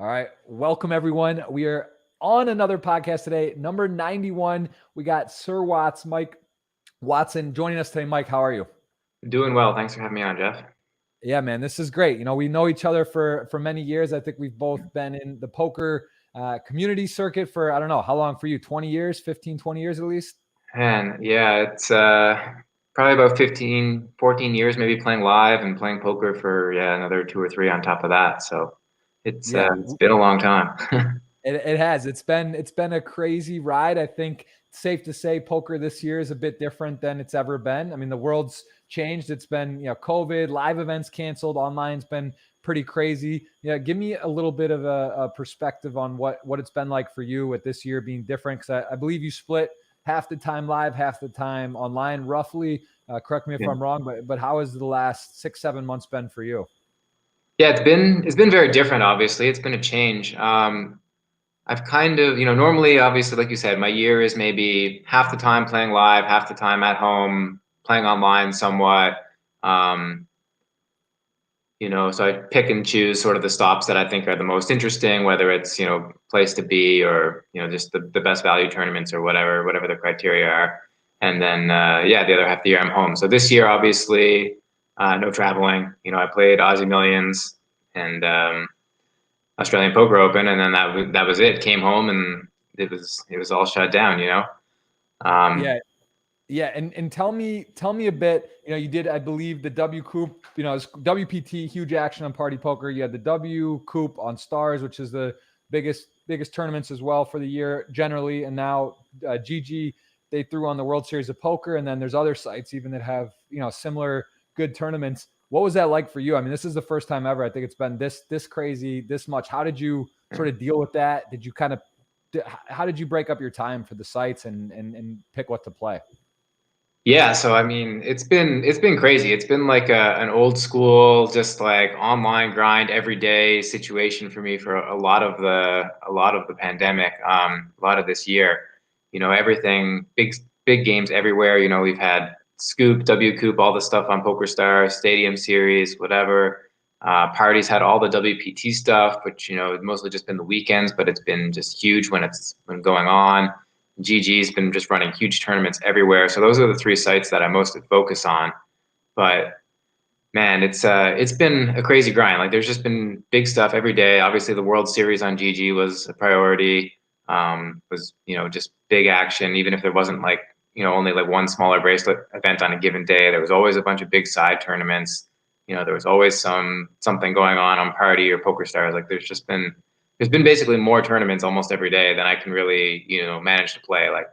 All right. Welcome, everyone. We are on another podcast today, number 91. We got Sir Mike Watson joining us today. Mike, how are you? Doing well. Thanks for having me on, Jeff. Yeah, man, this is great. We know each other for many years. I think we've both been in the poker community circuit for, I don't know, how long for you? 20 years, 15, 20 years at least? And yeah, it's probably about 15, 14 years maybe playing live and playing poker for another 2 or 3 on top of that. So Yeah, it's been a long time. it has. It's been a crazy ride. I think it's safe to say poker this year is a bit different than it's ever been. I mean, the world's changed. It's been, COVID, live events canceled, online's been pretty crazy. Yeah, give me a little bit of a perspective on what it's been like for you with this year being different. Because I believe you split half the time live, half the time online, roughly. Correct me if I'm wrong, but how has the last 6-7 months been for you? Yeah, it's been very different. Obviously, it's been a change. I've kind of, normally, obviously, like you said, my year is maybe half the time playing live, half the time at home, playing online somewhat. Um, so I pick and choose sort of the stops that I think are the most interesting, whether it's, place to be or, just the best value tournaments or whatever the criteria are. And then, the other half of the year I'm home. So this year, obviously, no traveling. I played Aussie Millions and Australian Poker Open, and then that was it. Came home and it was all shut down, Um, Yeah. Yeah, and tell me a bit. You did, I believe, the W Coop. It's WPT, huge action on Party Poker. You had the W Coop on Stars, which is the biggest tournaments as well for the year generally. And now GG, they threw on the World Series of Poker, and then there's other sites even that have similar good tournaments. What was that like for you? I mean, this is the first time ever. I think it's been this crazy, this much. How did you sort of deal with that? Did you how did you break up your time for the sites and pick what to play? Yeah, so I mean, it's been crazy. It's been like an old school, just like online grind every day situation for me for a lot of the pandemic, a lot of this year. Everything big games everywhere. We've had Scoop, W Coop, all the stuff on PokerStars, Stadium Series, whatever. Parties had all the WPT stuff, which mostly just been the weekends, but it's been just huge when it's been going on. GG's been just running huge tournaments everywhere. So those are the 3 sites that I mostly focus on. But man, it's been a crazy grind. Like there's just been big stuff every day. Obviously, the World Series on GG was a priority. Was just big action. Even if there wasn't like only like one smaller bracelet event on a given day, there was always a bunch of big side tournaments. There was always something going on Party or PokerStars. Like there's been basically more tournaments almost every day than I can really, manage to play. Like,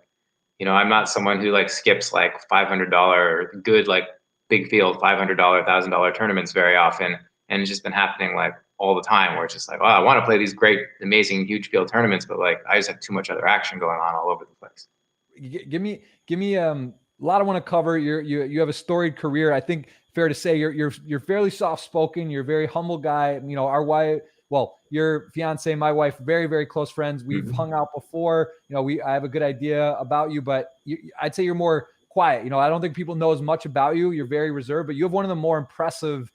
I'm not someone who like skips like $500 good, like big field, $500, $1,000 tournaments very often. And it's just been happening like all the time where it's just like, oh, I want to play these great, amazing, huge field tournaments, but like I just have too much other action going on all over the place. Give me a lot I want to cover. You have a storied career. I think fair to say you're fairly soft spoken. You're a very humble guy. Our wife, well, your fiance, my wife, very, very close friends. We've hung out before. I have a good idea about you, but I'd say you're more quiet. I don't think people know as much about you. You're very reserved, but you have one of the more impressive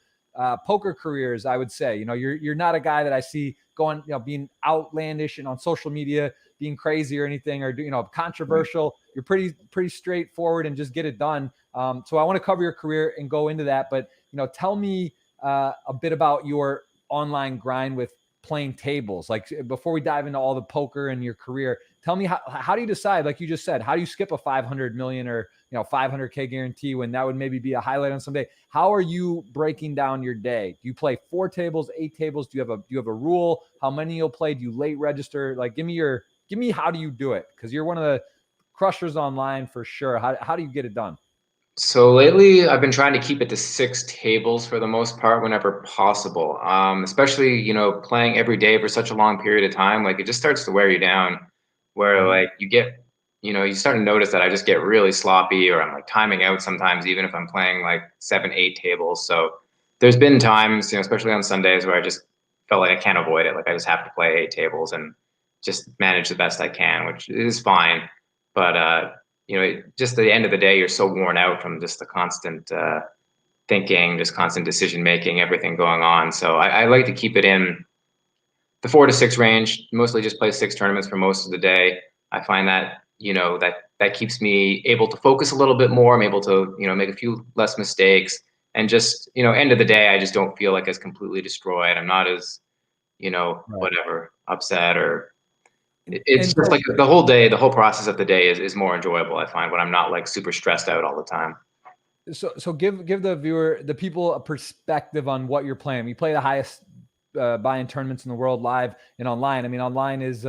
poker careers, I would say. You're not a guy that I see going, being outlandish and on social media, being crazy or anything, or controversial. You're pretty straightforward and just get it done. So I want to cover your career and go into that, but tell me a bit about your online grind with playing tables. Like before we dive into all the poker and your career, tell me how do you decide, like you just said, how do you skip a 500 million or 500K guarantee when that would maybe be a highlight on some day? How are you breaking down your day? Do you play 4 tables, 8 tables? Do you have a rule? How many you'll play? Do you late register? Like give me how do you do it? Because you're one of the crushers online for sure. How do you get it done? So lately, I've been trying to keep it to 6 tables for the most part, whenever possible. Especially playing every day for such a long period of time, like it just starts to wear you down. Where like you start to notice that I just get really sloppy, or I'm like timing out sometimes, even if I'm playing like 7, 8 tables. So there's been times, especially on Sundays, where I just felt like I can't avoid it. Like I just have to play 8 tables and just manage the best I can, which is fine. But just at the end of the day, you're so worn out from just the constant thinking, just constant decision making, everything going on. So I like to keep it in the 4 to 6 range, mostly just play 6 tournaments for most of the day. I find that, that keeps me able to focus a little bit more. I'm able to, make a few less mistakes, and just, end of the day, I just don't feel like as completely destroyed. I'm not as, Right. whatever, upset, or it's And just so, like the whole day, the whole process of the day is more enjoyable, I find, when I'm not like super stressed out all the time. so give the viewer, the people, a perspective on what you're playing. You play the highest buy-in tournaments in the world, live and online. I mean, online is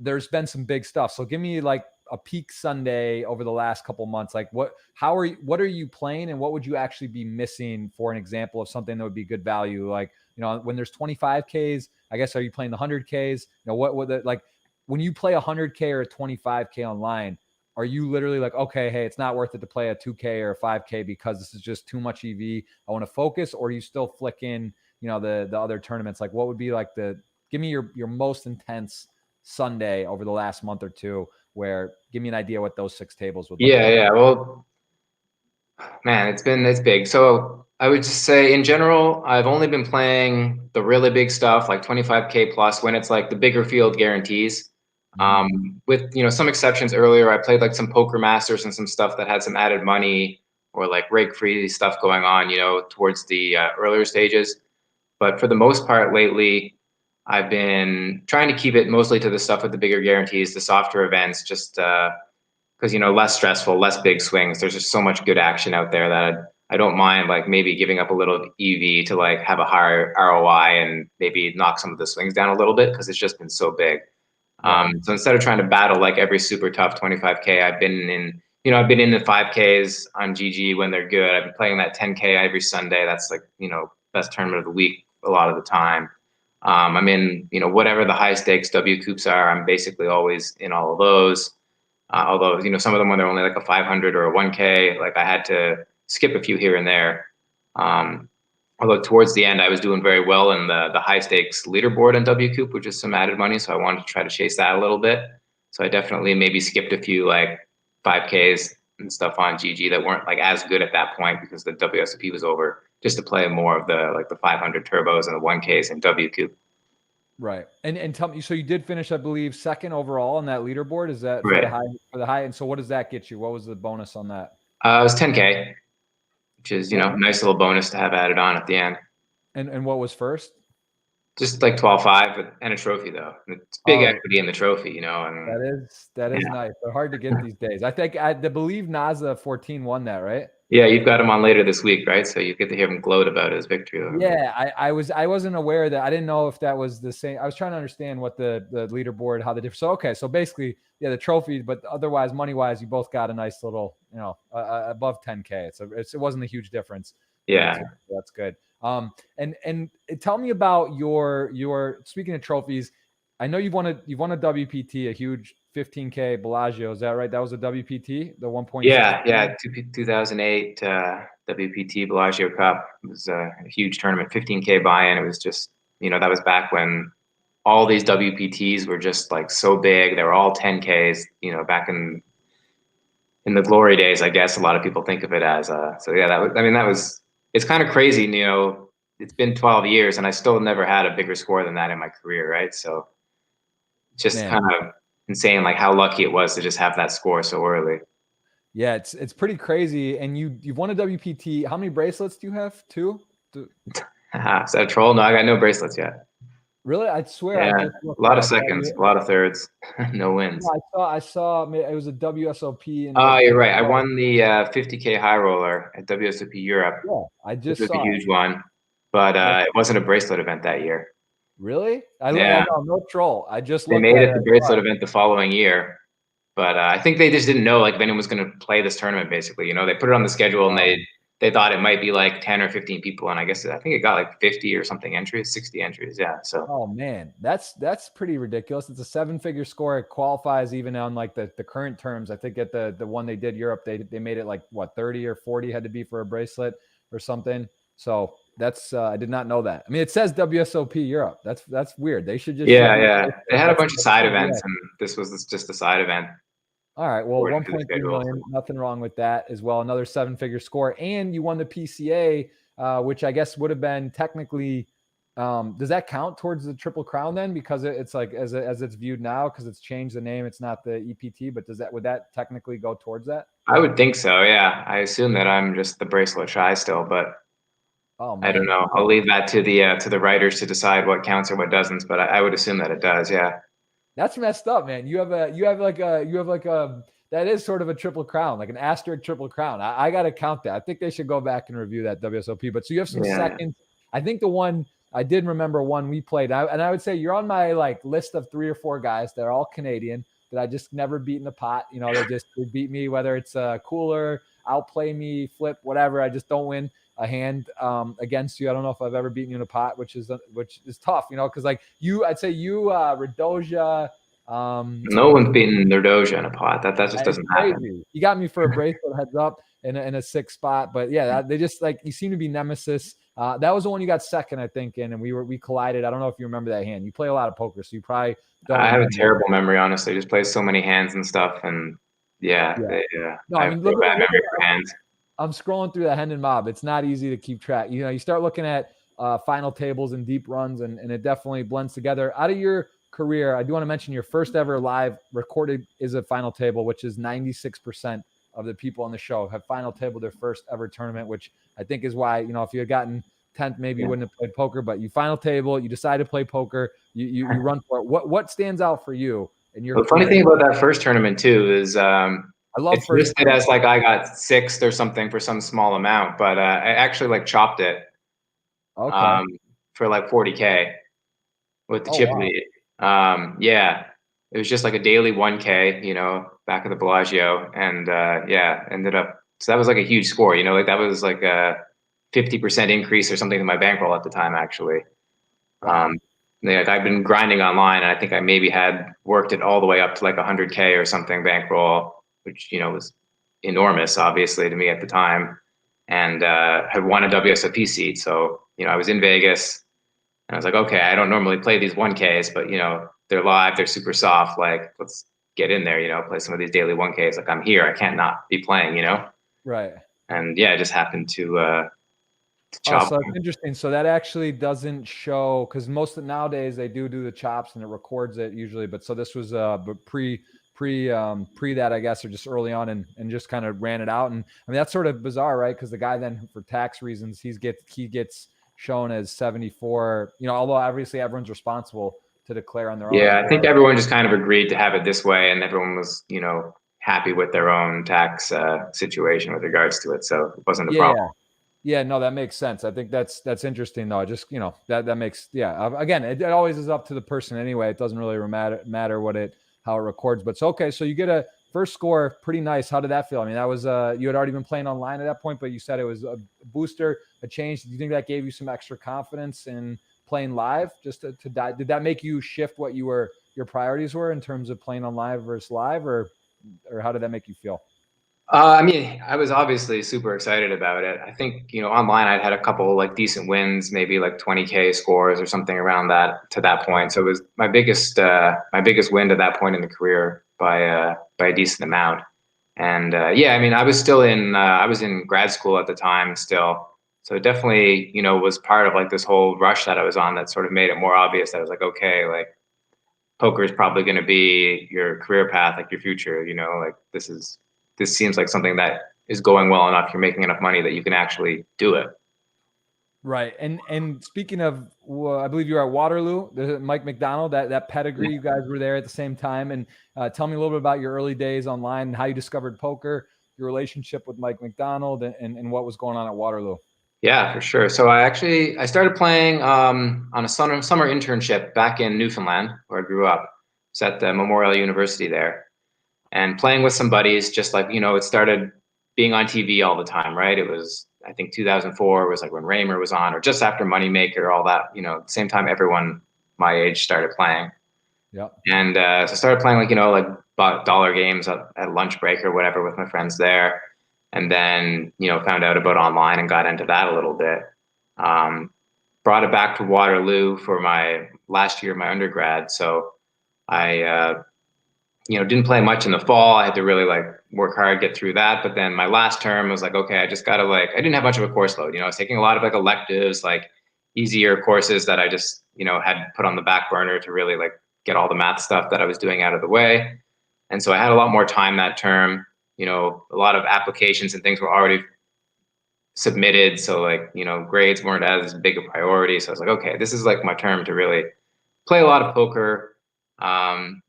there's been some big stuff. So give me like a peak Sunday over the last couple months. Like what are you playing, and what would you actually be missing for an example of something that would be good value? Like, when there's 25Ks, I guess, are you playing the 100Ks? Like when you play 100K or a 25K online, are you literally like, okay, hey, it's not worth it to play a 2K or a 5K because this is just too much EV, I want to focus? Or are you still flicking, the other tournaments? Like what would be like give me your most intense Sunday over the last month or two, where give me an idea what those 6 tables would look Yeah, like. yeah. Well, man, it's big. So I would just say in general, I've only been playing the really big stuff, like 25K plus, when it's like the bigger field guarantees. With some exceptions earlier, I played like some poker masters and some stuff that had some added money, or like rake free stuff going on, towards the earlier stages. But for the most part lately, I've been trying to keep it mostly to the stuff with the bigger guarantees, the softer events, just because less stressful, less big swings. There's just so much good action out there that I don't mind like maybe giving up a little EV to like have a higher ROI and maybe knock some of the swings down a little bit, because it's just been so big. Right. So instead of trying to battle like every super tough 25K, I've been in the 5Ks on GG when they're good. I've been playing that 10K every Sunday. That's like, best tournament of the week a lot of the time. I'm in, whatever the high stakes W coops are, I'm basically always in all of those. Although, some of them, when they're only like a 500 or a 1K, like I had to skip a few here and there. Um, Although towards the end, I was doing very well in the high stakes leaderboard in W Coop, which is some added money. So I wanted to try to chase that a little bit. So I definitely maybe skipped a few like 5Ks and stuff on GG that weren't like as good at that point, because the WSOP was over, just to play more of the 500 turbos and the 1Ks in W Coop. Right. And tell me, so you did finish, I believe, second overall on that leaderboard. Is that Right. for the high? And so what does that get you? What was the bonus on that? It was 10K, which is, Okay. nice little bonus to have added on at the end. And what was first? Just like 12.5 and a trophy though. It's big Oh, equity in the trophy, and that is yeah. nice. They're hard to get these days. I believe Naza 14 won that, right? Yeah, you've got him on later this week, right? So you get to hear him gloat about his victory over me. Yeah, I wasn't aware that. I didn't know if that was the same. I was trying to understand what the leaderboard, how the different. So okay, so basically, yeah, the trophy, but otherwise, money wise, you both got a nice little, above 10K. It wasn't a huge difference. Yeah. That's good. And tell me about your speaking of trophies. I know you've won a WPT, a huge 15K Bellagio. Is that right? That was a WPT, the 1.6. Yeah. 2008 WPT Bellagio Cup. It was a huge tournament, 15K buy-in. It was just, that was back when all these WPTs were just like so big. They were all 10Ks, back in the glory days, I guess a lot of people think of it as. So yeah, it's kind of crazy, it's been 12 years and I still never had a bigger score than that in my career, right? So it's just Man, kind of insane, like how lucky it was to just have that score so early. yeah, it's pretty crazy. And you've won a WPT. How many bracelets do you have? Two? Is that a troll? No, I got no bracelets yet. Really? I swear I Yeah, just a looked lot and of I thought seconds, a lot of thirds, no wins. I saw it was a WSOP and it Oh, was you're pretty right. I close. won the 50K high roller at WSOP Europe, Yeah, I which just was a saw it. huge one, but That's it wasn't a bracelet event that year. really? Yeah, No troll. I just they looked made at it it. the bracelet event the following year, but I think they just didn't know like if anyone was going to play this tournament. Basically, they put it on the schedule and Oh, they thought it might be like 10 or 15 people, and I think it got like 50 or something entries, 60 entries. Yeah, so oh man, that's pretty ridiculous. It's a 7-figure score. It qualifies even on like the current terms. I think at the one they did Europe, they made it like what 30 or 40 had to be for a bracelet or something. So that's I did not know that. I mean, it says WSOP Europe. That's weird. They should just ship you a yeah. They bracelet. had a bunch of side Yeah. events, and this was just a side event All right. Well, according to the 1.3 schedule. million, nothing wrong with that as well. Another 7-figure score. And you won the PCA, which I guess would have been technically Does that count towards the Triple Crown then? Because it's like as it's viewed now, because it's changed the name, it's not the EPT. But would that technically go towards that? I would think so. Yeah, I assume that I'm just the bracelet shy still, but Oh I don't man, know. I'll leave that to the writers to decide what counts or what doesn't. But I would assume that it does. Yeah. that's messed up, man. You have like a that is sort of a Triple Crown, like an asterisk Triple Crown. I got to count that. I think they should go back and review that WSOP. But so you have some Yeah. seconds. I think the one I did remember one we played, and I would say you're on my like list of 3 or 4 guys that are all Canadian that I just never beat in the pot. You know, they beat me, whether it's cooler, outplay me, flip, whatever. I just don't win a hand against you. I don't know if I've ever beaten you in a pot, which is tough, you know, because like I'd say you, Radoja. No one's beaten their Doja in a pot. That just It's doesn't happen. crazy. You got me for a bracelet, heads up, in a 6 spot. But yeah, they just like you seem to be nemesis. That was the one you got second, I think, in, and we collided. I don't know if you remember that hand. You play a lot of poker, so you probably don't I have a remember. terrible memory, honestly. Just play so many hands and stuff, and yeah, Yeah. No, I I have mean, a bad memory for hands. I'm scrolling through the Hendon Mob. It's not easy to keep track. You know, you start looking at final tables and deep runs, and it definitely blends together. Out of your career, I do want to mention your first ever live recorded is a final table, which is 96% of the people on the show have final table their first ever tournament, which I think is why, you know, if you had gotten 10th, maybe you wouldn't have played poker, but you final table, you decide to play poker, you run for it. What stands out for you in your The funny career? thing about that first tournament too is I love it's first listed as like I got sixth or something for some small amount, but I actually like chopped it Okay. um, for like 40K with the Oh, chip wow. lead. Yeah, it was just like a daily 1K, you know, back of the Bellagio, and yeah, ended up. So that was like a huge score, you know, like that was like a 50% increase or something in my bankroll at the time, actually. Wow. Um, yeah, like I've been grinding online, and I think I maybe had worked it all the way up to like 100K or something bankroll, which you know was enormous, obviously, to me at the time, and had won a WSOP seat. So you know, I was in Vegas, and I was like, okay, I don't normally play these 1Ks, but you know, they're live, they're super soft. Like, let's get in there, you know, play some of these daily 1Ks. Like, I'm here, I can't not be playing, you know. Right. And yeah, I just happened to Oh, chop so it's one. interesting. So that actually doesn't show because most of nowadays they do the chops and it records it usually. But so this was pre that I guess or just early on and just kind of ran it out. And I mean that's sort of bizarre, right? Because the guy then for tax reasons he gets shown as 74. You know, although obviously everyone's responsible to declare on their own. Yeah, I think everyone just kind of agreed to have it this way, and everyone was, you know, happy with their own tax situation with regards to it, so it wasn't a Yeah. problem. Yeah, no, that makes sense. I think that's interesting though. Just, you know, that makes again, it always is up to the person anyway. It doesn't really matter how it records. But so okay, so you get a first score, pretty nice. How did that feel? I mean, that was you had already been playing online at that point, but you said it was a booster, a change. Do you think that gave you some extra confidence in playing live? Just to die? Did that make you shift what your priorities were in terms of playing on live versus live, or how did that make you feel? I mean, I was obviously super excited about it. I think, you know, online I'd had a couple like decent wins, maybe like 20K scores or something around that to that point. So it was my biggest win to that point in the career by a decent amount. And yeah, I mean, I was in grad school at the time still. So it definitely, you know, was part of like this whole rush that I was on that sort of made it more obvious that I was like, okay, like poker is probably going to be your career path, like your future, you know, like this seems like something that is going well enough. You're making enough money that you can actually do it. Right. And speaking of, well, I believe you were at Waterloo, Mike McDonald, that pedigree, you guys were there at the same time. And tell me a little bit about your early days online and how you discovered poker, your relationship with Mike McDonald and what was going on at Waterloo. Yeah, for sure. So I started playing on a summer internship back in Newfoundland where I grew up. It's at the Memorial University there, and playing with some buddies. Just like, you know, it started being on TV all the time, right? It was, I think 2004 was like when Raymer was on, or just after Moneymaker, all that. You know, same time everyone my age started playing. Yeah. And so I started playing like, you know, like dollar games at lunch break or whatever with my friends there. And then, you know, found out about online and got into that a little bit. Um, Brought it back to Waterloo for my last year of my undergrad. So I, you know, didn't play much in the fall. I had to really like work hard, get through that. But then my last term was like, okay, I just got to like, I didn't have much of a course load. You know, I was taking a lot of like electives, like easier courses that I just, had put on the back burner to really like get all the math stuff that I was doing out of the way. And so I had a lot more time that term. A lot of applications and things were already submitted. So like, grades weren't as big a priority. So I was like, okay, this is like my term to really play a lot of poker. And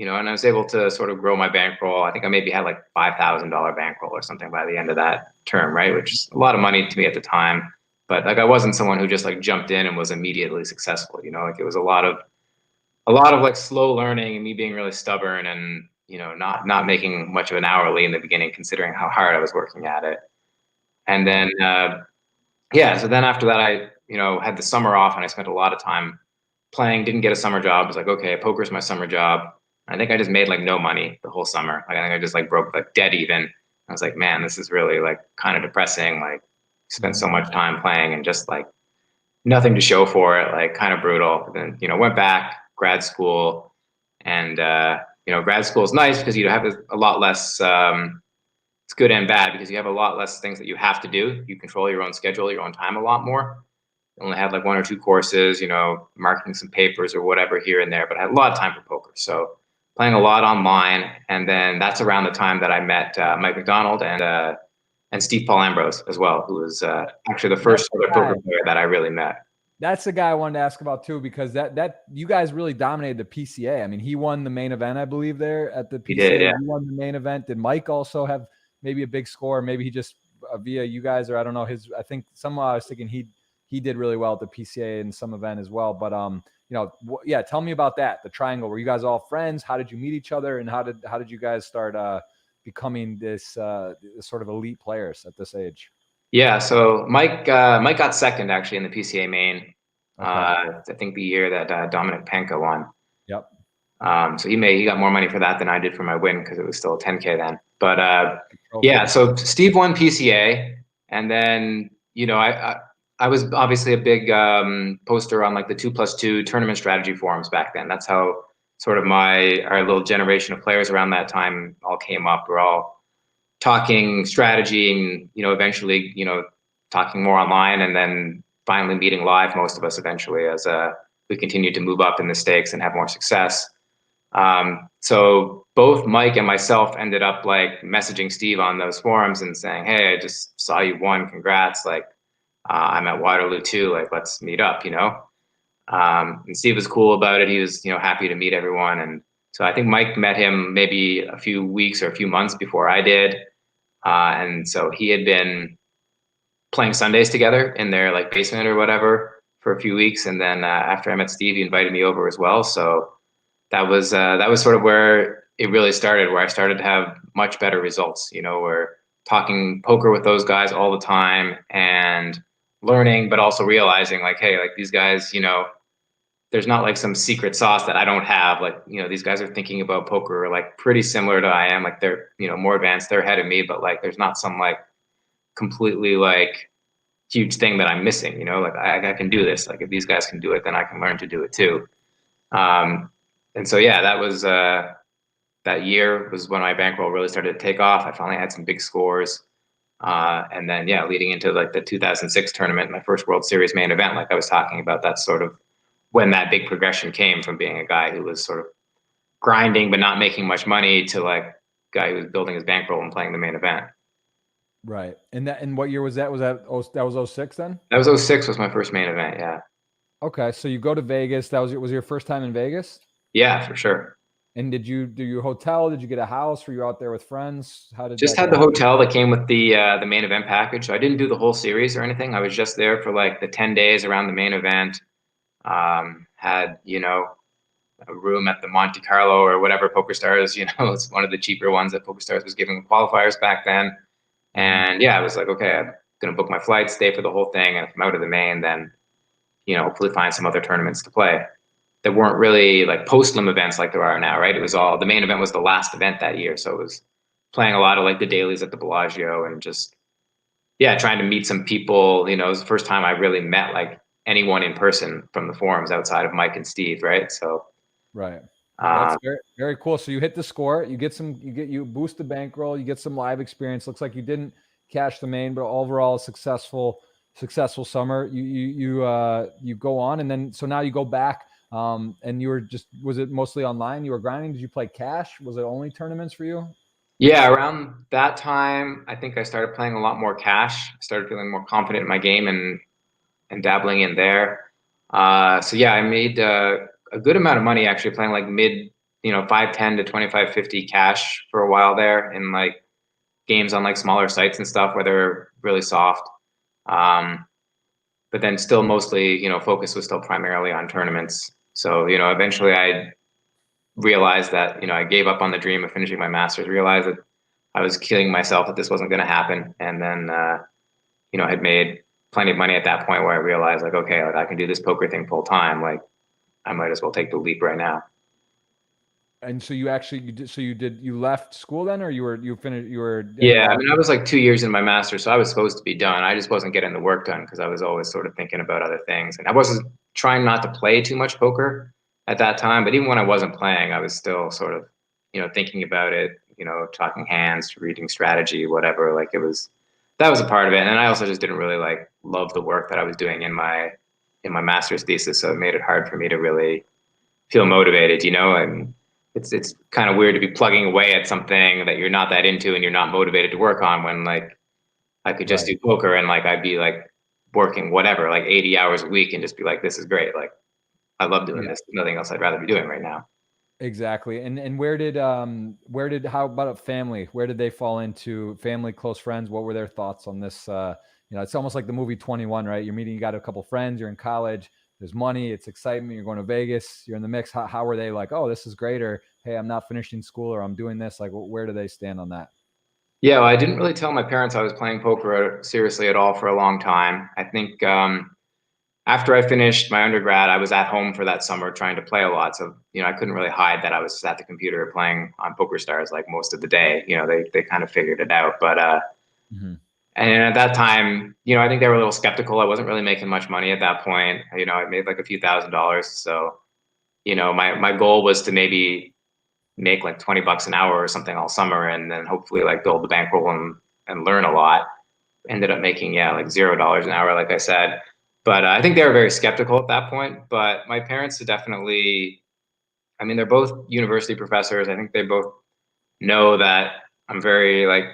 I was able to sort of grow my bankroll. I think I maybe had like $5,000 bankroll or something by the end of that term, right? Which is a lot of money to me at the time. But like I wasn't someone who just like jumped in and was immediately successful. Like it was a lot of like slow learning and me being really stubborn and not making much of an hourly in the beginning, considering how hard I was working at it. And then so then after that I had the summer off and I spent a lot of time playing. Didn't get a summer job. I was like, okay, poker's my summer job. I think I just made like no money the whole summer. Like I think I just like broke like dead even. I was like, man, this is really like kind of depressing. Like spent so much time playing and just like nothing to show for it. Like kind of brutal. Then went back grad school, and grad school is nice because you have a lot less. It's good and bad because you have a lot less things that you have to do. You control your own schedule, your own time a lot more. I only had like 1 or 2 courses, marking some papers or whatever here and there, but I had a lot of time for poker. So playing a lot online. And then that's around the time that I met Mike McDonald and Steve Paul Ambrose as well, who was actually the first other poker player that I really met. That's the guy I wanted to ask about too, because that you guys really dominated the PCA. I mean, he won the main event, I believe, there at the PCA. He did, yeah. He won the main event. Did Mike also have maybe a big score? Maybe he just via you guys, or I don't know. I think somehow I was thinking he did really well at the PCA in some event as well. But tell me about that. The triangle. Were you guys all friends? How did you meet each other? And how did you guys start becoming this sort of elite players at this age? Yeah. So Mike got second actually in the PCA main. Okay. I think the year that Dominic Penka won. Yep. So he got more money for that than I did for my win because it was still a 10K then. But so Steve won PCA, and then I was obviously a big poster on like the 2+2 tournament strategy forums back then. That's how sort of our little generation of players around that time all came up. We're all talking strategy and eventually talking more online, and then finally meeting live, most of us eventually, as we continued to move up in the stakes and have more success. So both Mike and myself ended up like messaging Steve on those forums and saying, hey, I just saw you won, congrats. Like I'm at Waterloo too, like let's meet up, and Steve was cool about it. He was, happy to meet everyone. And so I think Mike met him maybe a few weeks or a few months before I did. And so he had been playing Sundays together in their like basement or whatever for a few weeks. And then after I met Steve, he invited me over as well. So that was sort of where it really started, where I started to have much better results. We're talking poker with those guys all the time and learning, but also realizing like, hey, like these guys, there's not like some secret sauce that I don't have. Like, these guys are thinking about poker like pretty similar to I am. Like they're, more advanced, they're ahead of me, but like there's not some like completely like huge thing that I'm missing. Like I can do this. Like if these guys can do it, then I can learn to do it too. And so, yeah, that was that year was when my bankroll really started to take off. I finally had some big scores. And then, leading into like the 2006 tournament, my first World Series main event, like I was talking about, that's sort of when that big progression came from being a guy who was sort of grinding but not making much money to like a guy who was building his bankroll and playing the main event. Right. And what year was that? That was 06 then? That was 06 was my first main event, yeah. Okay, so you go to Vegas. Was your first time in Vegas? Yeah, for sure. And did you do your hotel? Did you get a house? Were you out there with friends? How did just had the hotel that came with the main event package. So I didn't do the whole series or anything. I was just there for like the 10 days around the main event. Had a room at the Monte Carlo or whatever PokerStars. It's one of the cheaper ones that PokerStars was giving qualifiers back then. And I was like, okay, I'm gonna book my flight, stay for the whole thing, and if I'm out of the main, then hopefully find some other tournaments to play. There weren't really like post-lim events like there are now, right? It was the main event was the last event that year. So it was playing a lot of like the dailies at the Bellagio and just, trying to meet some people. It was the first time I really met like anyone in person from the forums outside of Mike and Steve, right? So, right. That's very, very cool. So you hit the score, you boost the bankroll, you get some live experience. Looks like you didn't cash the main, but overall a successful successful summer. You go on, and then so now you go back. And you were was it mostly online? You were grinding. Did you play cash? Was it only tournaments for you? Yeah, around that time, I think I started playing a lot more cash. I started feeling more confident in my game and dabbling in there. So yeah, I made a good amount of money actually playing like mid, 510 to 2550 cash for a while there in like games on like smaller sites and stuff where they're really soft. Um, but then still mostly, focus was still primarily on tournaments. So, eventually I realized that, I gave up on the dream of finishing my master's, realized that I was killing myself, that this wasn't going to happen. And then, had made plenty of money at that point where I realized like, okay, like I can do this poker thing full time. Like I might as well take the leap right now. And so you left school then, or you finished, you were in Yeah, I law? mean, I was like 2 years in my master's, so I was supposed to be done. I just wasn't getting the work done because I was always sort of thinking about other things. And I wasn't trying not to play too much poker at that time, but even when I wasn't playing, I was still sort of, thinking about it, talking hands, reading strategy, whatever. Like that was a part of it. And then I also just didn't really like love the work that I was doing in my master's thesis, so it made it hard for me to really feel motivated, and it's kind of weird to be plugging away at something that you're not that into and you're not motivated to work on when like I could just Right. do poker and like I'd be like working whatever, like 80 hours a week and just be like, this is great. Like I love doing Yeah. this. There's nothing else I'd rather be doing right now. Exactly. And where did how about a family? Where did they fall into family, close friends? What were their thoughts on this? It's almost like the movie 21, right? You're meeting, you got a couple friends, you're in college, there's money, it's excitement, you're going to Vegas, you're in the mix. How were they like, oh, this is great, or hey, I'm not finishing school, or I'm doing this? Like, where do they stand on that? Yeah, well, I didn't really tell my parents I was playing poker seriously at all for a long time. I think after I finished my undergrad, I was at home for that summer trying to play a lot. So, I couldn't really hide that I was at the computer playing on Poker Stars like most of the day. They kind of figured it out. But Mhm. and at that time, I think they were a little skeptical. I wasn't really making much money at that point. I made like a few $1,000s. So, my goal was to maybe make like $20 an hour or something all summer and then hopefully like build the bankroll and learn a lot. Ended up making, yeah, like $0 an hour, like I said. But I think they were very skeptical at that point. But my parents definitely, I mean, they're both university professors. I think they both know that I'm very like,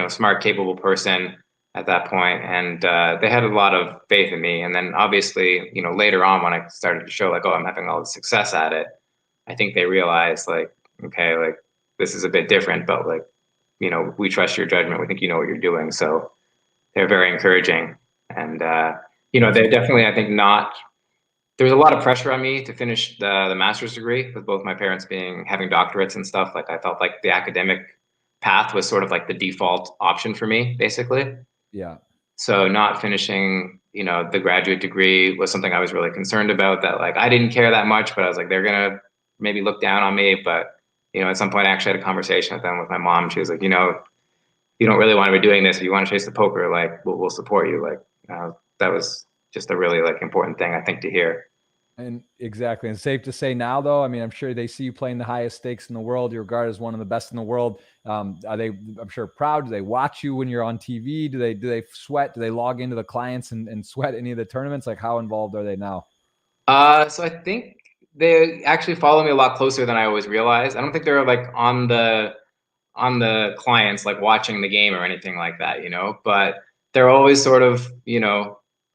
smart, capable person at that point, and they had a lot of faith in me. And then obviously, later on when I started to show like, oh, I'm having all the success at it, I think they realized like, okay, like this is a bit different, but like, we trust your judgment. We think you know what you're doing. So they're very encouraging, and That's they're great. definitely, I think, not. There's a lot of pressure on me to finish the master's degree, with both my parents having doctorates and stuff. Like I felt like the academic path was sort of like the default option for me, basically. Yeah. So not finishing, the graduate degree was something I was really concerned about. That like I didn't care that much, but I was like, they're gonna maybe look down on me. But at some point, I actually had a conversation with them with my mom. She was like, you don't really want to be doing this. If you want to chase the poker, like we'll support you. Like that was just a really like important thing I think to hear. And exactly. And safe to say now, though, I mean, I'm sure they see you playing the highest stakes in the world. You're regarded as one of the best in the world. Are they, I'm sure, proud? Do they watch you when you're on TV? Do they sweat? Do they log into the clients and sweat any of the tournaments? Like, how involved are they now? So I think they actually follow me a lot closer than I always realized. I don't think they're like on the clients like watching the game or anything like that, but they're always sort of,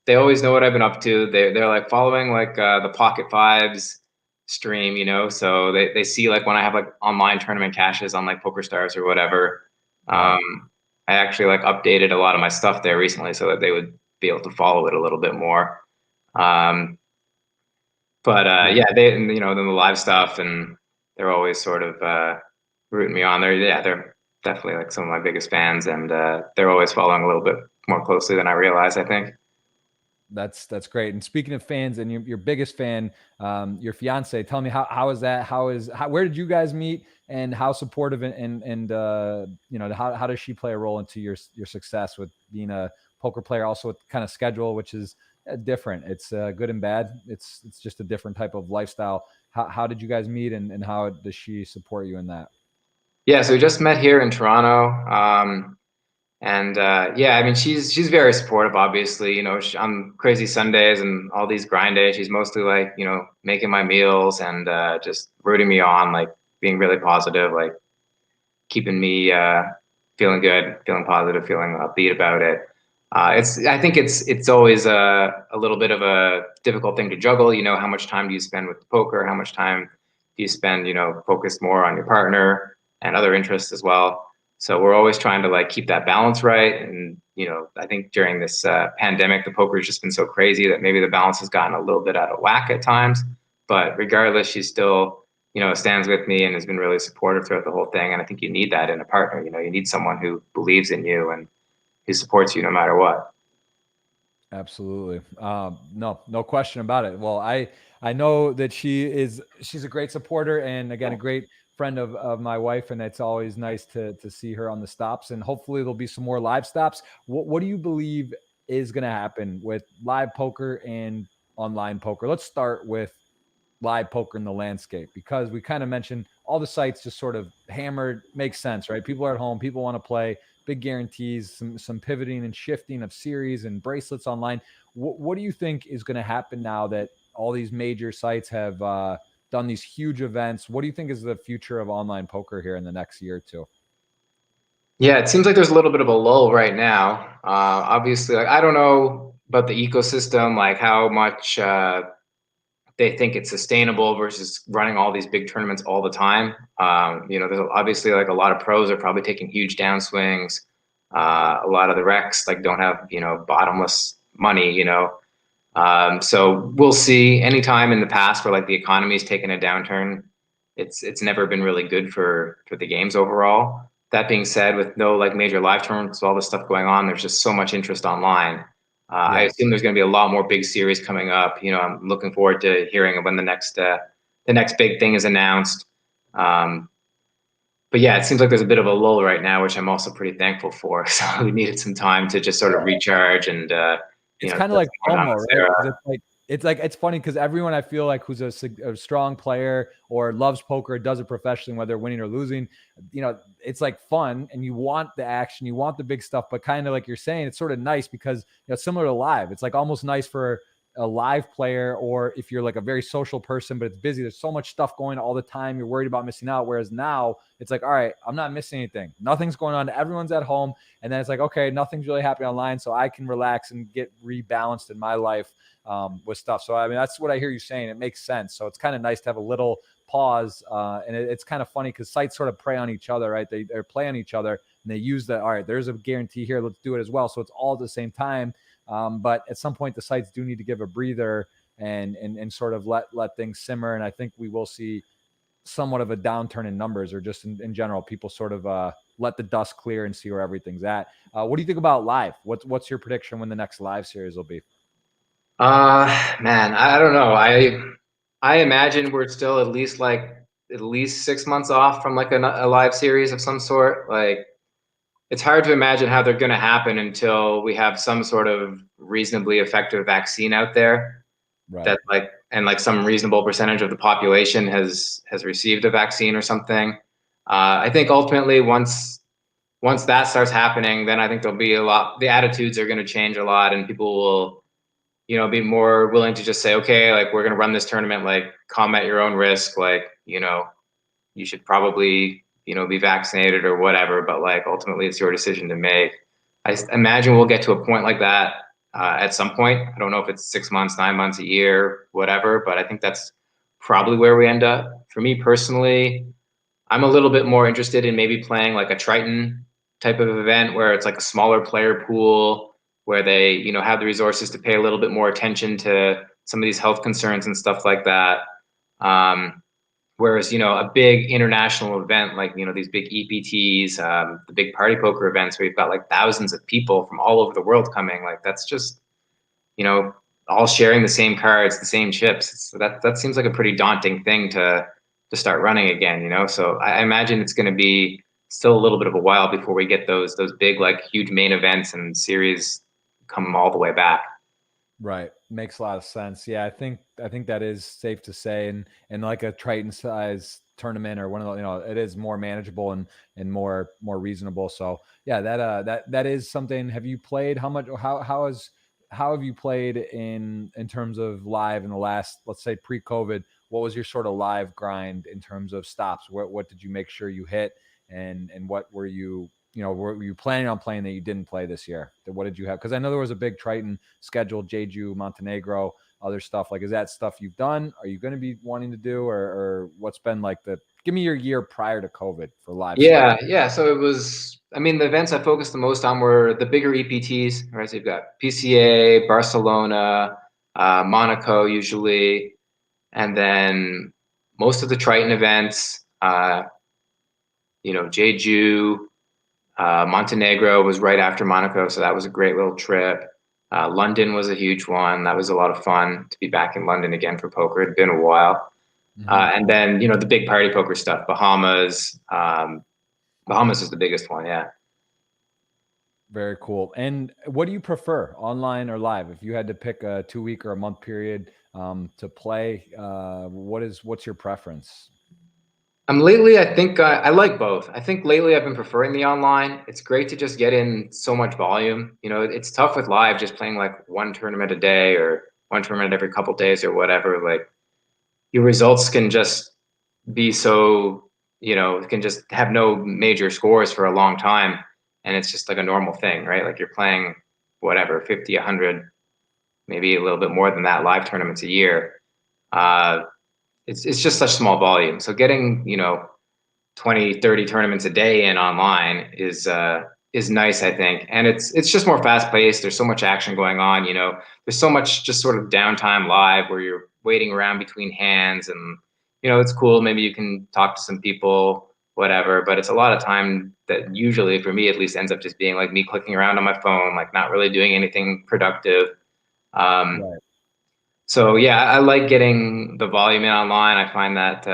they always know what I've been up to. They're like following like the Pocket Fives stream, so they see like when I have like online tournament caches on like Poker Stars or whatever. Right. I actually like updated a lot of my stuff there recently so that they would be able to follow it a little bit more. Um, but Yeah. yeah, then the live stuff, and they're always sort of rooting me on. They're definitely like some of my biggest fans, and they're always following a little bit more closely than I realize, I think. That's great. And speaking of fans, and your biggest fan, your fiance, tell me how is that? Where did you guys meet, and how supportive and how does she play a role into your success with being a poker player, also with kind of schedule, which is different. It's good and bad. It's just a different type of lifestyle. How did you guys meet, and how does she support you in that? Yeah, so we just met here in Toronto. And yeah, I mean, she's very supportive. Obviously, on crazy Sundays and all these grind days, she's mostly like, making my meals and just rooting me on, like being really positive, like keeping me feeling good, feeling positive, feeling upbeat about it. I think it's always a little bit of a difficult thing to juggle. How much time do you spend with the poker? How much time do you spend, focused more on your partner and other interests as well? So we're always trying to like keep that balance right. And I think during this pandemic, the poker has just been so crazy that maybe the balance has gotten a little bit out of whack at times. But regardless, she's still stands with me and has been really supportive throughout the whole thing. And I think you need that in a partner. You need someone who believes in you and who supports you no matter what. Absolutely. No question about it. Well, I know that she's a great supporter, and again, a great friend of my wife. And it's always nice to see her on the stops, and hopefully there'll be some more live stops. What do you believe is going to happen with live poker and online poker? Let's start with live poker in the landscape, because we kind of mentioned all the sites just sort of hammered. Makes sense, right? People are at home, people want to play, big guarantees, some pivoting and shifting of series and bracelets online. What do you think is going to happen now that all these major sites have done these huge events? What do you think is the future of online poker here in the next year or two? Yeah, it seems like there's a little bit of a lull right now. Obviously, like I don't know about the ecosystem, like how much they think it's sustainable versus running all these big tournaments all the time. There's obviously like a lot of pros are probably taking huge downswings. A lot of the recs like don't have bottomless money. So we'll see. Anytime in the past where like the economy's taken a downturn, it's never been really good for the games overall. That being said, with no like major live tournaments, all this stuff going on, there's just so much interest online. I Yeah. assume there's going to be a lot more big series coming up. I'm looking forward to hearing when the next big thing is announced. But yeah, it seems like there's a bit of a lull right now, which I'm also pretty thankful for. So we needed some time to just sort of recharge and It's get kind of some like more time FOMO, with right? Sarah. 'Cause it's funny because everyone I feel like who's a strong player or loves poker, does it professionally, whether winning or losing, it's like fun and you want the action, you want the big stuff, but kind of like you're saying, it's sort of nice because similar to live, it's like almost nice for a live player, or if you're like a very social person but it's busy, there's so much stuff going all the time, you're worried about missing out. Whereas now it's like, all right, I'm not missing anything, nothing's going on, everyone's at home, and then it's like, okay, nothing's really happening online, so I can relax and get rebalanced in my life with stuff. So I mean, that's what I hear you saying. It makes sense. So it's kind of nice to have a little pause, and it's kind of funny because sites sort of prey on each other, right? They play on each other, and they use that. All right, there's a guarantee here, let's do it as well. So it's all at the same time. But at some point, the sites do need to give a breather and sort of let things simmer. And I think we will see somewhat of a downturn in numbers, or just in general, people sort of let the dust clear and see where everything's at. What do you think about live? What's your prediction when the next live series will be? Man, I don't know. I imagine we're still at least 6 months off from like a live series of some sort. Like it's hard to imagine how they're going to happen until we have some sort of reasonably effective vaccine out there Right. that like some reasonable percentage of the population has received a vaccine or something. I think ultimately once that starts happening, then I think there'll be a lot. The attitudes are going to change a lot, and people will be more willing to just say, okay, like we're going to run this tournament, like come at your own risk, like you should probably be vaccinated or whatever, but like ultimately it's your decision to make. I imagine we'll get to a point like that at some point. I don't know if it's 6 months, 9 months, a year, whatever, but I think that's probably where we end up. For me personally, I'm a little bit more interested in maybe playing like a Triton type of event where it's like a smaller player pool where they, have the resources to pay a little bit more attention to some of these health concerns and stuff like that. Whereas, a big international event like, these big EPTs, the big party poker events where you've got like thousands of people from all over the world coming, like that's just, all sharing the same cards, the same chips. That seems like a pretty daunting thing to start running again, So I imagine it's going to be still a little bit of a while before we get those big, like huge main events and series come all the way back. Right. Makes a lot of sense. Yeah, I think that is safe to say. And like a Triton size tournament or one of the, it is more manageable and more reasonable. So yeah, that is something. Have you played? How much how have you played in terms of live in the last, let's say, pre-COVID? What was your sort of live grind in terms of stops? What did you make sure you hit? And what were you planning on playing that you didn't play this year? What did you have? Because I know there was a big Triton scheduled, Jeju, Montenegro, other stuff. Like, is that stuff you've done? Are you going to be wanting to do, or what's been like give me your year prior to COVID for live stuff? Yeah. So it was, I mean, the events I focused the most on were the bigger EPTs, right? So you've got PCA, Barcelona, Monaco usually, and then most of the Triton events, Jeju, Montenegro was right after Monaco, so that was a great little trip. London was a huge one. That was a lot of fun to be back in London again for poker. It'd been a while. Mm-hmm. And then, the big party poker stuff, Bahamas. Bahamas is the biggest one, yeah. Very cool. And what do you prefer, online or live? If you had to pick a 2 week or a month period to play, what's your preference? Lately, I think I like both. I think lately I've been preferring the online. It's great to just get in so much volume. It's tough with live, just playing like one tournament a day or one tournament every couple days or whatever. Like your results can just be so, can just have no major scores for a long time. And it's just like a normal thing, right? Like you're playing whatever, 50, 100, maybe a little bit more than that live tournaments a year. Uh, it's just such small volume. So getting, 20, 30 tournaments a day in online is nice, I think. And it's just more fast paced. There's so much action going on, there's so much just sort of downtime live where you're waiting around between hands and it's cool. Maybe you can talk to some people, whatever, but it's a lot of time that usually for me at least ends up just being like me clicking around on my phone, like not really doing anything productive. Um, Right. so yeah, I like getting the volume in online. I find that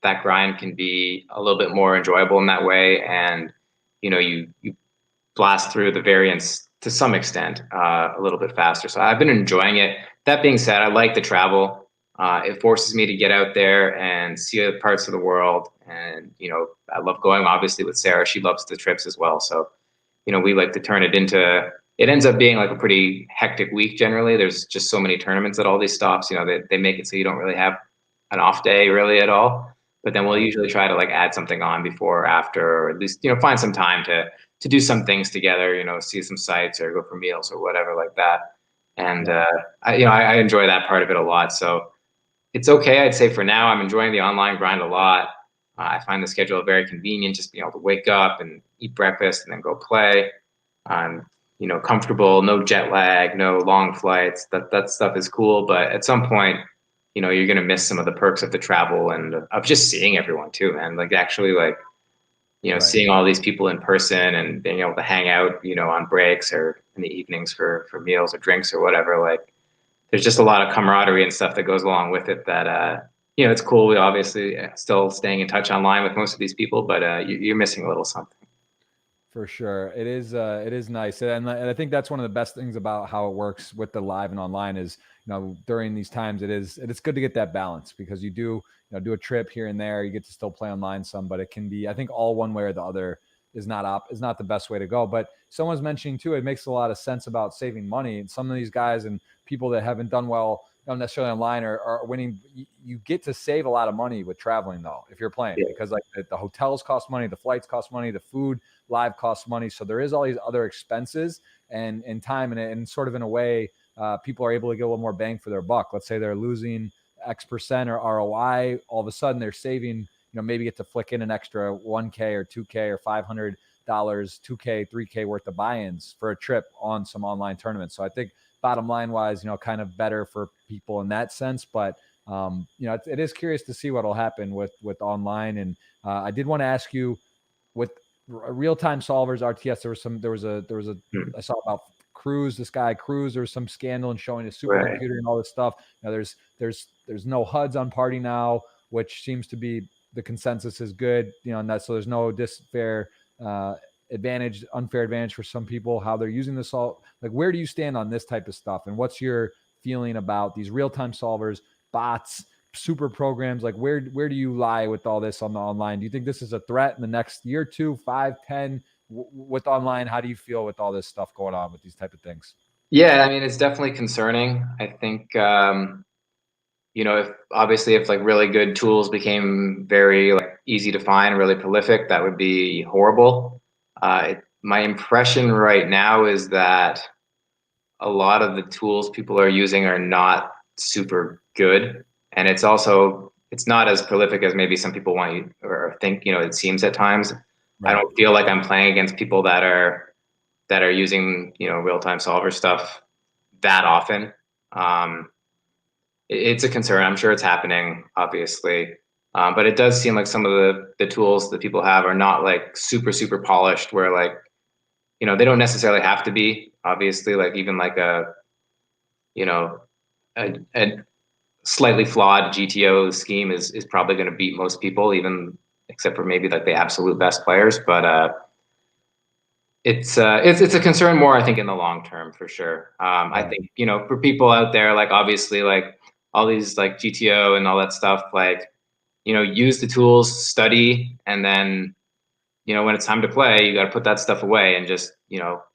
that grind can be a little bit more enjoyable in that way, and you blast through the variants to some extent a little bit faster. So I've been enjoying it. That being said, I like the travel. It forces me to get out there and see other parts of the world, and I love going. Obviously, with Sarah, she loves the trips as well. So we like to turn it into, it ends up being like a pretty hectic week generally. There's just so many tournaments at all these stops, they make it so you don't really have an off day really at all. But then we'll Right. usually try to like add something on before or after, or at least, find some time to do some things together, see some sites or go for meals or whatever like that. And Right. I enjoy that part of it a lot. So it's okay. I'd say for now, I'm enjoying the online grind a lot. I find the schedule very convenient, just being able to wake up and eat breakfast and then go play. I'm, comfortable, no jet lag, no long flights. That stuff is cool. But at some point, you're gonna miss some of the perks of the travel and of just seeing everyone too, man. Like actually, like Right. seeing all these people in person and being able to hang out, on breaks or in the evenings for meals or drinks or whatever. Like there's just a lot of camaraderie and stuff that goes along with it that it's cool. We obviously still staying in touch online with most of these people, but you're missing a little something. For sure. It is nice. And I think that's one of the best things about how it works with the live and online is, during these times it's good to get that balance, because you do a trip here and there, you get to still play online some, but it can be, I think, all one way or the other is not the best way to go. But someone's mentioning too, it makes a lot of sense about saving money. And some of these guys and people that haven't done well, not necessarily online, are winning. You get to save a lot of money with traveling though, if you're playing, Yeah. because like the hotels cost money, the flights cost money, the food live costs money. So there is all these other expenses and time, and sort of in a way, people are able to get a little more bang for their buck. Let's say they're losing X percent or ROI, all of a sudden they're saving, maybe get to flick in an extra 1K or 2K or $500, 2K, 3K worth of buy-ins for a trip on some online tournaments. So I think bottom line wise, kind of better for people in that sense. But it is curious to see what will happen with online. And I did want to ask you, with real-time solvers, RTS, there was a Hmm. I saw about Cruz, this guy Cruz. There was some scandal and showing his Right. supercomputer and all this stuff. There's no HUDs on Party now, which seems to be the consensus is good, and that, so there's no uh, unfair advantage for some people how they're using this all. Like, where do you stand on this type of stuff, and what's your feeling about these real-time solvers, bots, super programs? Like where do you lie with all this on the online? Do you think this is a threat in the next year, 2, 5, 10 with online? How do you feel with all this stuff going on with these type of things? Yeah, I mean, it's definitely concerning. I think, if obviously if like really good tools became very like easy to find, really prolific, that would be horrible. My impression right now is that a lot of the tools people are using are not super good, and it's not as prolific as maybe some people want you or think. It seems at times. I Right. don't feel like I'm playing against people that are using real time solver stuff that often. Um, it's a concern. I'm sure it's happening, obviously. But it does seem like some of the tools that people have are not like super, super polished where like, they don't necessarily have to be, obviously, like even like you know, a slightly flawed GTO scheme is probably going to beat most people, even except for maybe like the absolute best players. But it's a concern more, I think, in the long term for sure. I Right. think for people out there, like obviously like all these like GTO and all that stuff, like use the tools, study, and then when it's time to play, you got to put that stuff away and just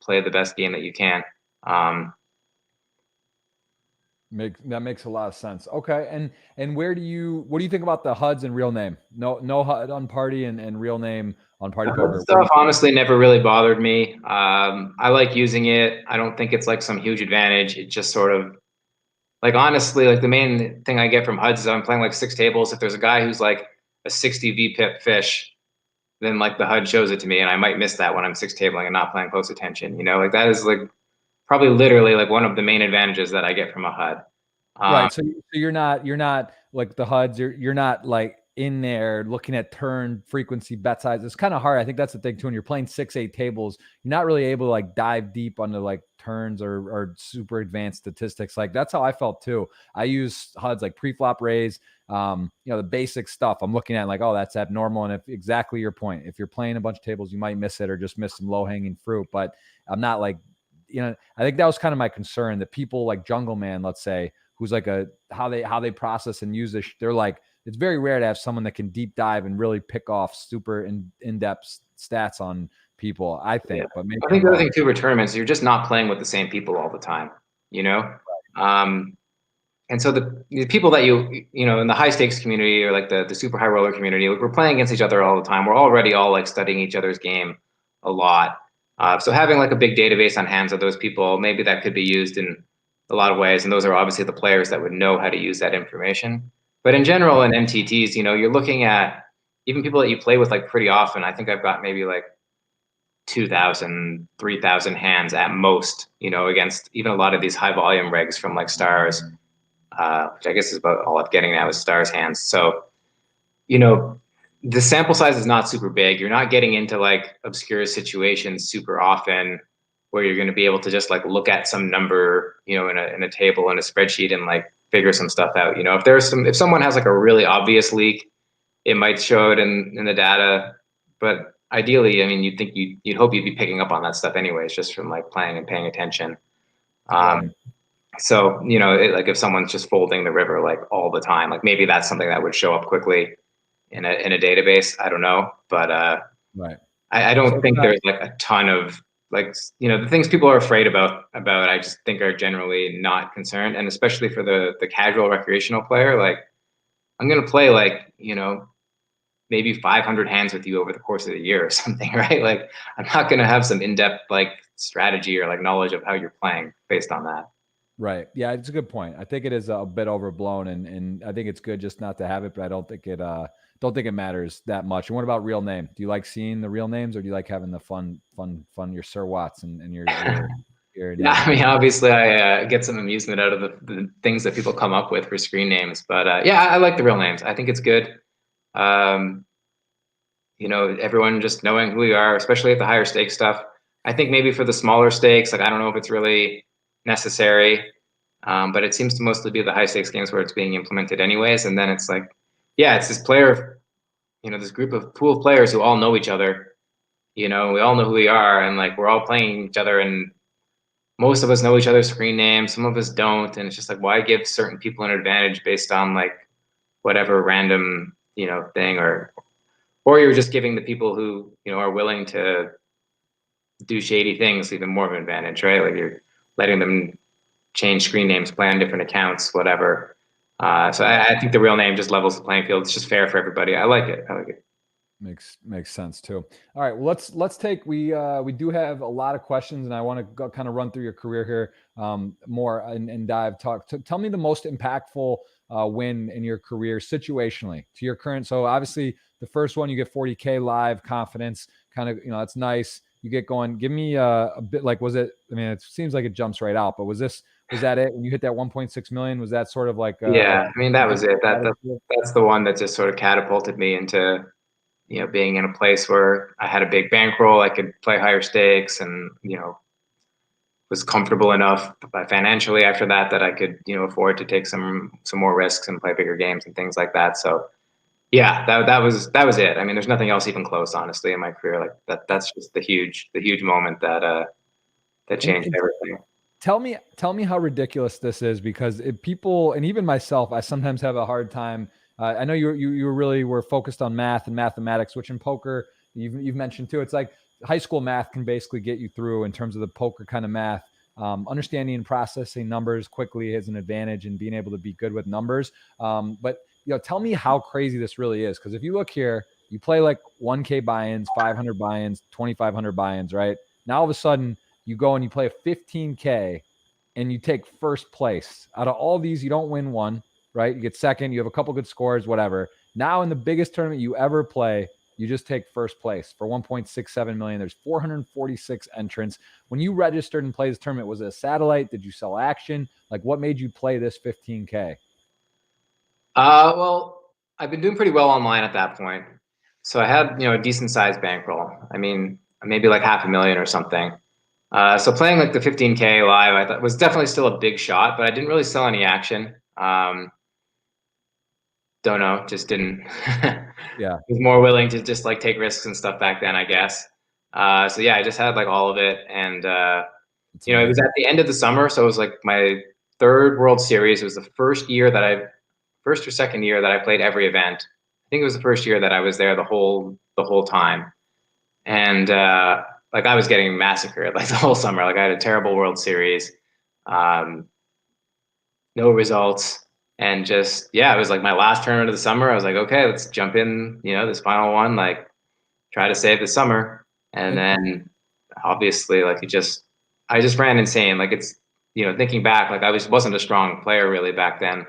play the best game that you can. Um, That makes a lot of sense. Okay, and what do you think about the HUDs and real name? No HUD on party and real name on party poker. What do Stuff you think? honestly never really bothered me. I like using it. I don't think it's like some huge advantage. It just sort of like honestly, like the main thing I get from HUDs is I'm playing like 6 tables. If there's a guy who's like a 60 VPIP fish, then like the HUD shows it to me, and I might miss that when I'm 6 tabling and not paying close attention. Like that is like probably literally like one of the main advantages that I get from a HUD. Right. So you're not like the HUDs. You're not like in there looking at turn frequency, bet size. It's kind of hard. I think that's the thing too. When you're playing 6, 8 tables, you're not really able to like dive deep onto like turns or super advanced statistics. Like that's how I felt too. I use HUDs like pre-flop raise. The basic stuff I'm looking at like, oh, that's abnormal. And if exactly your point, if you're playing a bunch of tables, you might miss it or just miss some low hanging fruit. But I'm not like, I think that was kind of my concern that people like Jungle Man, let's say, who's like how they process and use this. They're like, it's very rare to have someone that can deep dive and really pick off super in-depth stats on people, I Yeah. think, but maybe I think I'm the other wrong. thing too with tournaments, you're just not playing with the same people all the time, you know? Um, and so the people that in the high stakes community or like the super high roller community, like we're playing against each other all the time. We're already all like studying each other's game a lot. So having like a big database on hands of those people, maybe that could be used in a lot of ways. And those are obviously the players that would know how to use that information. But in general, in MTTs, you're looking at even people that you play with like pretty often. I think I've got maybe like 2,000, 3,000 hands at most, against even a lot of these high volume regs from like stars, which I guess is about all I'm getting now is stars hands. So, you know, the sample size is not super big. You're not getting into like obscure situations super often where you're going to be able to just like look at some number, in a table in a spreadsheet and like figure some stuff out. If someone has like a really obvious leak, it might show it in the data, but ideally, I mean, you'd hope you'd be picking up on that stuff anyways, just from like playing and paying attention. Right. So like if someone's just folding the river like all the time, like maybe that's something that would show up quickly in a database. I don't know, but Right. I So don't it's think not, there's like a ton of like the things people are afraid about I just think are generally not concerned, and especially for the casual recreational player, like I'm gonna play like maybe 500 hands with you over the course of the year or something, right? Like I'm not going to have some in-depth like strategy or like knowledge of how you're playing based on that. right. Yeah, it's a good point. I think it is a bit overblown and I think it's good just not to have it, but I don't think it matters that much. And what about real name? Do you like seeing the real names or do you like having the fun, your Sir Watts and your Yeah, name I on mean, it? obviously, I get some amusement out of the things that people come up with for screen names, but yeah, I like the real names. I think it's good. Um, everyone just knowing who you are, especially at the higher stake stuff. I think maybe for the smaller stakes, like I don't know if it's really necessary, but it seems to mostly be the high stakes games where it's being implemented anyways. And then it's like, yeah, it's this player, this group of pool of players who all know each other. We all know who we are, and like we're all playing each other, and most of us know each other's screen names, some of us don't, and it's just like, why give certain people an advantage based on like whatever random, thing, or you're just giving the people who, are willing to do shady things even more of an advantage, right? Like you're letting them change screen names, play on different accounts, whatever. So I think the real name just levels the playing field. It's just fair for everybody. I like it. I like it. Makes sense too. All right, well, let's take we do have a lot of questions, and I want to go kind of run through your career here more and dive talk. Tell me the most impactful win in your career situationally to your current. So obviously the first one you get 40K live confidence, kind of that's nice. You get going. Give me a bit like was it? I mean, it seems like it jumps right out, but was that it when you hit that 1.6 million? Was that sort of like Yeah, I mean that a was it. That's the one that just sort of catapulted me into being in a place where I had a big bankroll, I could play higher stakes, and was comfortable enough financially after that I could afford to take some more risks and play bigger games and things like that. So yeah, that was it. I mean, there's nothing else even close, honestly, in my career. Like that's just the huge moment that changed and everything. tell me how ridiculous this is because people and even myself, I sometimes have a hard time. I know you really were focused on math and mathematics, which in poker you've mentioned too. It's like high school math can basically get you through in terms of the poker kind of math. Understanding and processing numbers quickly is an advantage and being able to be good with numbers. But tell me how crazy this really is because if you look here, you play like 1K buy-ins, 500 buy-ins, 2,500 buy-ins, right? Now all of a sudden you go and you play a 15K and you take first place. Out of all these, you don't win one, right? You get second, you have a couple good scores, whatever. Now in the biggest tournament you ever play, you just take first place for 1.67 million. There's 446 entrants. When you registered and played this tournament, was it a satellite? Did you sell action? Like what made you play this 15K? Well, I've been doing pretty well online at that point. So I had, a decent sized bankroll. I mean, maybe like 500,000 or something. So playing like the 15K live, I thought was definitely still a big shot, but I didn't really sell any action. Don't know, just didn't. Yeah. Was more willing to just like take risks and stuff back then, I guess. So yeah, I just had like all of it, and It's it was amazing. at the end of the summer, so it was like my third World Series. It was the first or second year that I played every event. I think it was the first year that I was there the whole time, and like I was getting massacred like the whole summer. Like I had a terrible World Series, um, no results, and just yeah, it was like my last tournament of the summer. I was like, okay, let's jump in, this final one, like try to save the summer, and And then obviously like I just ran insane. Like it's thinking back, like I wasn't a strong player really back then.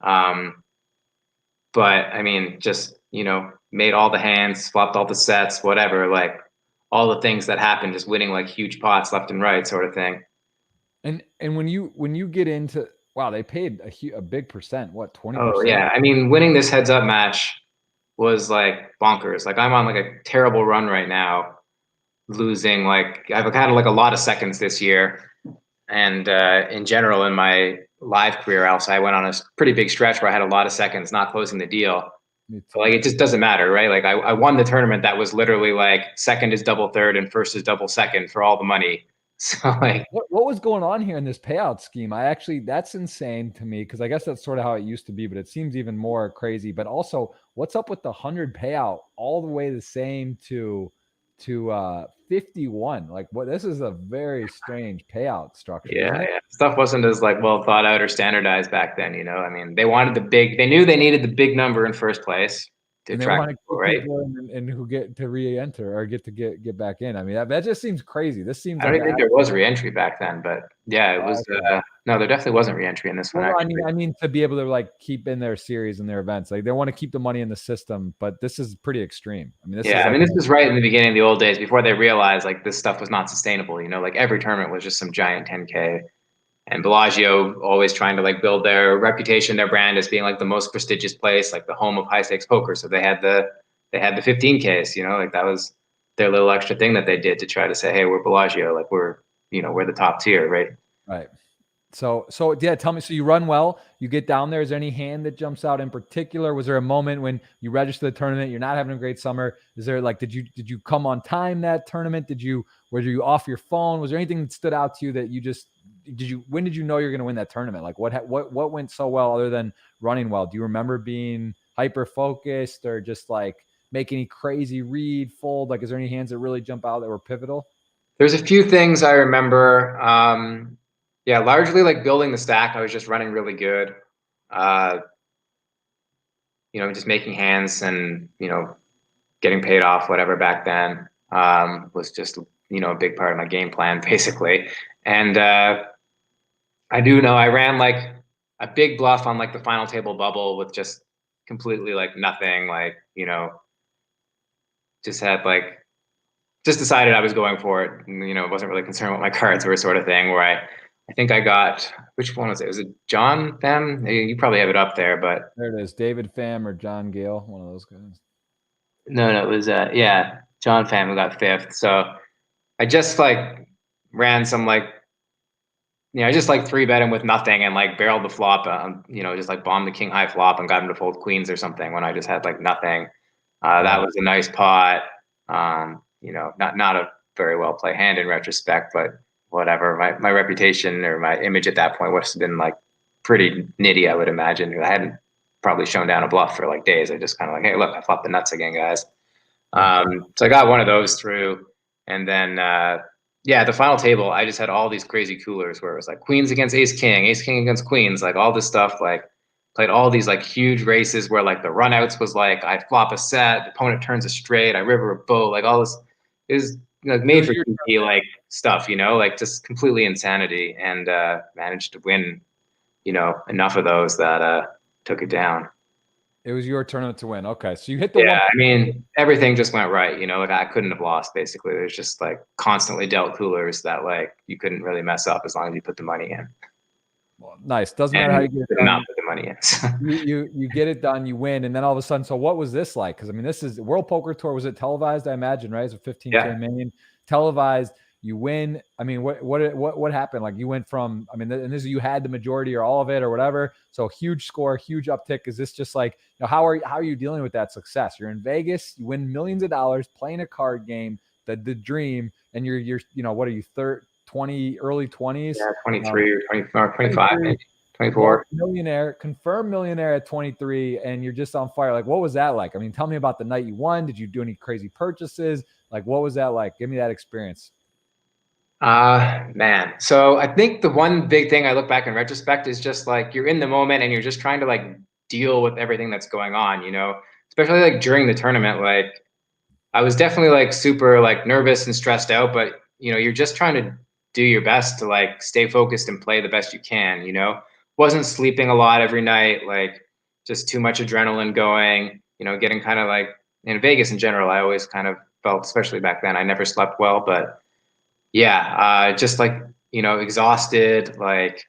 Um, but I mean, just made all the hands, swapped all the sets, whatever, like all the things that happened, just winning like huge pots left and right, sort of thing. and when you get into wow, they paid a big percent, what, Oh 20%? yeah, I mean, winning this heads up match was like bonkers. Like I'm on like a terrible run right now, losing like I've had like a lot of seconds this year, and in general in my live career, also I went on a pretty big stretch where I had a lot of seconds not closing the deal. Me But too. like it just doesn't matter, right? Like I won the tournament that was literally like second is double third and first is double second for all the money. So like What was going on here in this payout scheme? I actually that's insane to me because I guess that's sort of how it used to be, but it seems even more crazy. But also, what's up with the 100 payout all the way the same to 51? Like what this is a very strange payout structure, yeah, isn't it? yeah. Stuff wasn't as like well thought out or standardized back then. I mean, they knew they needed the big number in first place to And they attract want to people, keep right? people and who get to re-enter or get back in. I mean, that just seems crazy. This seems I don't like even think there was reentry back then, but yeah, it was. okay. No, there definitely wasn't reentry in this one Well, no, actually. I mean to be able to like keep in their series and their events. Like they want to keep the money in the system, but this is pretty extreme. I mean, this Yeah, is I like mean, this was right in the beginning of the old days before they realized like this stuff was not sustainable. Like every tournament was just some giant 10K, and Bellagio always trying to like build their reputation, their brand as being like the most prestigious place, like the home of high stakes poker. So they had the 15Ks. Like that was their little extra thing that they did to try to say, hey, we're Bellagio, like we're the top tier, right? right. So yeah, tell me. So you run well. You get down there. Is there any hand that jumps out in particular? Was there a moment when you register the tournament? You're not having a great summer. Is there like did you come on time that tournament? Were you off your phone? Was there anything that stood out to you that you just when did you know you're going to win that tournament? Like what went so well other than running well? Do you remember being hyper focused or just like make any crazy read fold? Like is there any hands that really jump out that were pivotal? There's a few things I remember. Yeah, largely like building the stack. I was just running really good. Uh, just making hands and, getting paid off, whatever back then, was just, a big part of my game plan basically. And, I do know I ran like a big bluff on like the final table bubble with just completely like nothing, like, just had like just decided I was going for it. And, wasn't really concerned what my cards were, sort of thing. Where I think I got, which one was it? Was it John Them? You probably have it up there, but There it is, David Pham or John Gale, one of those guys. no, it was yeah, John Pham who got fifth. So I just like ran some like, I just like three bet him with nothing and like barreled the flop, just like bombed the king high flop and got him to fold queens or something when I just had like nothing. That was a nice pot. Not a very well played hand in retrospect, but whatever. My reputation or my image at that point must have been like pretty nitty, I would imagine. I hadn't probably shown down a bluff for like days. I just kind of like, hey, look, I flopped the nuts again, guys. So I got one of those through, and then the final table, I just had all these crazy coolers where it was like queens against ace king against queens, like all this stuff, like played all these like huge races where like the runouts was like I flop a set, opponent turns a straight, I river a boat, like all this is like made for TV like stuff, like just completely insanity, and managed to win, enough of those that took it down. It was your tournament to win. Okay, so you hit the one. I mean, everything just went right. Like I couldn't have lost. Basically, there's just like constantly dealt coolers that like you couldn't really mess up as long as you put the money in. Well, nice. Doesn't matter how you get it done. Not put the money in. you get it done, you win, and then all of a sudden. So what was this like? Because I mean, this is World Poker Tour. Was it televised? I imagine, right? It's a 15K million televised. You win. I mean, what happened? Like you went from, I mean, and this you had the majority or all of it or whatever. So huge score, huge uptick. Is this just like, how are you dealing with that success? You're in Vegas, you win millions of dollars playing a card game, the dream, and you're what are you, 20, early 20s? Yeah, 23 or 24, 25, maybe 24. Confirmed millionaire at 23, and you're just on fire. Like, what was that like? I mean, tell me about the night you won. Did you do any crazy purchases? Like, what was that like? Give me that experience. Man. So I think the one big thing I look back in retrospect is just like you're in the moment and you're just trying to like deal with everything that's going on, especially like during the tournament. Like I was definitely like super like nervous and stressed out, but you're just trying to do your best to like stay focused and play the best you can, wasn't sleeping a lot every night, like just too much adrenaline going, getting kind of like in Vegas in general. I always kind of felt, especially back then, I never slept well, but just like, exhausted, like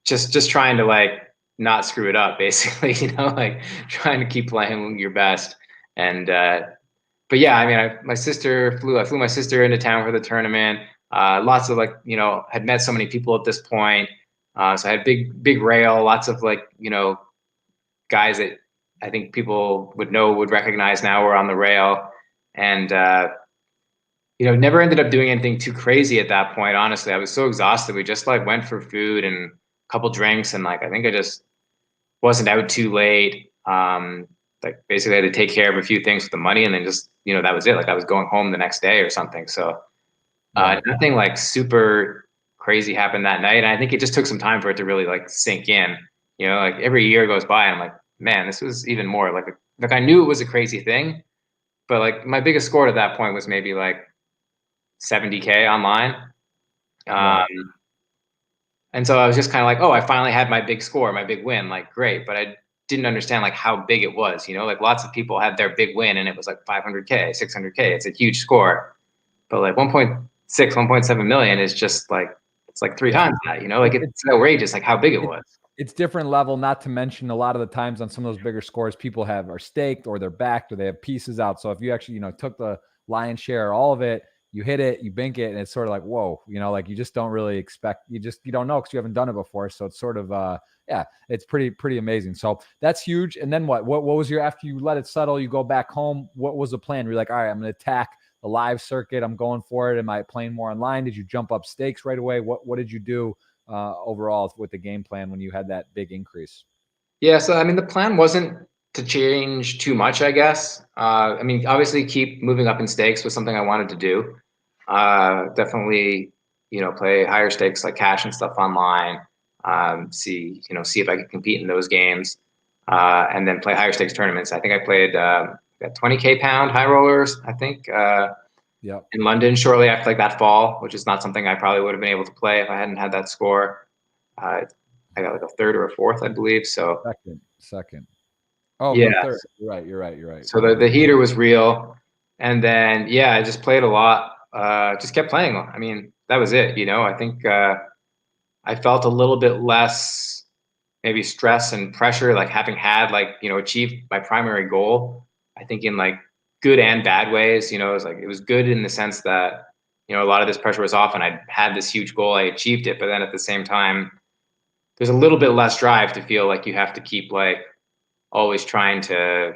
just trying to like not screw it up basically, like trying to keep playing your best. And, but yeah, I mean, I flew my sister into town for the tournament. Lots of like, had met so many people at this point. So I had big rail, lots of like, guys that I think people would recognize now were on the rail. And, never ended up doing anything too crazy at that point. Honestly, I was so exhausted. We just like went for food and a couple drinks, and like I think I just wasn't out too late. Like basically I had to take care of a few things with the money, and then just that was it. Like I was going home the next day or something. So nothing like super crazy happened that night. And I think it just took some time for it to really like sink in. Like every year goes by, and I'm like, man, this was even more like I knew it was a crazy thing, but like my biggest score at that point was maybe like 70K online. And so I was just kind of like, oh, I finally had my big score, my big win, like great. But I didn't understand like how big it was, like lots of people had their big win and it was like 500K, 600K. It's a huge score. But like 1.6, 1.7 million is just like, it's like three times that, like it's outrageous, like how big it was. It's different level, not to mention a lot of the times on some of those bigger scores, people are staked or they're backed or they have pieces out. So if you actually, took the lion's share, all of it, you hit it, you bink it, and it's sort of like, whoa, like you just don't really expect, you don't know because you haven't done it before. So it's sort of, yeah, it's pretty amazing. So that's huge. And then what was your, after you let it settle, you go back home, what was the plan? You're like, all right, I'm going to attack the live circuit. I'm going for it. Am I playing more online? Did you jump up stakes right away? What did you do overall with the game plan when you had that big increase? Yeah, so I mean, the plan wasn't to change too much, I guess. I mean, obviously, keep moving up in stakes was something I wanted to do. Definitely, play higher stakes like cash and stuff online. See if I could compete in those games, and then play higher stakes tournaments. I think I played 20K pound high rollers. I think Yep. in London shortly after like that fall, which is not something I probably would have been able to play if I hadn't had that score. I got like a third or a fourth, I believe. So Second. Oh, yeah, no, third. You're right. so the heater was real. And then, yeah, I just played a lot. Just kept playing. I mean, that was it. I think I felt a little bit less maybe stress and pressure, like having had like, achieved my primary goal. I think in like good and bad ways, it was like, it was good in the sense that, a lot of this pressure was off and I had this huge goal. I achieved it. But then at the same time, there's a little bit less drive to feel like you have to keep like always trying to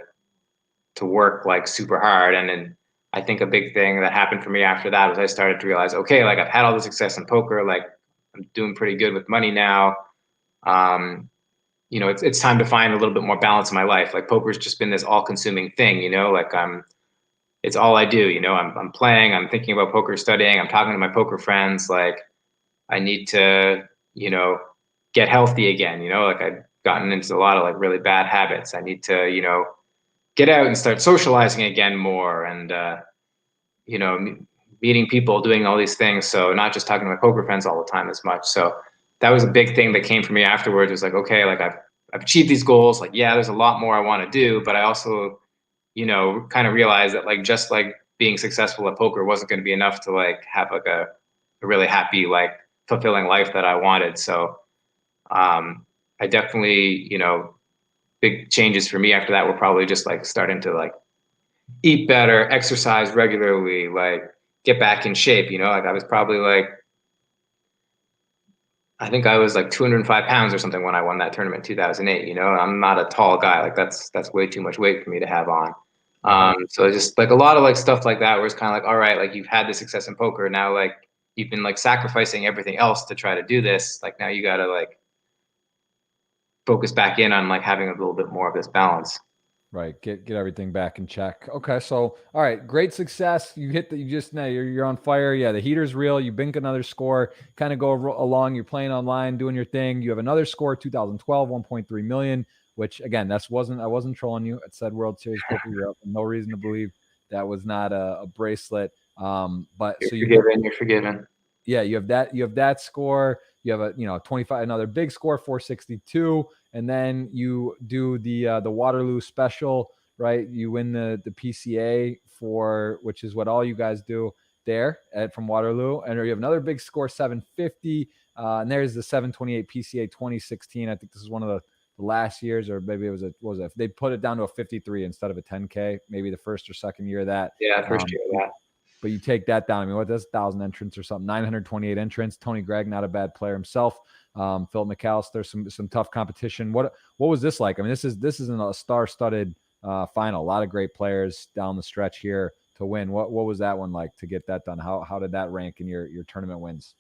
work like super hard. And then I think a big thing that happened for me after that was I started to realize, okay, like I've had all the success in poker, like I'm doing pretty good with money now. It's time to find a little bit more balance in my life. Like poker's just been this all-consuming thing, like it's all I do. I'm playing, I'm thinking about poker, studying, I'm talking to my poker friends. Like I need to, get healthy again. Like I've gotten into a lot of like really bad habits. I need to, get out and start socializing again more, and you know, meeting people, doing all these things. So not just talking to my poker friends all the time as much. So that was a big thing that came for me afterwards. It was like, okay, like I've achieved these goals. Like, yeah, there's a lot more I want to do, but I also, kind of realized that like just like being successful at poker wasn't going to be enough to like have like a really happy, like fulfilling life that I wanted. So I definitely, big changes for me after that were probably just like starting to like eat better, exercise regularly, like get back in shape. Like I was probably like, I think I was like 205 pounds or something when I won that tournament in 2008. I'm not a tall guy. Like that's way too much weight for me to have on. Right. So just like a lot of like stuff like that, where it's kind of like, all right, like you've had the success in poker. Now, like you've been like sacrificing everything else to try to do this. Like now you got to like focus back in on like having a little bit more of this balance. Right. Get everything back in check. Okay. So, all right. Great success. You hit the, you just now you're on fire. Yeah. The heater's real. You bink another score, kind of go along. You're playing online, doing your thing. You have another score, 2012, 1.3 million, which again, I wasn't trolling you. It said World Series Poker Europe. No reason to believe that was not a bracelet. But You're so you forgiven. You're forgiven. yeah, you have that score. You have a 25, another big score, 462, and then you do the Waterloo special, right? You win the PCA for, which is what all you guys do there from Waterloo, and you have another big score, 750, and there's the 728 PCA 2016. I think this is one of the last years, or maybe it was they put it down to a 53 instead of a 10K, maybe the first or second year of that. Yeah, first year of that. But you take that down. I mean, what that's 1,000 entrants or something, 928 entrants. Tony Gregg, not a bad player himself. Philip McAllister, some tough competition. What was this like? I mean, this isn't a star-studded final. A lot of great players down the stretch here to win. What was that one like to get that done? How did that rank in your tournament wins?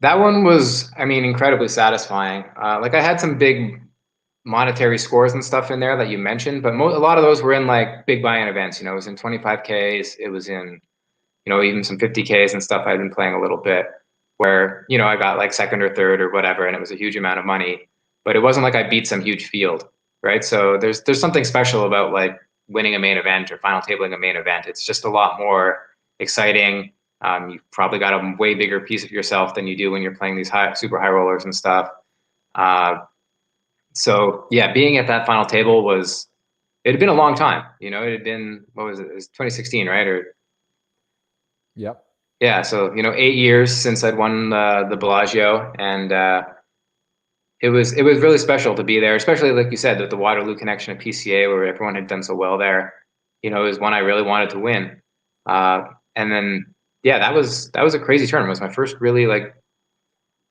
That one was, I mean, incredibly satisfying. Like I had some big monetary scores and stuff in there that you mentioned, but a lot of those were in like big buy-in events. It was in 25Ks. It was in even some 50Ks and stuff. I'd been playing a little bit where, I got like second or third or whatever, and it was a huge amount of money, but it wasn't like I beat some huge field, right? So there's something special about like winning a main event or final tabling a main event. It's just a lot more exciting. You've probably got a way bigger piece of yourself than you do when you're playing these super high rollers and stuff. So yeah, being at that final table it had been a long time. It had been, what was it? It was 2016, right? Or Yep. yeah, so 8 years since I'd won the Bellagio, and it was really special to be there, especially like you said, the Waterloo connection at PCA where everyone had done so well there. It was one I really wanted to win, and then yeah, that was a crazy tournament. It was my first really like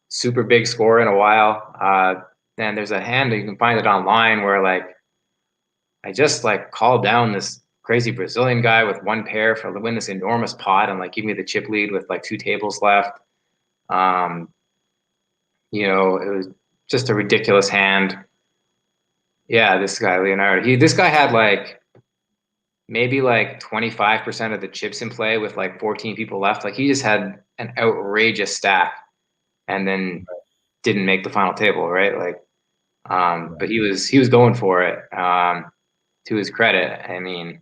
super big score in a while. And there's a hand you can find it online where like I just like called down this crazy Brazilian guy with one pair for to win this enormous pot and like give me the chip lead with like 2 tables left. Um, you know, it was just a ridiculous hand. Yeah, this guy Leonardo. This guy had like maybe like 25% of the chips in play with like 14 people left. Like he just had an outrageous stack and then didn't make the final table, right? Like but he was going for it. To his credit. I mean,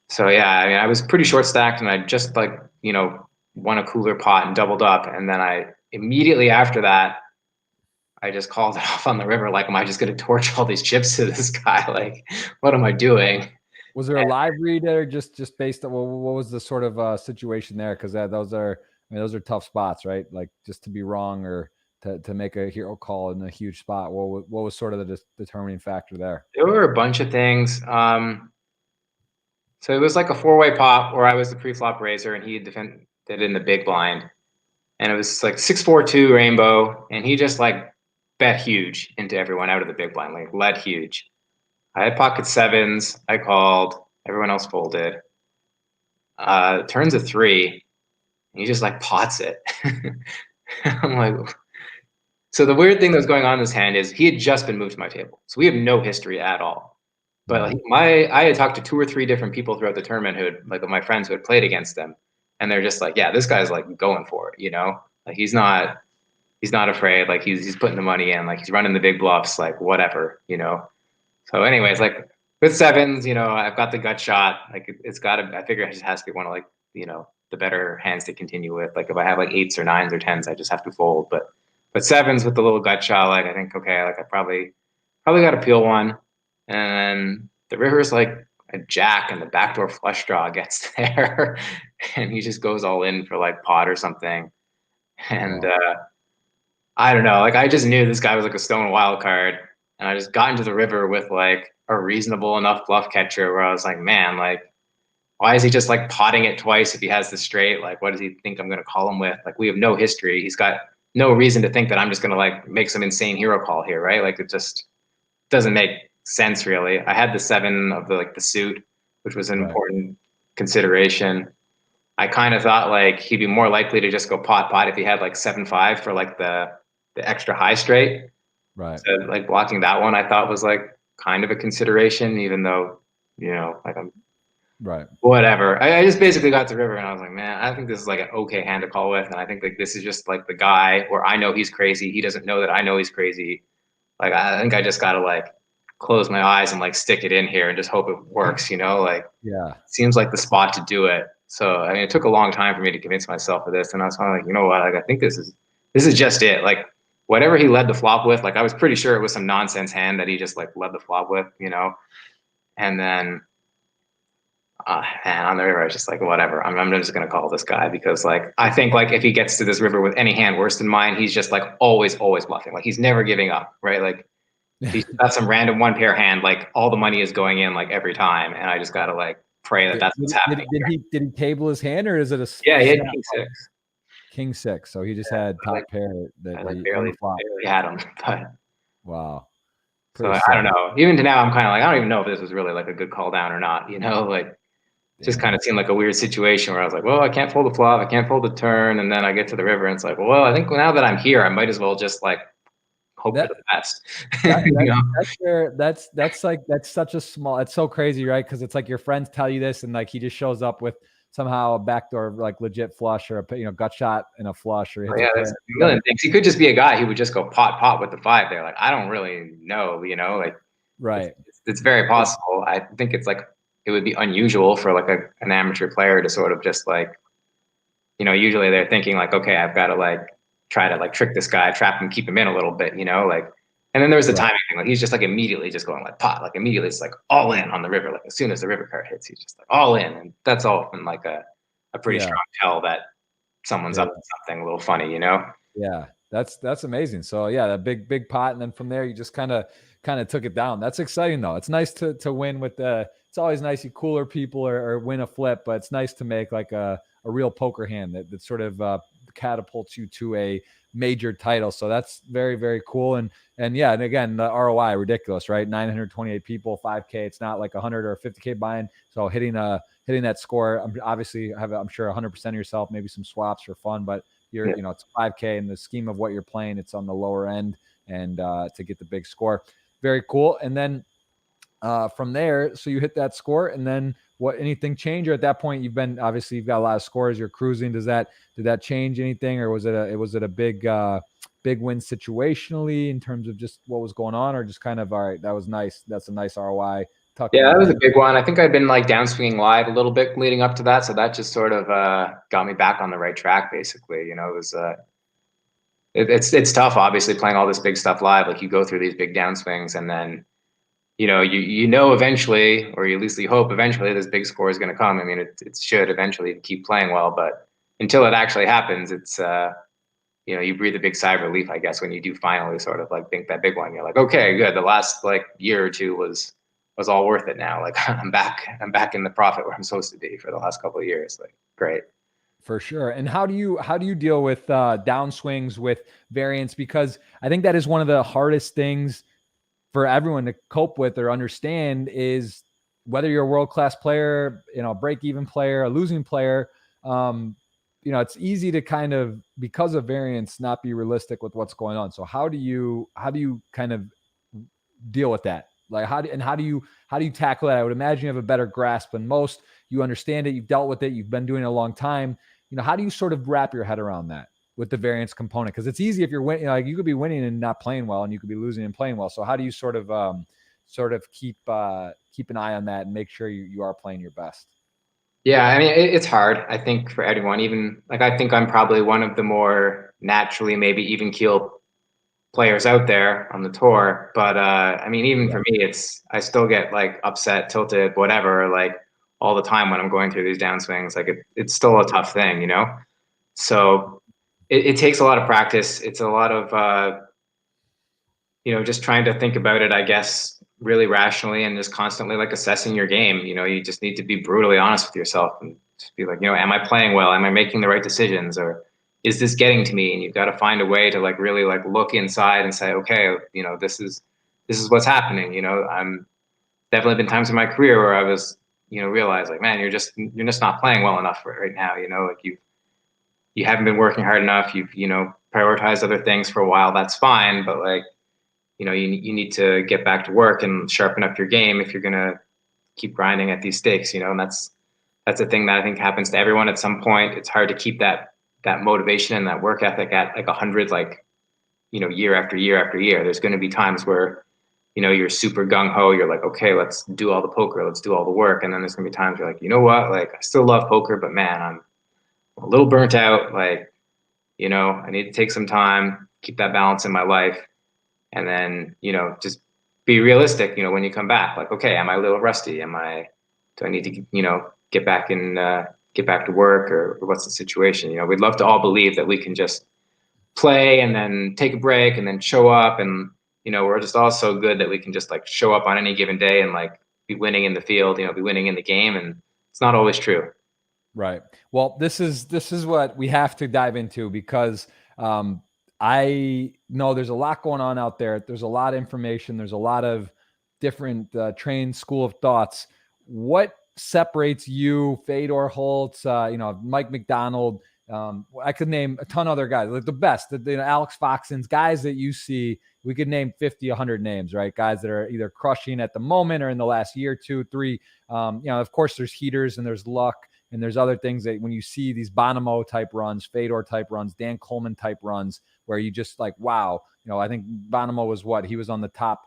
so yeah, I mean I was pretty short stacked and I just like, you know, won a cooler pot and doubled up. And then I immediately after that I just called it off on the river. Like, am I just going to torch all these chips to this guy? Like, what am I doing? Was there a live read there, just based on what was the sort of situation there? Because those are, I mean, those are tough spots, right? Like just to be wrong or to make a hero call in a huge spot. What was sort of the determining factor there? There were a bunch of things. So it was like a 4-way pot where I was the pre-flop raiser and he defended in the big blind, and it was like 6-4-2 rainbow, and he just like bet huge into everyone out of the big blind, like led huge. I had pocket sevens. I called. Everyone else folded. Turns a 3. And he just like pots it. I'm like, so the weird thing that was going on in this hand is he had just been moved to my table, so we have no history at all. But like I had talked to 2 or 3 different people throughout the tournament who had, like my friends who had played against him, and they're just like, yeah, this guy's like going for it, you know, like he's not afraid, like he's putting the money in, like he's running the big bluffs, like whatever, you know. So anyways, like with sevens, you know, I've got the gut shot. Like it's got to. I figure it just has to be one of like, you know, the better hands to continue with. Like if I have like 8s or 9s or 10s, I just have to fold. But sevens with the little gut shot, like I think okay, like I probably got to peel one, and then the river is like a jack, and the backdoor flush draw gets there, and he just goes all in for like pot or something, and I don't know, like I just knew this guy was like a stone wild card. And I just got into the river with like a reasonable enough bluff catcher where I was like, man, like, why is he just like potting it twice if he has the straight? Like, what does he think I'm going to call him with? Like, we have no history. He's got no reason to think that I'm just going to like make some insane hero call here, right? Like, it just doesn't make sense really. I had the 7 of the like the suit, which was an important consideration. I kind of thought like he'd be more likely to just go pot if he had like 7-5 for like the extra high straight. Right. So like blocking that one, I thought was like kind of a consideration, even though, you know, like I'm whatever. I just basically got to river and I was like, man, I think this is like an okay hand to call with. And I think like this is just like the guy where I know he's crazy. He doesn't know that I know he's crazy. Like, I think I just got to like close my eyes and like stick it in here and just hope it works, you know, like, seems like the spot to do it. So, I mean, it took a long time for me to convince myself of this. And I was kind of like, you know what? Like, I think this is just it. Like, whatever he led the flop with, like I was pretty sure it was some nonsense hand that he just like led the flop with, you know. And then, and on the river, I was just like, whatever. I'm just gonna call this guy because like I think like if he gets to this river with any hand worse than mine, he's just like always bluffing. Like he's never giving up, right? Like he's got some random 1-pair hand, like all the money is going in like every time, and I just gotta like pray that that's what's happening. Did he table his hand or is it a? Yeah, he had king 6. King 6, so he just had top pair that I barely had him. But wow. So I don't know. Even to now, I'm kind of like I don't even know if this was really like a good call down or not. You know, like just kind of seemed like a weird situation where I was like, well, I can't fold the flop, I can't fold the turn, and then I get to the river and it's like, well, I think now that I'm here, I might as well just like hope for the best. That's such a small. It's so crazy, right? Because it's like your friends tell you this, and like he just shows up with somehow a backdoor like legit flush or a gut shot and a flush or there's a million things. He could just be a guy who would just go pot with the 5 there. Like I don't really know, you know, like it's very possible. I think it's like it would be unusual for like an amateur player to sort of just like, you know, usually they're thinking like, okay, I've got to like try to like trick this guy, trap him, keep him in a little bit, you know, like. And then there was the timing thing. Like he's just like immediately just going like pot, like immediately it's like all in on the river. Like as soon as the river card hits, he's just like all in, and that's often like a pretty strong tell that someone's up to something a little funny, you know. Yeah, that's amazing. So yeah, that big pot, and then from there you just kind of took it down. That's exciting though. It's nice to win with the it's always nice you cooler people or win a flip, but it's nice to make like a real poker hand that sort of catapults you to a major title. So that's very, very cool. And yeah, and again, the ROI ridiculous, right? 928 people, 5K. It's not like 100 or 50K buy-in. So hitting that score, obviously I'm sure 100% of yourself, maybe some swaps for fun, but it's 5K in the scheme of what you're playing. It's on the lower end, and to get the big score, very cool. And then from there, so you hit that score, and then anything change? Or at that point, you've got a lot of scores, you're cruising. Did that change anything, or was it a big win situationally in terms of just what was going on, or just kind of, all right, that was nice, that's a nice ROI? Yeah, that was a big one. I think I'd been like downswinging live a little bit leading up to that, so that just sort of got me back on the right track. Basically, it was it's tough, obviously, playing all this big stuff live. Like, you go through these big downswings, and then eventually, or at least you hope eventually, this big score is going to come. I mean, it should eventually keep playing well, but until it actually happens, it's you breathe a big sigh of relief, I guess, when you do finally sort of like think that big one. You're like, okay, good. The last like year or two was all worth it now. Like, I'm back in the profit where I'm supposed to be for the last couple of years. Like, great. For sure. And how do you deal with downswings with variance? Because I think that is one of the hardest things for everyone to cope with or understand, is whether you're a world-class player, break-even player, a losing player. It's easy to kind of, because of variance, not be realistic with what's going on. So how do you kind of deal with that? Like, how do you tackle that? I would imagine you have a better grasp than most. You understand it. You've dealt with it. You've been doing it a long time. How do you sort of wrap your head around that with the variance component? Because it's easy if you're winning. Like, you could be winning and not playing well, and you could be losing and playing well. So how do you sort of keep an eye on that and make sure you are playing your best? Yeah, I mean, it's hard, I think, for everyone. Even like, I think I'm probably one of the more naturally maybe even keel players out there on the tour. But I mean, even for me, I still get like upset, tilted, whatever, like all the time when I'm going through these downswings. Like, it's still a tough thing. So it takes a lot of practice. It's a lot of just trying to think about it, I guess, really rationally, and just constantly like assessing your game. You just need to be brutally honest with yourself and just be like, am I playing well? Am I making the right decisions? Or is this getting to me? And you've got to find a way to like really like look inside and say, okay, this is what's happening. I'm definitely been times in my career where I was, realize like, man, you're just not playing well enough right now. Like, you haven't been working hard enough. You've, prioritized other things for a while. That's fine. But like, you need to get back to work and sharpen up your game if you're going to keep grinding at these stakes, and that's a thing that I think happens to everyone at some point. It's hard to keep that motivation and that work ethic at like 100, like, year after year after year. There's going to be times where, you're super gung ho. You're like, okay, let's do all the poker. Let's do all the work. And then there's going to be times where like, you know what? Like, I still love poker, but man, I'm a little burnt out. Like, I need to take some time, keep that balance in my life. And then, just be realistic, when you come back, like, okay, am I a little rusty? Do I need to, get back to work, or what's the situation? We'd love to all believe that we can just play and then take a break and then show up. And, we're just all so good that we can just like show up on any given day and like be winning in the field, be winning in the game. And it's not always true. Right. Well, this is what we have to dive into, because I know there's a lot going on out there. There's a lot of information. There's a lot of different trained school of thoughts. What separates you, Fedor Holtz, Mike McDonald? I could name a ton of other guys, like the best, Alex Foxens, guys that you see. We could name 50, 100 names, right? Guys that are either crushing at the moment or in the last year, 2, 3. Of course, there's heaters and there's luck. And there's other things that when you see these Bonomo type runs, Fedor type runs, Dan Coleman type runs, where you just like, wow, I think Bonomo was he was on the top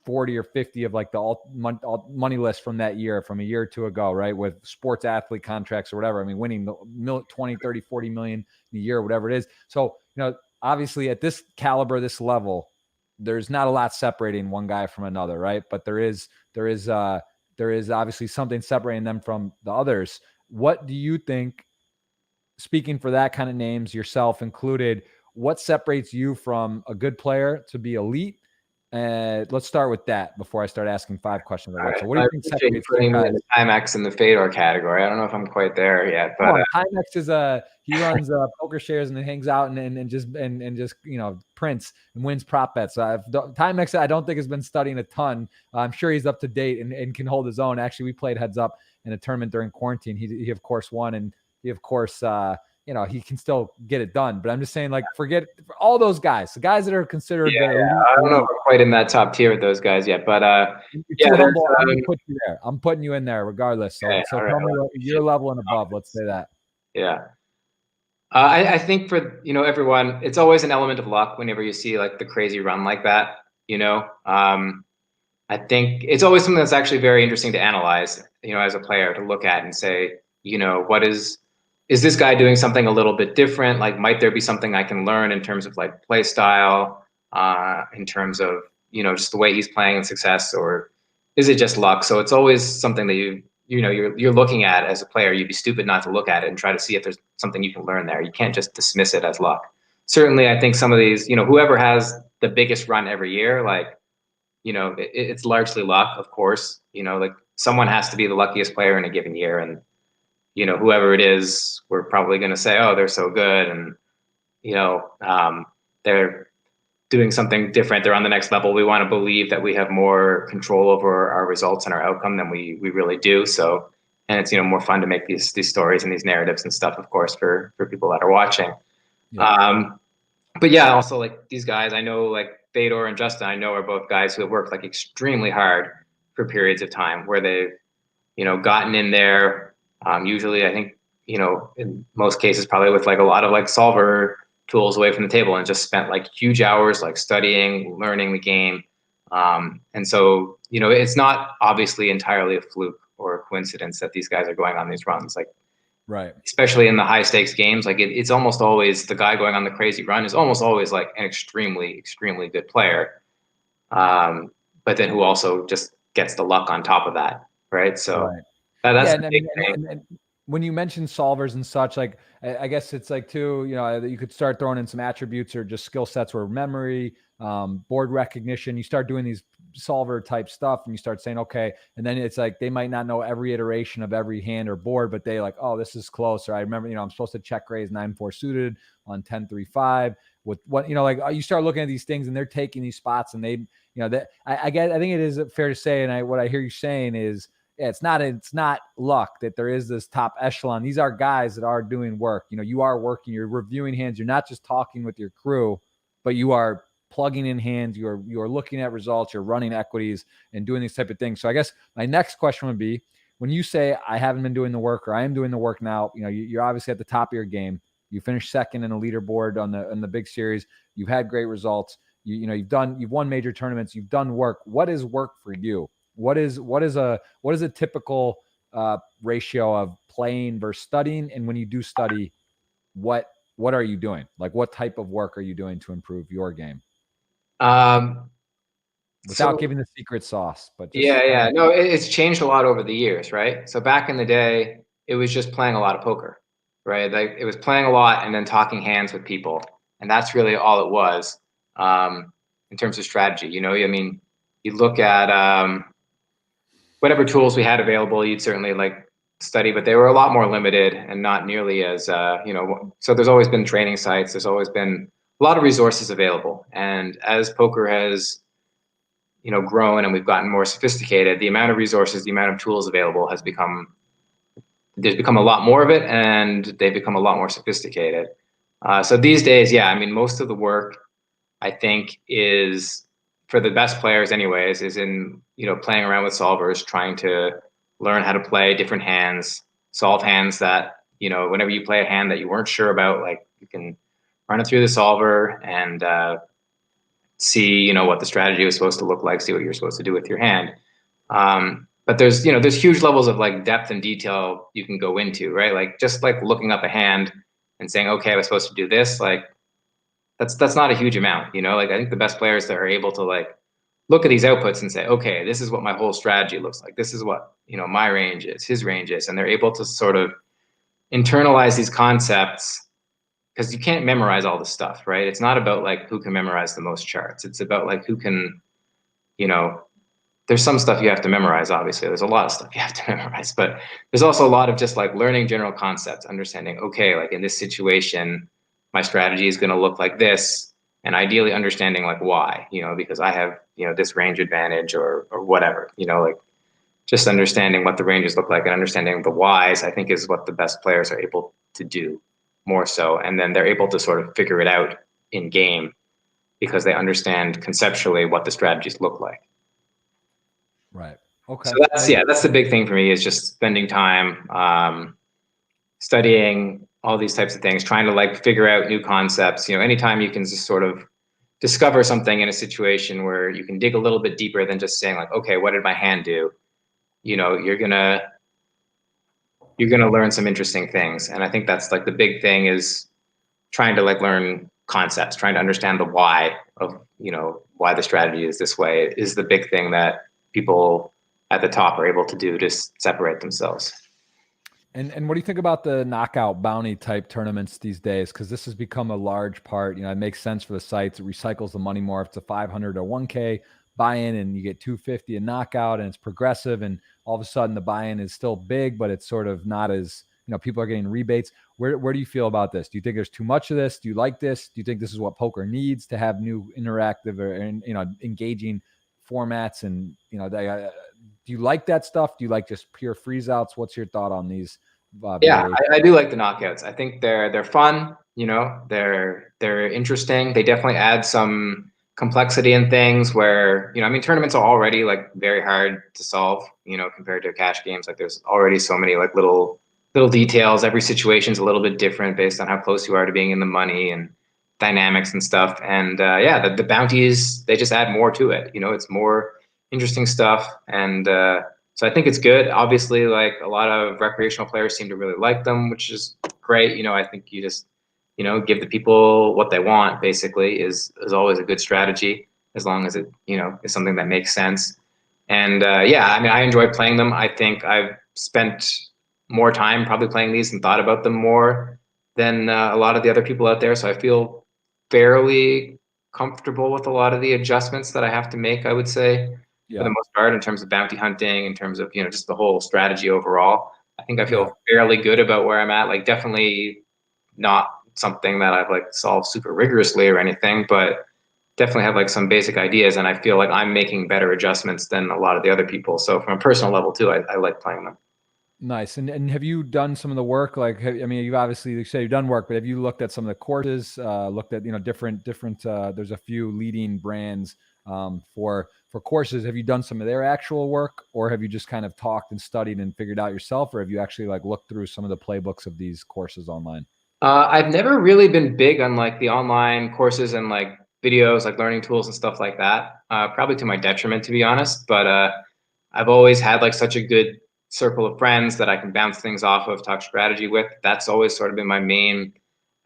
40 or 50 of like the all money list from that year, from a year or two ago, right? With sports athlete contracts or whatever. I mean, winning the 20, 30, 40 million a year, whatever it is. So, obviously at this caliber, this level, there's not a lot separating one guy from another, right? But there is obviously something separating them from the others. What do you think, speaking for that kind of names, yourself included, what separates you from a good player to be elite, Let's start with that before I start asking 5 questions at All once. right. So what do I you think appreciate you separates you putting me in guys? the Timex and the Fedor category. I don't know if I'm quite there yet, but Oh, Timex is he runs poker shares and hangs out and just prints and wins prop bets. Timex I don't think has been studying a ton. I'm sure he's up to date and can hold his own. Actually, we played heads up in a tournament during quarantine. He of course won, and he of course he can still get it done. But I'm just saying, like, forget all those guys, the guys that are considered the I don't know if elite. I'm quite in that top tier with those guys yet, but You're yeah, too there's humble. I'm gonna put you there. I'm putting you in there regardless. So okay, so all right, tell me well, I what appreciate your level and the above. Let's confidence. say that. Yeah. I think for everyone, it's always an element of luck whenever you see like the crazy run like that. I think it's always something that's actually very interesting to analyze. As a player, to look at and say, what is this guy doing something a little bit different? Like, might there be something I can learn in terms of like play style, in terms of just the way he's playing and success, or is it just luck? So it's always something that you're looking at as a player. You'd be stupid not to look at it and try to see if there's something you can learn there. You can't just dismiss it as luck. Certainly, I think some of these, whoever has the biggest run every year, like, it's largely luck, of course. Like, someone has to be the luckiest player in a given year, and whoever it is, we're probably going to say, oh, they're so good, and they're doing something different. They're on the next level. We want to believe that we have more control over our results and our outcome than we really do. So, and it's more fun to make these stories and these narratives and stuff, of course, for people that are watching. Yeah. But yeah, also, like, these guys, I know, like Fedor and Justin, I know are both guys who have worked like extremely hard for periods of time where they've gotten in there. Usually, I think in most cases, probably with like a lot of like solver tools away from the table, and just spent like huge hours like studying, learning the game. And so, it's not obviously entirely a fluke or a coincidence that these guys are going on these runs. Like, Right. especially in the high stakes games, like it's almost always the guy going on the crazy run is almost always like an extremely, extremely good player. But then who also just gets the luck on top of that. Right. So Right. that's Yeah, the and I big mean, thing. and when you mention solvers and such, like I guess it's like too, that you could start throwing in some attributes or just skill sets where memory, board recognition. You start doing these solver type stuff, and you start saying, okay, and then it's like they might not know every iteration of every hand or board, but they like, oh, this is close. Or I remember, I'm supposed to check raise 9-4 suited on 10-3-5. With what like you start looking at these things, and they're taking these spots, and they, that I think it is fair to say, and what I hear you saying is, yeah, it's not luck that there is this top echelon. These are guys that are doing work. You are working, you're reviewing hands. You're not just talking with your crew, but you are plugging in hands. You're looking at results. You're running equities and doing these type of things. So I guess my next question would be, when you say I haven't been doing the work, or I am doing the work now, you're obviously at the top of your game. You finished second in a leaderboard on the big series. You've had great results. You've won major tournaments. You've done work. What is work for you? What is a typical ratio of playing versus studying? And when you do study, what are you doing? Like, what type of work are you doing to improve your game? Um, Without so giving the secret sauce, but just yeah, kind yeah, of. no, it's changed a lot over the years, right? So back in the day, it was just playing a lot of poker, right? Like, it was playing a lot and then talking hands with people, and that's really all it was, in terms of strategy. I mean, you look at whatever tools we had available, you'd certainly like study, but they were a lot more limited and not nearly as So there's always been training sites. There's always been a lot of resources available, and as poker has grown and we've gotten more sophisticated, the amount of resources, the amount of tools available there's become a lot more of it, and they've become a lot more sophisticated. So these days, yeah, I mean, most of the work, I think, is, for the best players anyways, is in playing around with solvers, trying to learn how to play different hands, solve hands that whenever you play a hand that you weren't sure about, like, you can run it through the solver and see what the strategy was supposed to look like, see what you're supposed to do with your hand. But there's huge levels of like depth and detail you can go into, right? Like, just like looking up a hand and saying, okay, I was supposed to do this, like, that's not a huge amount. Like, I think the best players that are able to like look at these outputs and say, okay, this is what my whole strategy looks like, this is what my range is, his range is, and they're able to sort of internalize these concepts, because you can't memorize all the stuff, right? It's not about like who can memorize the most charts. It's about like who can you know, there's some stuff you have to memorize, obviously. There's a lot of stuff you have to memorize, but there's also a lot of just like learning general concepts, understanding, okay, like in this situation, my strategy is going to look like this, and ideally understanding like why, because I have, this range advantage or whatever, like just understanding what the ranges look like and understanding the whys, I think is what the best players are able to do more so. And then they're able to sort of figure it out in game because they understand conceptually what the strategies look like. Right. Okay. So that's the big thing for me, is just spending time studying all these types of things, trying to like figure out new concepts. Anytime you can just sort of discover something in a situation where you can dig a little bit deeper than just saying like, okay, what did my hand do? You're gonna learn some interesting things. And I think that's like the big thing, is trying to like learn concepts, trying to understand the why of, why the strategy is this way, is the big thing that people at the top are able to do to separate themselves. And what do you think about the knockout bounty type tournaments these days? Because this has become a large part. It makes sense for the sites. It recycles the money more. If it's a 500 or 1K buy-in and you get 250 a knockout, and it's progressive, and all of a sudden the buy-in is still big, but it's sort of not as, people are getting rebates. Where do you feel about this? Do you think there's too much of this? Do you like this? Do you think this is what poker needs to have new interactive or, engaging formats? And, do you like that stuff? Do you like just pure freeze outs? What's your thought on these? Yeah, I do like the knockouts. I think they're fun. They're interesting. They definitely add some complexity in things where, tournaments are already like very hard to solve, compared to cash games. Like there's already so many like little details. Every situation's a little bit different based on how close you are to being in the money and dynamics and stuff. And yeah, the bounties, they just add more to it. It's more interesting stuff. And so I think it's good. Obviously, like a lot of recreational players seem to really like them, which is great. I think you just, give the people what they want, basically, is always a good strategy, as long as it, is something that makes sense. And yeah, I enjoy playing them. I think I've spent more time probably playing these and thought about them more than a lot of the other people out there. So I feel fairly comfortable with a lot of the adjustments that I have to make, I would say, for the most part, in terms of bounty hunting, in terms of, just the whole strategy overall. I think I feel fairly good about where I'm at. Like definitely not something that I've like solved super rigorously or anything, but definitely have like some basic ideas. And I feel like I'm making better adjustments than a lot of the other people. So from a personal level too, I like playing them. Nice. And have you done some of the work? Like, you've obviously, you say you've done work, but have you looked at some of the courses, looked at, different, there's a few leading brands for courses. Have you done some of their actual work, or have you just kind of talked and studied and figured out yourself? Or have you actually like looked through some of the playbooks of these courses online? I've never really been big on like the online courses and like videos, like learning tools and stuff like that. Probably to my detriment, to be honest. But I've always had like such a good circle of friends that I can bounce things off of, talk strategy with. That's always sort of been my main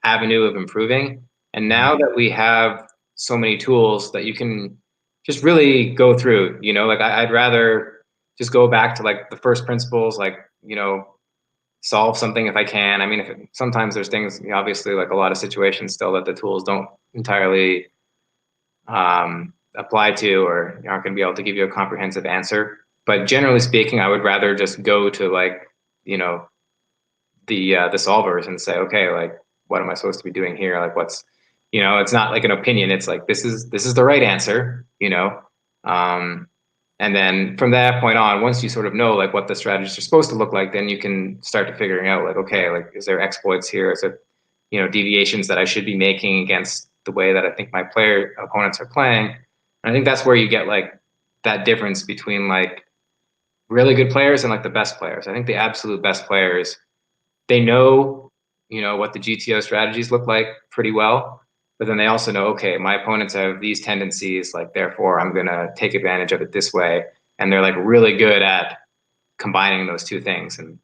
avenue of improving. And now that we have so many tools that you can just really go through, like I'd rather just go back to like the first principles, like, solve something if I can. Sometimes there's things, obviously, like a lot of situations still that the tools don't entirely apply to, or aren't going to be able to give you a comprehensive answer. But generally speaking, I would rather just go to like, the solvers and say, okay, like, what am I supposed to be doing here? Like, what's, it's not like an opinion. It's like, this is the right answer, and then from that point on, once you sort of know like what the strategies are supposed to look like, then you can start to figuring out like, okay, like, is there exploits here? Is there, deviations that I should be making against the way that I think my player opponents are playing? And I think that's where you get like that difference between like really good players and like the best players. I think the absolute best players, they know, what the GTO strategies look like pretty well, but then they also know, okay, my opponents have these tendencies, like therefore I'm gonna take advantage of it this way, and they're like really good at combining those two things. And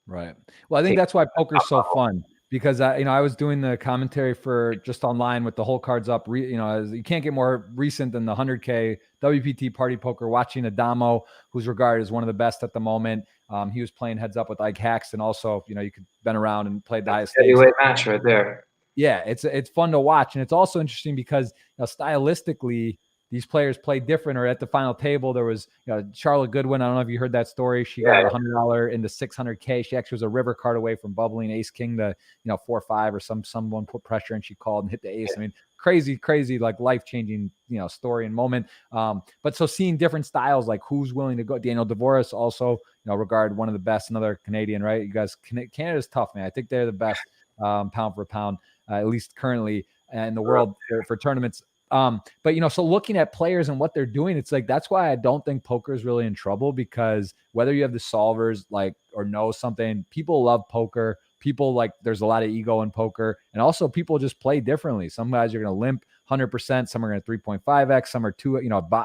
right. Well, I think that's why poker's so fun, because I was doing the commentary for just online with the whole cards up. You can't get more recent than the 100K WPT Party Poker. Watching Adamo, who's regarded as one of the best at the moment. He was playing heads up with Ike Hacks, and also, you could been around and played the highest stakes. Heavyweight match right there. Yeah, it's fun to watch, and it's also interesting because stylistically, these players play different. Or at the final table, there was, Charlotte Goodwin. I don't know if you heard that story. She got $100 into 600K. She actually was a river card away from bubbling ace king to 4-5, or someone put pressure and she called and hit the ace. I mean, crazy, like life-changing, story and moment. But so seeing different styles, like who's willing to go. Daniel Devoris also, regarded one of the best, another Canadian, right? You guys, Canada's tough, man. I think they're the best pound for pound, at least currently in the world for tournaments. But so looking at players and what they're doing, it's like, that's why I don't think poker is really in trouble, because whether you have the solvers or know something, people love poker. People there's a lot of ego in poker, and also people just play differently. Some guys are going to limp 100%. Some are going to 3.5x. Some are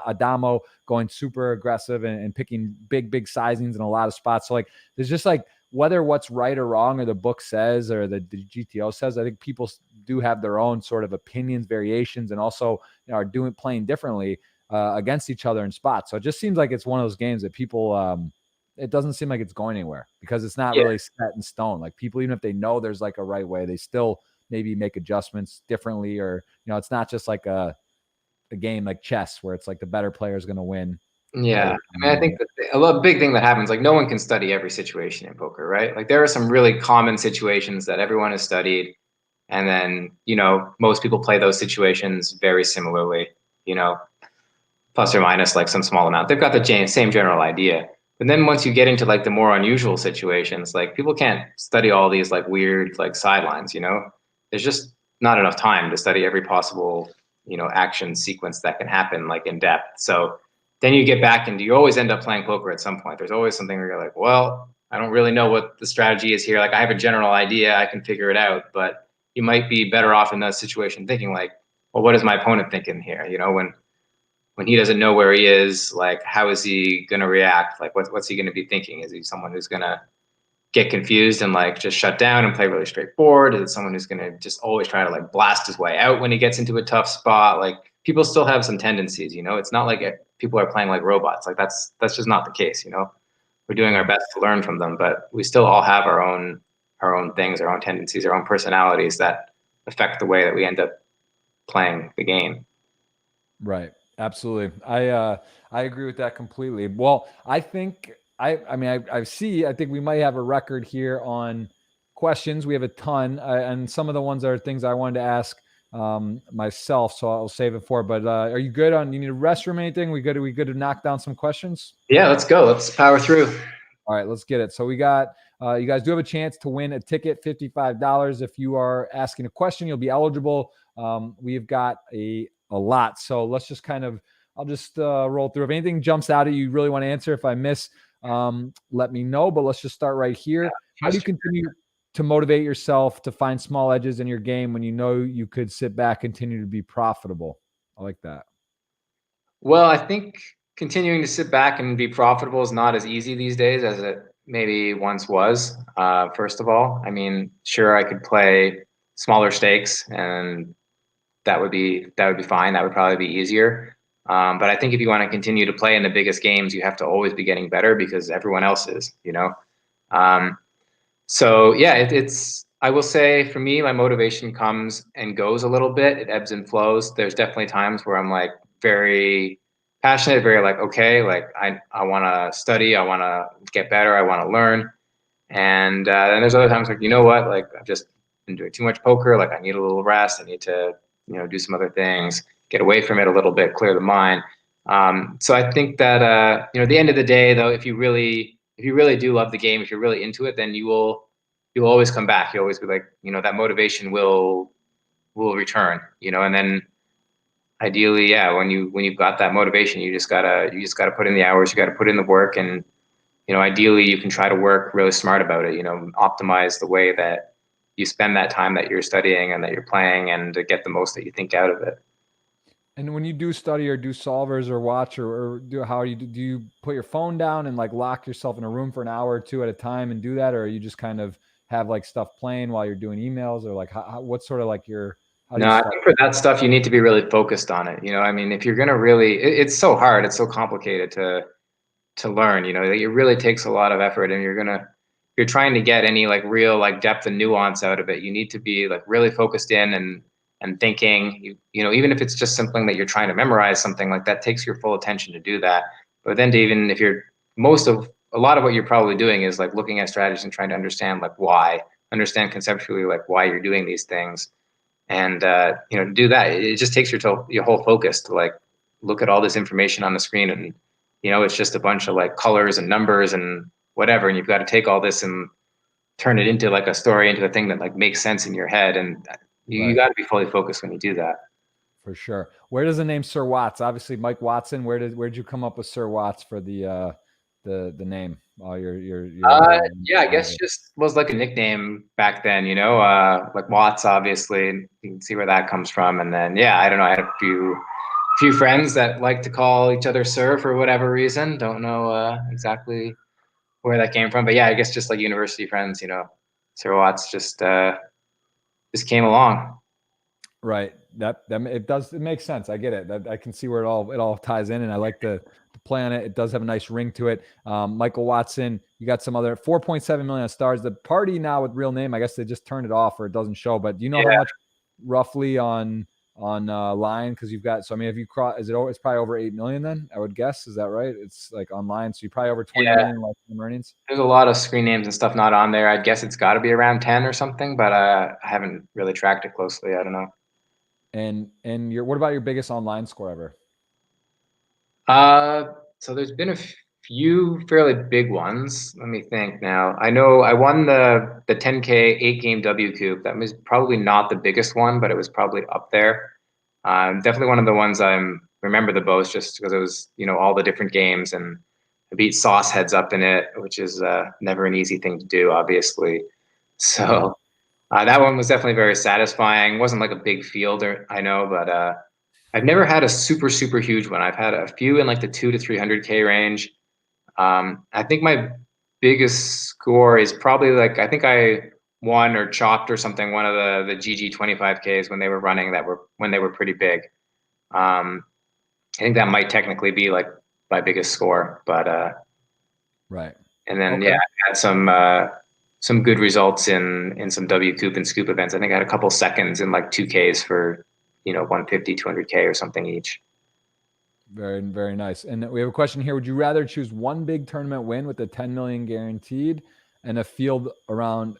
Adamo going super aggressive and picking big sizings in a lot of spots. So there's just whether what's right or wrong, or the book says, or the GTO says, I think people do have their own sort of opinions, variations, and also are playing differently against each other in spots. So it just seems like it's one of those games that people, it doesn't seem like it's going anywhere, because it's not really set in stone. Like, people, even if they know there's a right way, they still maybe make adjustments differently, or, it's not just like a game like chess where it's the better player is going to win. Yeah. I mean, I think that big thing that happens, no one can study every situation in poker, right? There are some really common situations that everyone has studied. And then, most people play those situations very similarly, plus or minus some small amount. They've got the same general idea. But then once you get into the more unusual situations, people can't study all these weird sidelines, There's just not enough time to study every possible, action sequence that can happen in depth. So then you get back and you always end up playing poker at some point. There's always something where you're well, I don't really know what the strategy is here. I have a general idea, I can figure it out, but you might be better off in that situation thinking well, what is my opponent thinking here? When he doesn't know where he is, how is he going to react? What's he going to be thinking? Is he someone who's going to get confused and just shut down and play really straightforward? Is it someone who's going to just always try to blast his way out when he gets into a tough spot? People still have some tendencies, It's not people are playing like robots. That's just not the case, We're doing our best to learn from them, but we still all have our own things, our own tendencies, our own personalities that affect the way that we end up playing the game. Right. Absolutely. I agree with that completely. Well, I think I think we might have a record here on questions. We have a ton, and some of the ones are things I wanted to ask myself, so I'll save it for. But are you good you need a restroom or anything? We good to knock down some questions? Yeah, let's go. Let's power through. All right, let's get it. So we got, you guys do have a chance to win a ticket, $55. If you are asking a question, you'll be eligible. We've got a lot. So let's just I'll just roll through. If anything jumps out at you really want to answer, if I miss, let me know. But let's just start right here. Yeah, how do you continue to motivate yourself to find small edges in your game when you could sit back, continue to be profitable? I like that. Well, I think continuing to sit back and be profitable is not as easy these days as it maybe once was. First of all, I mean, sure, I could play smaller stakes and that would be fine. That would probably be easier. But I think if you want to continue to play in the biggest games, you have to always be getting better because everyone else is, So yeah, it's, I will say for me, my motivation comes and goes a little bit. It ebbs and flows. There's definitely times where I'm very passionate, very okay, I want to study, I want to get better, I want to learn. And then there's other times you know what, I've just been doing too much poker. I need a little rest. I need to, do some other things, get away from it a little bit, clear the mind. So I think that, at the end of the day though, if you really do love the game, if you're really into it, then you'll always come back. You'll always be that motivation will return, and then ideally, yeah, when you've got that motivation, you just gotta put in the hours, you gotta put in the work, and ideally you can try to work really smart about it, optimize the way that you spend that time that you're studying and that you're playing, and to get the most that you think out of it. And when you do study or do solvers or watch or do do you put your phone down and lock yourself in a room for an hour or two at a time and do that, or you just kind of have stuff playing while you're doing emails, or what's sort of your? No, I think for that stuff you need to be really focused on it. I mean, if you're gonna really, it's so hard, it's so complicated to learn. It really takes a lot of effort, and you're trying to get any real depth and nuance out of it. You need to be really focused in, and and thinking. You know, even if it's just something that you're trying to memorize, something like that takes your full attention to do that. But then to even if you're a lot of what you're probably doing is like looking at strategies and trying to understand like why, understand conceptually like why you're doing these things, and you know, to do that, it just takes your whole focus to like look at all this information on the screen, and you know, it's just a bunch of like colors and numbers and whatever, and you've got to take all this and turn it into like a story, into a thing that like makes sense in your head, and you Right. got to be fully focused when you do that. For sure. Where does the name Sir Watts? Obviously, Mike Watson. Where'd you come up with Sir Watts for the name? Oh, Yeah, I guess just was like a nickname back then, you know, like Watts, obviously, you can see where that comes from. And then, yeah, I don't know. I had a few friends that like to call each other sir for whatever reason. Don't know exactly where that came from, but yeah, I guess just like university friends, you know, Sir Watts just came along. Right. That it makes sense. I get it. I can see where it all ties in, and I like the play on it. It does have a nice ring to it. Michael Watson. You got some other 4.7 million stars. The party now with real name. I guess they just turned it off or it doesn't show. But do you know how Yeah, much roughly on line? Because you've got, so I mean, if you cross, is it over? It's probably over 8 million. Then I would guess. Is that right? It's like online, so you probably over 20 yeah. million lifetime earnings. There's a lot of screen names and stuff not on there. I guess it's got to be around 10 or something, but I haven't really tracked it closely. I don't know. And what about your biggest online score ever? So there's been a few fairly big ones. Let me think now. I know I won the 10K 8 game W Coupe. That was probably not the biggest one, but it was probably up there. Definitely one of the ones I remember the most, just because it was, you know, all the different games, and I beat Sauce Heads up in it, which is never an easy thing to do, obviously. Yeah. So that one was definitely very satisfying. Wasn't like a big field, or I know, but I've never had a super huge one. I've had a few in like the 2 to 300K range. I think my biggest score is probably like, I think I won or chopped or something one of the GG 25Ks when they were running, that were when they were pretty big. Um, I think that might technically be like my biggest score, but Right. and then yeah, Okay. I had some good results in some W Coupe and Scoop events. I think I had a couple seconds in like 2Ks for, you know, 150, 200K or something each. Very, very nice. And we have a question here. Would you rather choose one big tournament win with the 10 million guaranteed and a field around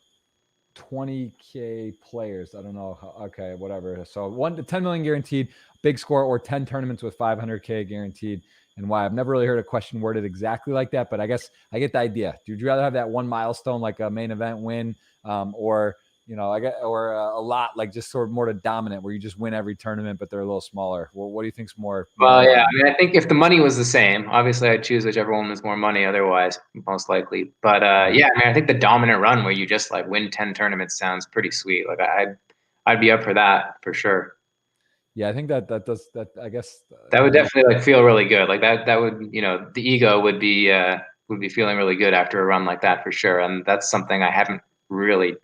20K players? I don't know. Okay, whatever. So 1 to 10 million guaranteed, big score, or 10 tournaments with 500K guaranteed. And why? I've never really heard a question worded exactly like that, but I guess I get the idea. Would you rather have that one milestone, like a main event win, or I get, or a lot, like just sort of more to dominant, where you just win every tournament, but they're a little smaller? Well, what do you think's more Well, yeah, important? I mean, I think if the money was the same, obviously I'd choose whichever one was more money otherwise, most likely. But Right. yeah, I mean, I think the dominant run where you just like win 10 tournaments sounds pretty sweet. Like I'd be up for that for sure. Yeah, I think that does that. I guess That would definitely like feel really good. Like that would, you know, the ego would be feeling really good after a run like that for sure. And that's something I haven't really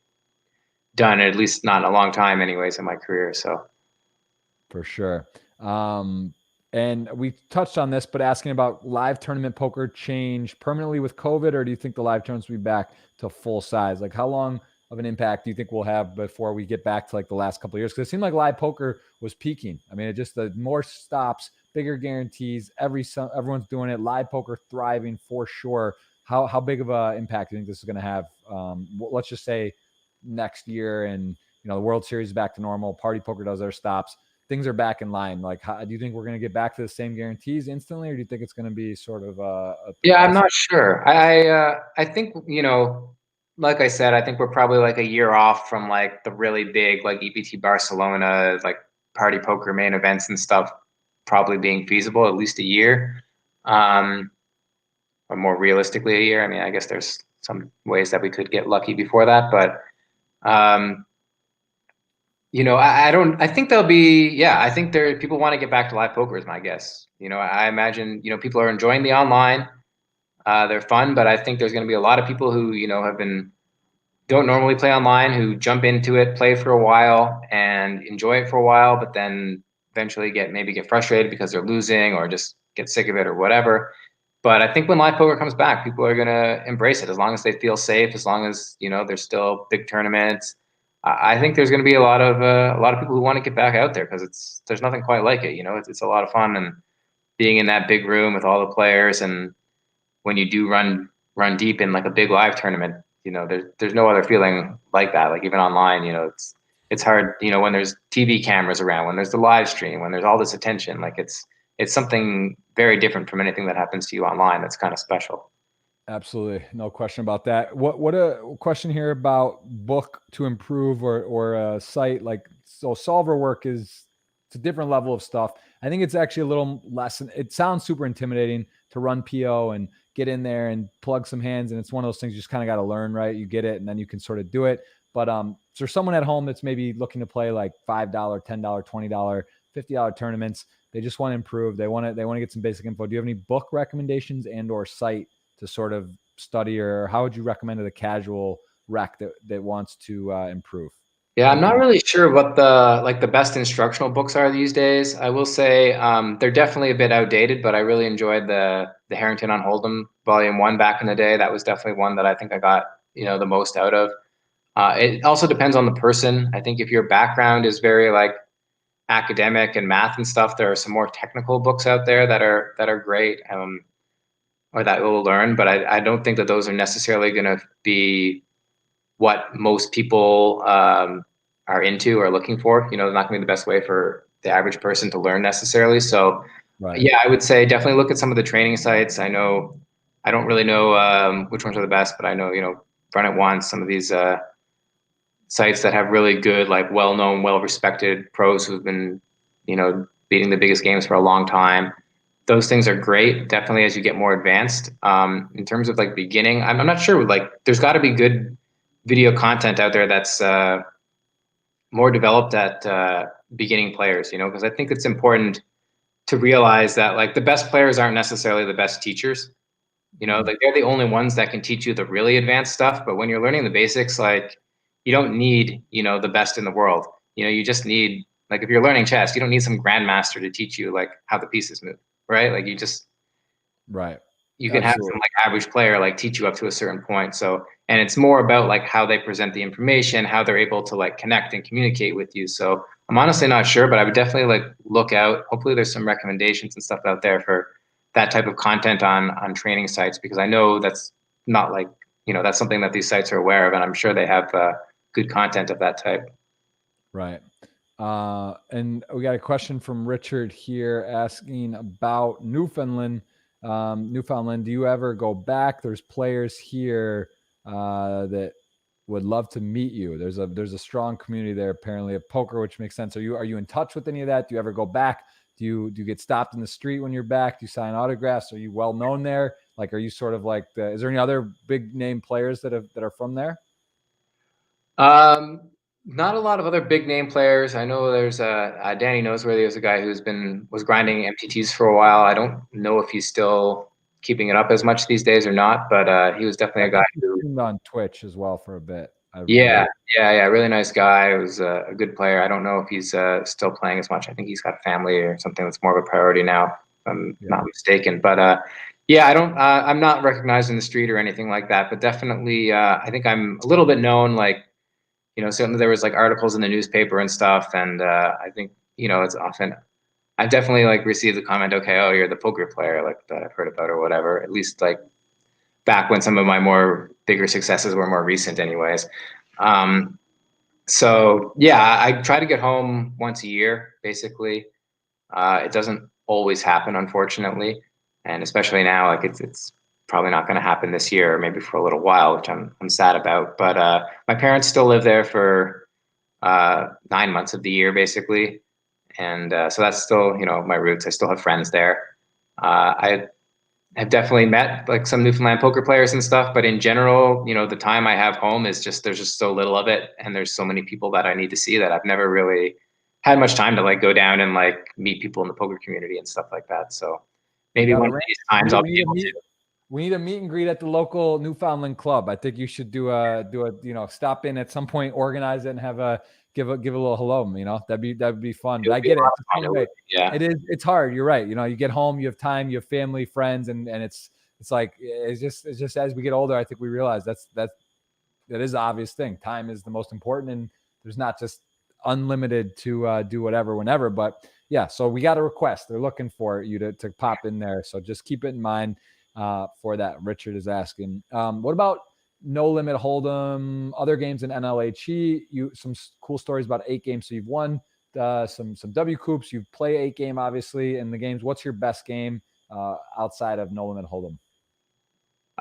done, at least not in a long time anyways in my career. So for sure. And we touched on this, but asking about live tournament poker change permanently with COVID, or do you think the live tournaments will be back to full size? Like, how long of an impact do you think we'll have before we get back to like the last couple of years? Because it seemed like live poker was peaking. I mean, it just the more stops, bigger guarantees. Everyone's doing it. Live poker thriving for sure. How big of an impact do you think this is going to have? Let's just say next year, and the World Series is back to normal. Party poker does their stops, things are back in line. Like, how do you think we're going to get back to the same guarantees instantly, or do you think it's going to be sort of a yeah, I'm progressive? not sure. I think, you know, like I said, I think we're probably like a year off from like the really big like EPT Barcelona, like party poker main events and stuff probably being feasible, at least a year. Um, or more realistically a year. I mean, I guess there's some ways that we could get lucky before that, but um, you know, I don't. I think there'll be. Yeah, I think there people want to get back to live poker is my guess. You know, I imagine, you know, people are enjoying the online. They're fun, but I think there's going to be a lot of people who, you know, don't normally play online, who jump into it, play for a while, and enjoy it for a while, but then eventually get frustrated because they're losing or just get sick of it or whatever. But I think when live poker comes back, people are going to embrace it as long as they feel safe, as long as, you know, there's still big tournaments. I think there's going to be a lot of people who want to get back out there because there's nothing quite like it. It's a lot of fun, and being in that big room with all the players, and when you do run deep in like a big live tournament, there's no other feeling like that. Like even online, it's hard, when there's TV cameras around, when there's the live stream, when there's all this attention, like it's something very different from anything that happens to you online. That's kind of special. Absolutely. No question about that. What a question here about book to improve or a site like, so solver work it's a different level of stuff. I think it's actually a little less. It sounds super intimidating to run PO and get in there and plug some hands. And it's one of those things you just kind of got to learn, right? You get it and then you can sort of do it. But so someone at home that's maybe looking to play like $5, $10, $20, $50 tournaments, they just want to improve. They want to get some basic info. Do you have any book recommendations and or site to sort of study, or how would you recommend to the casual rec that wants to improve? Yeah, I'm not really sure what the best instructional books are these days. I will say they're definitely a bit outdated, but I really enjoyed the Harrington on Hold'em Volume 1 back in the day. That was definitely one that I think I got the most out of. It also depends on the person. I think if your background is very like academic and math and stuff, there are some more technical books out there that are great, or that we'll learn. But I don't think that those are necessarily going to be what most people are into or looking for. They're not going to be the best way for the average person to learn necessarily. So, Right. yeah, I would say definitely look at some of the training sites. I don't really know which ones are the best, but I know, Run It Once, some of these sites that have really good, like well-known, well-respected pros who've been, beating the biggest games for a long time. Those things are great, definitely as you get more advanced. In terms of like beginning, I'm not sure. Like, there's got to be good video content out there that's more developed at beginning players, because I think it's important to realize that like the best players aren't necessarily the best teachers. Like they're the only ones that can teach you the really advanced stuff. But when you're learning the basics, like you don't need, the best in the world. You just need, like, if you're learning chess, you don't need some grandmaster to teach you like how the pieces move, right? Like Right. you can have some like average player like teach you up to a certain point. So, and it's more about like how they present the information, how they're able to like connect and communicate with you. So I'm honestly not sure, but I would definitely like look out. Hopefully there's some recommendations and stuff out there for that type of content on training sites, because I know that's not like, that's something that these sites are aware of, and I'm sure they have good content of that type. Right. And we got a question from Richard here asking about Newfoundland. Newfoundland, do you ever go back? There's players here that would love to meet you. There's a strong community there apparently of poker, which makes sense. Are you in touch with any of that? Do you ever go back? Do you get stopped in the street when you're back? Do you sign autographs? Are you well known there? Like, are you sort of like is there any other big name players that are from there? Not a lot of other big name players. I know there's Danny Noseworthy. There's a guy was grinding MTTs for a while. I don't know if he's still keeping it up as much these days or not, but he was definitely a guy who on Twitch as well for a bit. Yeah, really nice guy. He was a good player. I don't know if he's still playing as much. I think he's got a family or something that's more of a priority now, if I'm not mistaken. But yeah, I'm not recognized in the street or anything like that. But definitely, I think I'm a little bit known. Like, certainly there was like articles in the newspaper and stuff, and I think it's often. I've definitely like received the comment, okay, oh, you're the poker player like that I've heard about or whatever. At least like back when some of my more bigger successes were more recent anyways. So yeah, I try to get home once a year, basically. It doesn't always happen, unfortunately. And especially now, like it's probably not going to happen this year, or maybe for a little while, which I'm sad about. But my parents still live there for 9 months of the year, basically. And so that's still, my roots. I still have friends there. I've definitely met like some Newfoundland poker players and stuff, but in general, the time I have home is there's just so little of it, and there's so many people that I need to see that I've never really had much time to like go down and like meet people in the poker community and stuff like that. So maybe one of these times I'll be able to. We need a meet and greet at the local Newfoundland club. I think you should do a stop in at some point, organize it, and have a give a little hello. That'd be fun. But I get it. Yeah, it's hard. You're right. You get home, you have time, you have family, friends, and it's like it's just as we get older, I think we realize that is the obvious thing. Time is the most important, and there's not just unlimited to do whatever whenever. But yeah, so we got a request. They're looking for you to pop in there. So just keep it in mind for that. Richard is asking. What about No Limit Hold'em, other games in NLHE? Some cool stories about 8 games. So you've won some W Coops. You play 8 game, obviously, in the games. What's your best game outside of No Limit Hold'em?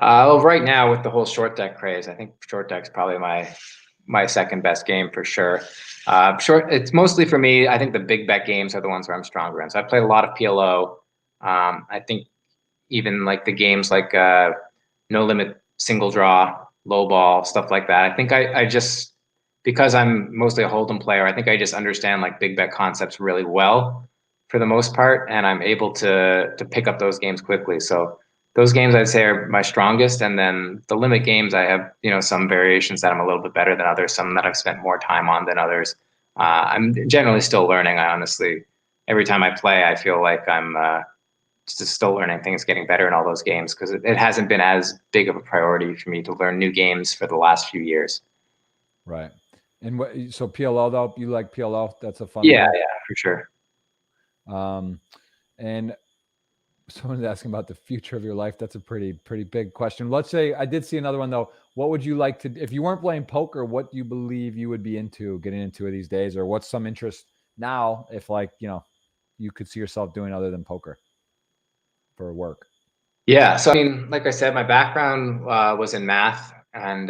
Well, right now with the whole short deck craze, I think short deck's probably my second best game for sure. It's mostly for me. I think the big bet games are the ones where I'm stronger in. So I played a lot of PLO. I think even like the games like No Limit Single Draw, Low Ball, stuff like that. I think I just, because I'm mostly a Hold'em player, I think I just understand like big bet concepts really well for the most part, and I'm able to pick up those games quickly. So those games I'd say are my strongest, and then the limit games I have, some variations that I'm a little bit better than others, some that I've spent more time on than others. I'm generally still learning. I honestly, every time I play, I feel like I'm just still learning things, getting better in all those games, because it hasn't been as big of a priority for me to learn new games for the last few years. Right. And so PLO though, you like PLO? That's a fun Yeah, one. yeah, for sure. And someone's asking about the future of your life. That's a pretty big question. Let's say I did see another one though. What would you like to, if you weren't playing poker, what do you believe you would be getting into these days, or what's some interest now if you could see yourself doing other than poker for work? Yeah, so I mean, like I said, my background was in math, and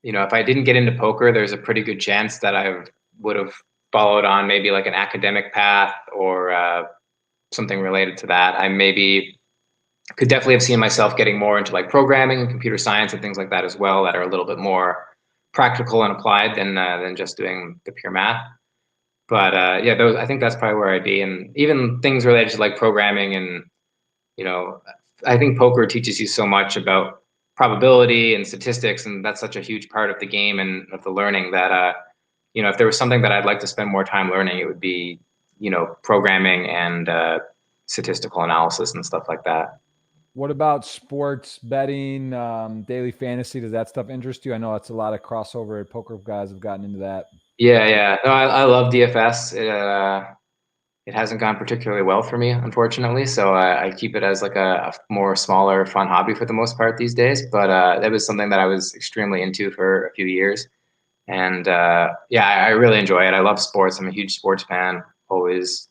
if I didn't get into poker, there's a pretty good chance that I would have followed on maybe like an academic path or something related to that. I maybe could definitely have seen myself getting more into like programming and computer science and things like that as well, that are a little bit more practical and applied than just doing the pure math. But yeah, I think that's probably where I'd be, and even things related to like programming and I think poker teaches you so much about probability and statistics, and that's such a huge part of the game and of the learning that if there was something that I'd like to spend more time learning, it would be programming and statistical analysis and stuff like that. What about sports betting, daily fantasy? Does that stuff interest you? I know it's a lot of crossover. Poker guys have gotten into that. Yeah. No, I love DFS. It hasn't gone particularly well for me, unfortunately. So I keep it as like a more smaller, fun hobby for the most part these days. But that was something that I was extremely into for a few years. And yeah, I really enjoy it. I love sports. I'm a huge sports fan. Always,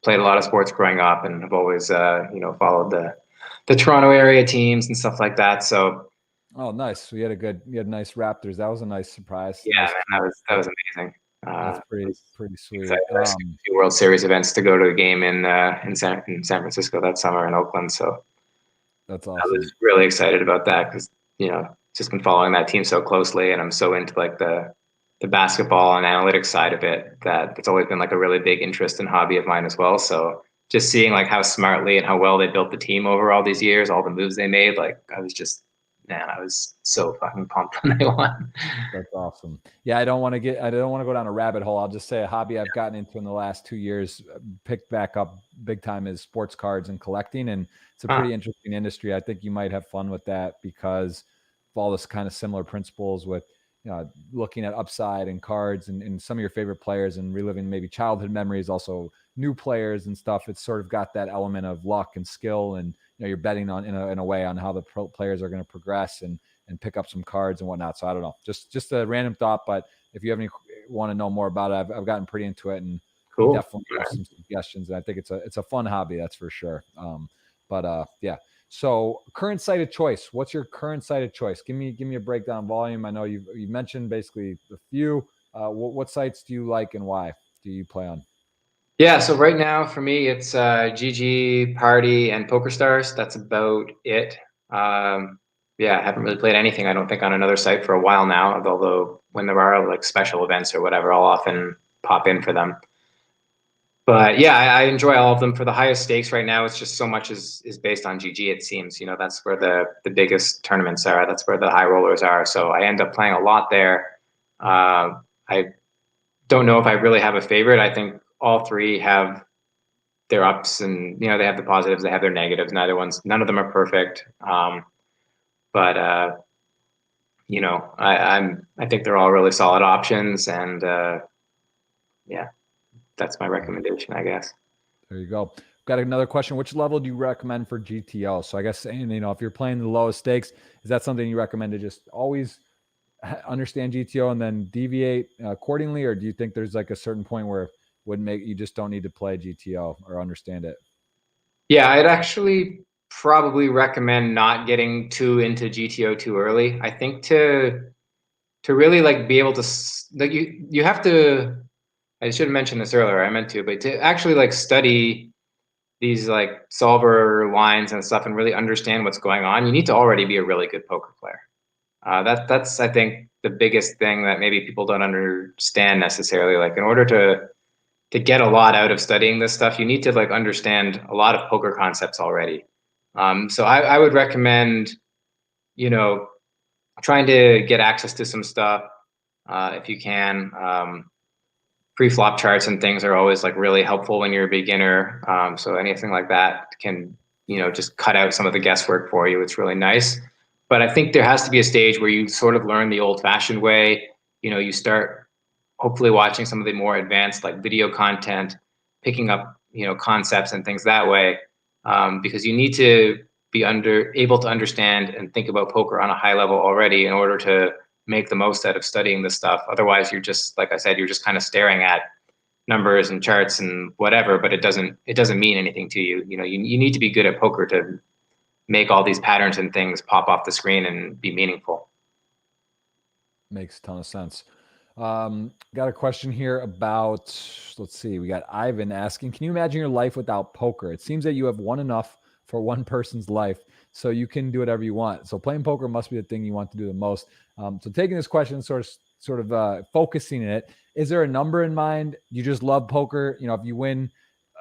played a lot of sports growing up, and have always, followed the Toronto area teams and stuff like that. So Oh, nice. You had nice Raptors. That was a nice surprise. yeah, Nice. man, that was amazing. That's I was pretty sweet. excited. I skipped a few World Series events to go to a game in San Francisco that summer, in Oakland. So That's I awesome. was really excited about that, because just been following that team so closely, and I'm so into like the basketball and analytics side of it, that it's always been like a really big interest and hobby of mine as well. So just seeing like how smartly and how well they built the team over all these years, all the moves they made, like I was so fucking pumped when they won. That's awesome. Yeah, I don't want to go down a rabbit hole. I'll just say a hobby I've gotten into in the last 2 years, picked back up big time, is sports cards and collecting. And it's a pretty interesting industry. I think you might have fun with that because of all this kind of similar principles with, looking at upside and cards and some of your favorite players and reliving maybe childhood memories, also new players and stuff. It's sort of got that element of luck and skill, and you're betting on in a way on how the players are going to progress and pick up some cards and whatnot. So I don't know, just a random thought, but if you want to know more about it, I've gotten pretty into it, and Cool. definitely have some suggestions. And I think it's a fun hobby, that's for sure. Yeah. So current site of choice. What's your current site of choice? Give me a breakdown volume. I know you mentioned basically a few. What sites do you like and why do you play on? Yeah, so right now for me, it's GG, Party, and PokerStars. That's about it. Yeah, I haven't really played anything, I don't think, on another site for a while now, although when there are like special events or whatever, I'll often pop in for them. But yeah, I enjoy all of them. For the highest stakes right now, it's just so much is based on GG, it seems. That's where the biggest tournaments are. That's where the high rollers are. So I end up playing a lot there. I don't know if I really have a favorite. I think all three have their ups, and they have the positives, they have their negatives. None of them are perfect. But I think they're all really solid options, and yeah, that's my recommendation, I guess. There you go. Got another question. Which level do you recommend for GTO? So I guess, if you're playing the lowest stakes, is that something you recommend to just always understand GTO and then deviate accordingly? Or do you think there's like a certain point where would make you just don't need to play GTO or understand it? Yeah, I'd actually probably recommend not getting too into GTO too early. I think to really like be able to like you have to. I should have mentioned this earlier. I meant to, but to actually like study these like solver lines and stuff and really understand what's going on, you need to already be a really good poker player. That's I think the biggest thing that maybe people don't understand necessarily. Like in order to get a lot out of studying this stuff, you need to like understand a lot of poker concepts already. So I would recommend, you know, trying to get access to some stuff if you can. Pre-flop charts and things are always like really helpful when you're a beginner. So anything like that can, just cut out some of the guesswork for you. It's really nice. But I think there has to be a stage where you sort of learn the old-fashioned way. You start hopefully watching some of the more advanced like video content, picking up concepts and things that way, because you need to be able to understand and think about poker on a high level already in order to make the most out of studying this stuff. Otherwise, you're just, like I said, you're just kind of staring at numbers and charts and whatever, but it doesn't mean anything to you. You need to be good at poker to make all these patterns and things pop off the screen and be meaningful. Makes a ton of sense. Got a question here about, let's see, we got Ivan asking, can you imagine your life without poker? It seems that you have won enough for one person's life, so you can do whatever you want. So playing poker must be the thing you want to do the most. So taking this question, sort of focusing it, is there a number in mind? You just love poker? If you win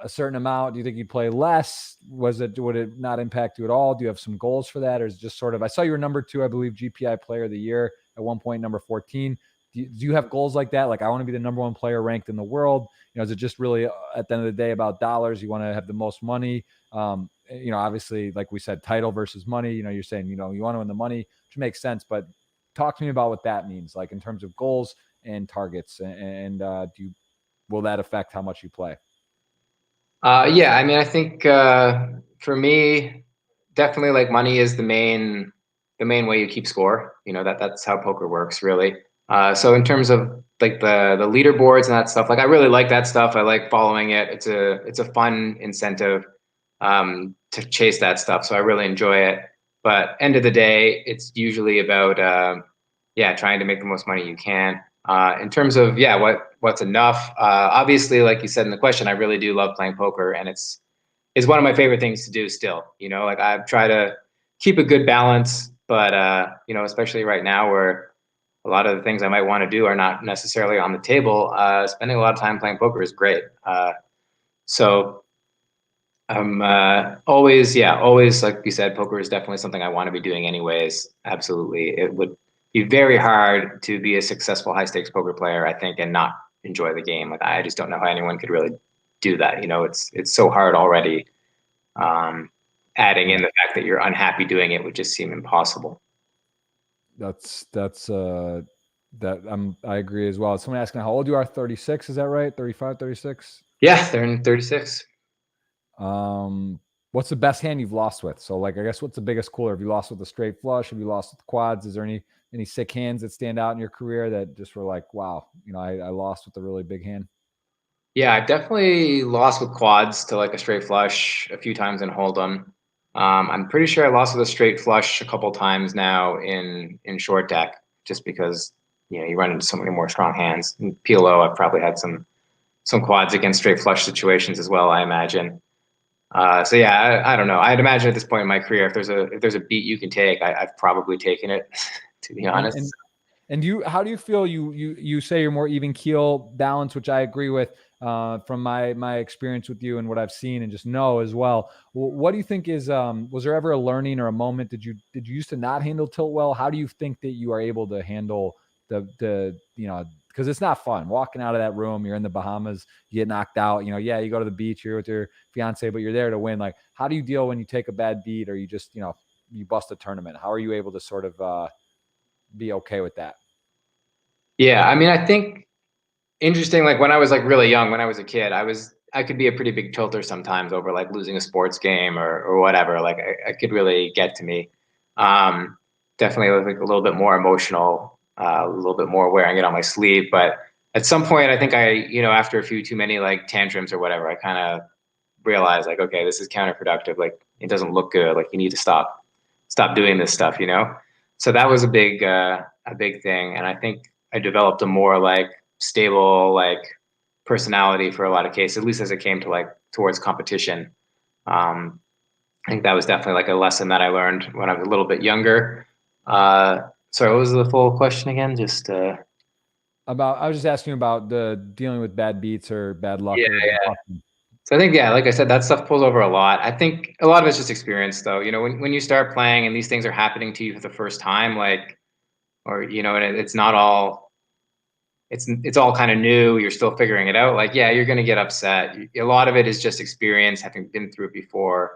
a certain amount, do you think you'd play less? Would it not impact you at all? Do you have some goals for that? Or is it just sort of, I saw you were number 2, I believe, GPI player of the year at one point, number 14. Do you have goals like that? Like, I want to be the number 1 player ranked in the world. Is it just really at the end of the day about dollars? You want to have the most money? Obviously, like we said, title versus money. You're saying, you want to win the money, which makes sense. But talk to me about what that means, like in terms of goals and targets, and will that affect how much you play? Yeah, I mean, I think for me, definitely like money is the main way you keep score. That's how poker works, really. So in terms of like the leaderboards and that stuff, like I really like that stuff. I like following it. It's a fun incentive to chase that stuff. So I really enjoy it. But end of the day, it's usually about trying to make the most money you can. In terms of what's enough, obviously, like you said in the question, I really do love playing poker, and it's one of my favorite things to do still. Like I try to keep a good balance, but especially right now where a lot of the things I might want to do are not necessarily on the table, spending a lot of time playing poker is great. So I'm always, like you said, poker is definitely something I want to be doing anyways. Absolutely. It would be very hard to be a successful high stakes poker player, I think, and not enjoy the game. Like I just don't know how anyone could really do that. It's so hard already. Adding in the fact that you're unhappy doing it would just seem impossible. I agree as well. Someone asking how old you are. 36, is that right? 35, 36? Yeah, they're in 36. What's the best hand you've lost with? So like, I guess, what's the biggest cooler? Have you lost with a straight flush? Have you lost with quads? Is there any sick hands that stand out in your career that just were like, wow, I lost with a really big hand? Yeah, I've definitely lost with quads to like a straight flush a few times in Hold'em. I'm pretty sure I lost with a straight flush a couple times now in short deck, just because you run into so many more strong hands. In PLO, I've probably had some quads against straight flush situations as well, I imagine. So yeah, I don't know. I'd imagine at this point in my career, if there's a beat you can take, I've probably taken it, to be honest. And how do you feel? You say you're more even keel balance, which I agree with from my experience with you and what I've seen and just know as well. What do you think is was there ever a learning or a moment? Did you used to not handle tilt well? How do you think that you are able to handle the because it's not fun walking out of that room. You're in the Bahamas, you get knocked out. You go to the beach, you're with your fiance, but you're there to win. Like, how do you deal when you take a bad beat or you just you bust a tournament? How are you able to sort of be okay with that? Yeah, I mean, I think interesting, like when I was like really young, when I was a kid, I could be a pretty big tilter sometimes over like losing a sports game or whatever. Like I could really get to me. Um, Definitely like a little bit more emotional, a little bit more wearing it on my sleeve. But at some point, I think after a few too many like tantrums or whatever, I kind of realized like, okay, this is counterproductive. Like it doesn't look good. Like you need to stop doing this stuff, you know? So that was a big thing. And I think I developed a more like stable, like personality for a lot of cases, at least as it came to like towards competition. Um, I think that was definitely like a lesson that I learned when I was a little bit younger. Sorry, what was the full question again? Just I was just asking about the dealing with bad beats or bad luck yeah, or yeah. luck. So I think, yeah, like I said, that stuff pulls over a lot. I think a lot of it's just experience, though. You know, when you start playing and these things are happening to you for the first time, like, or and it's not all it's all kind of new. You're still figuring it out. Like, yeah, you're gonna get upset. A lot of it is just experience, having been through it before.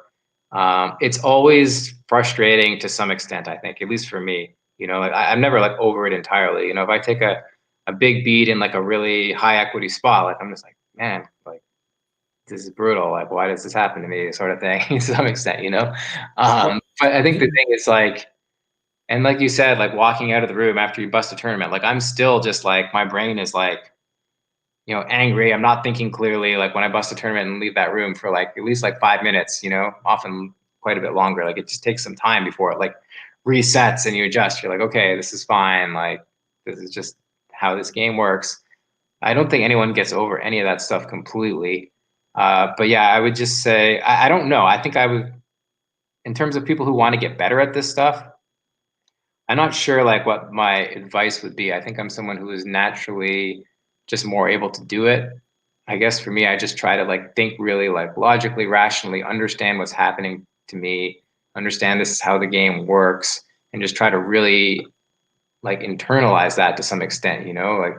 It's always frustrating to some extent, I think, at least for me. You know, like I'm never like over it entirely. You know, if I take a big beat in like a really high equity spot, like I'm just like, man, like this is brutal. Like, why does this happen to me? Sort of thing, to some extent, you know. Well, But I think the do- thing is like, and like you said, like walking out of the room after you bust a tournament, like I'm still just like my brain is like, angry. I'm not thinking clearly. Like when I bust a tournament and leave that room for like at least like 5 minutes, often quite a bit longer. Like it just takes some time before it like resets and you adjust. You're like, okay, this is fine. Like this is just how this game works. I don't think anyone gets over any of that stuff completely. But yeah, I would just say I don't know. I think I would, in terms of people who want to get better at this stuff. I'm not sure like what my advice would be. I think I'm someone who is naturally just more able to do it. I guess for me, I just try to like think really like logically, rationally, understand what's happening to me, understand this is how the game works, and just try to really like internalize that to some extent, Like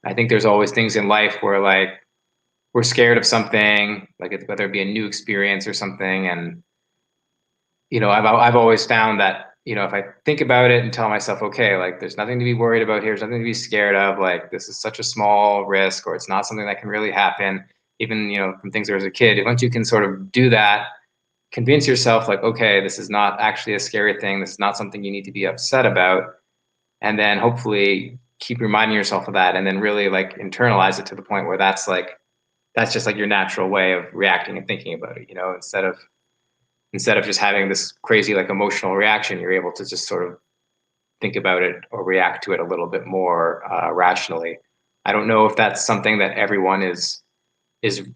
I think there's always things in life where like we're scared of something, like whether it be a new experience or something, and I've always found that if I think about it and tell myself, okay, like there's nothing to be worried about here, there's nothing to be scared of, like this is such a small risk, or it's not something that can really happen, even from things there as a kid. Once you can sort of do that, convince yourself, like, okay, this is not actually a scary thing, this is not something you need to be upset about, and then hopefully keep reminding yourself of that, and then really like internalize it to the point where that's just like your natural way of reacting and thinking about it, instead of just having this crazy like emotional reaction, you're able to just sort of think about it or react to it a little bit more rationally. I don't know if that's something that everyone is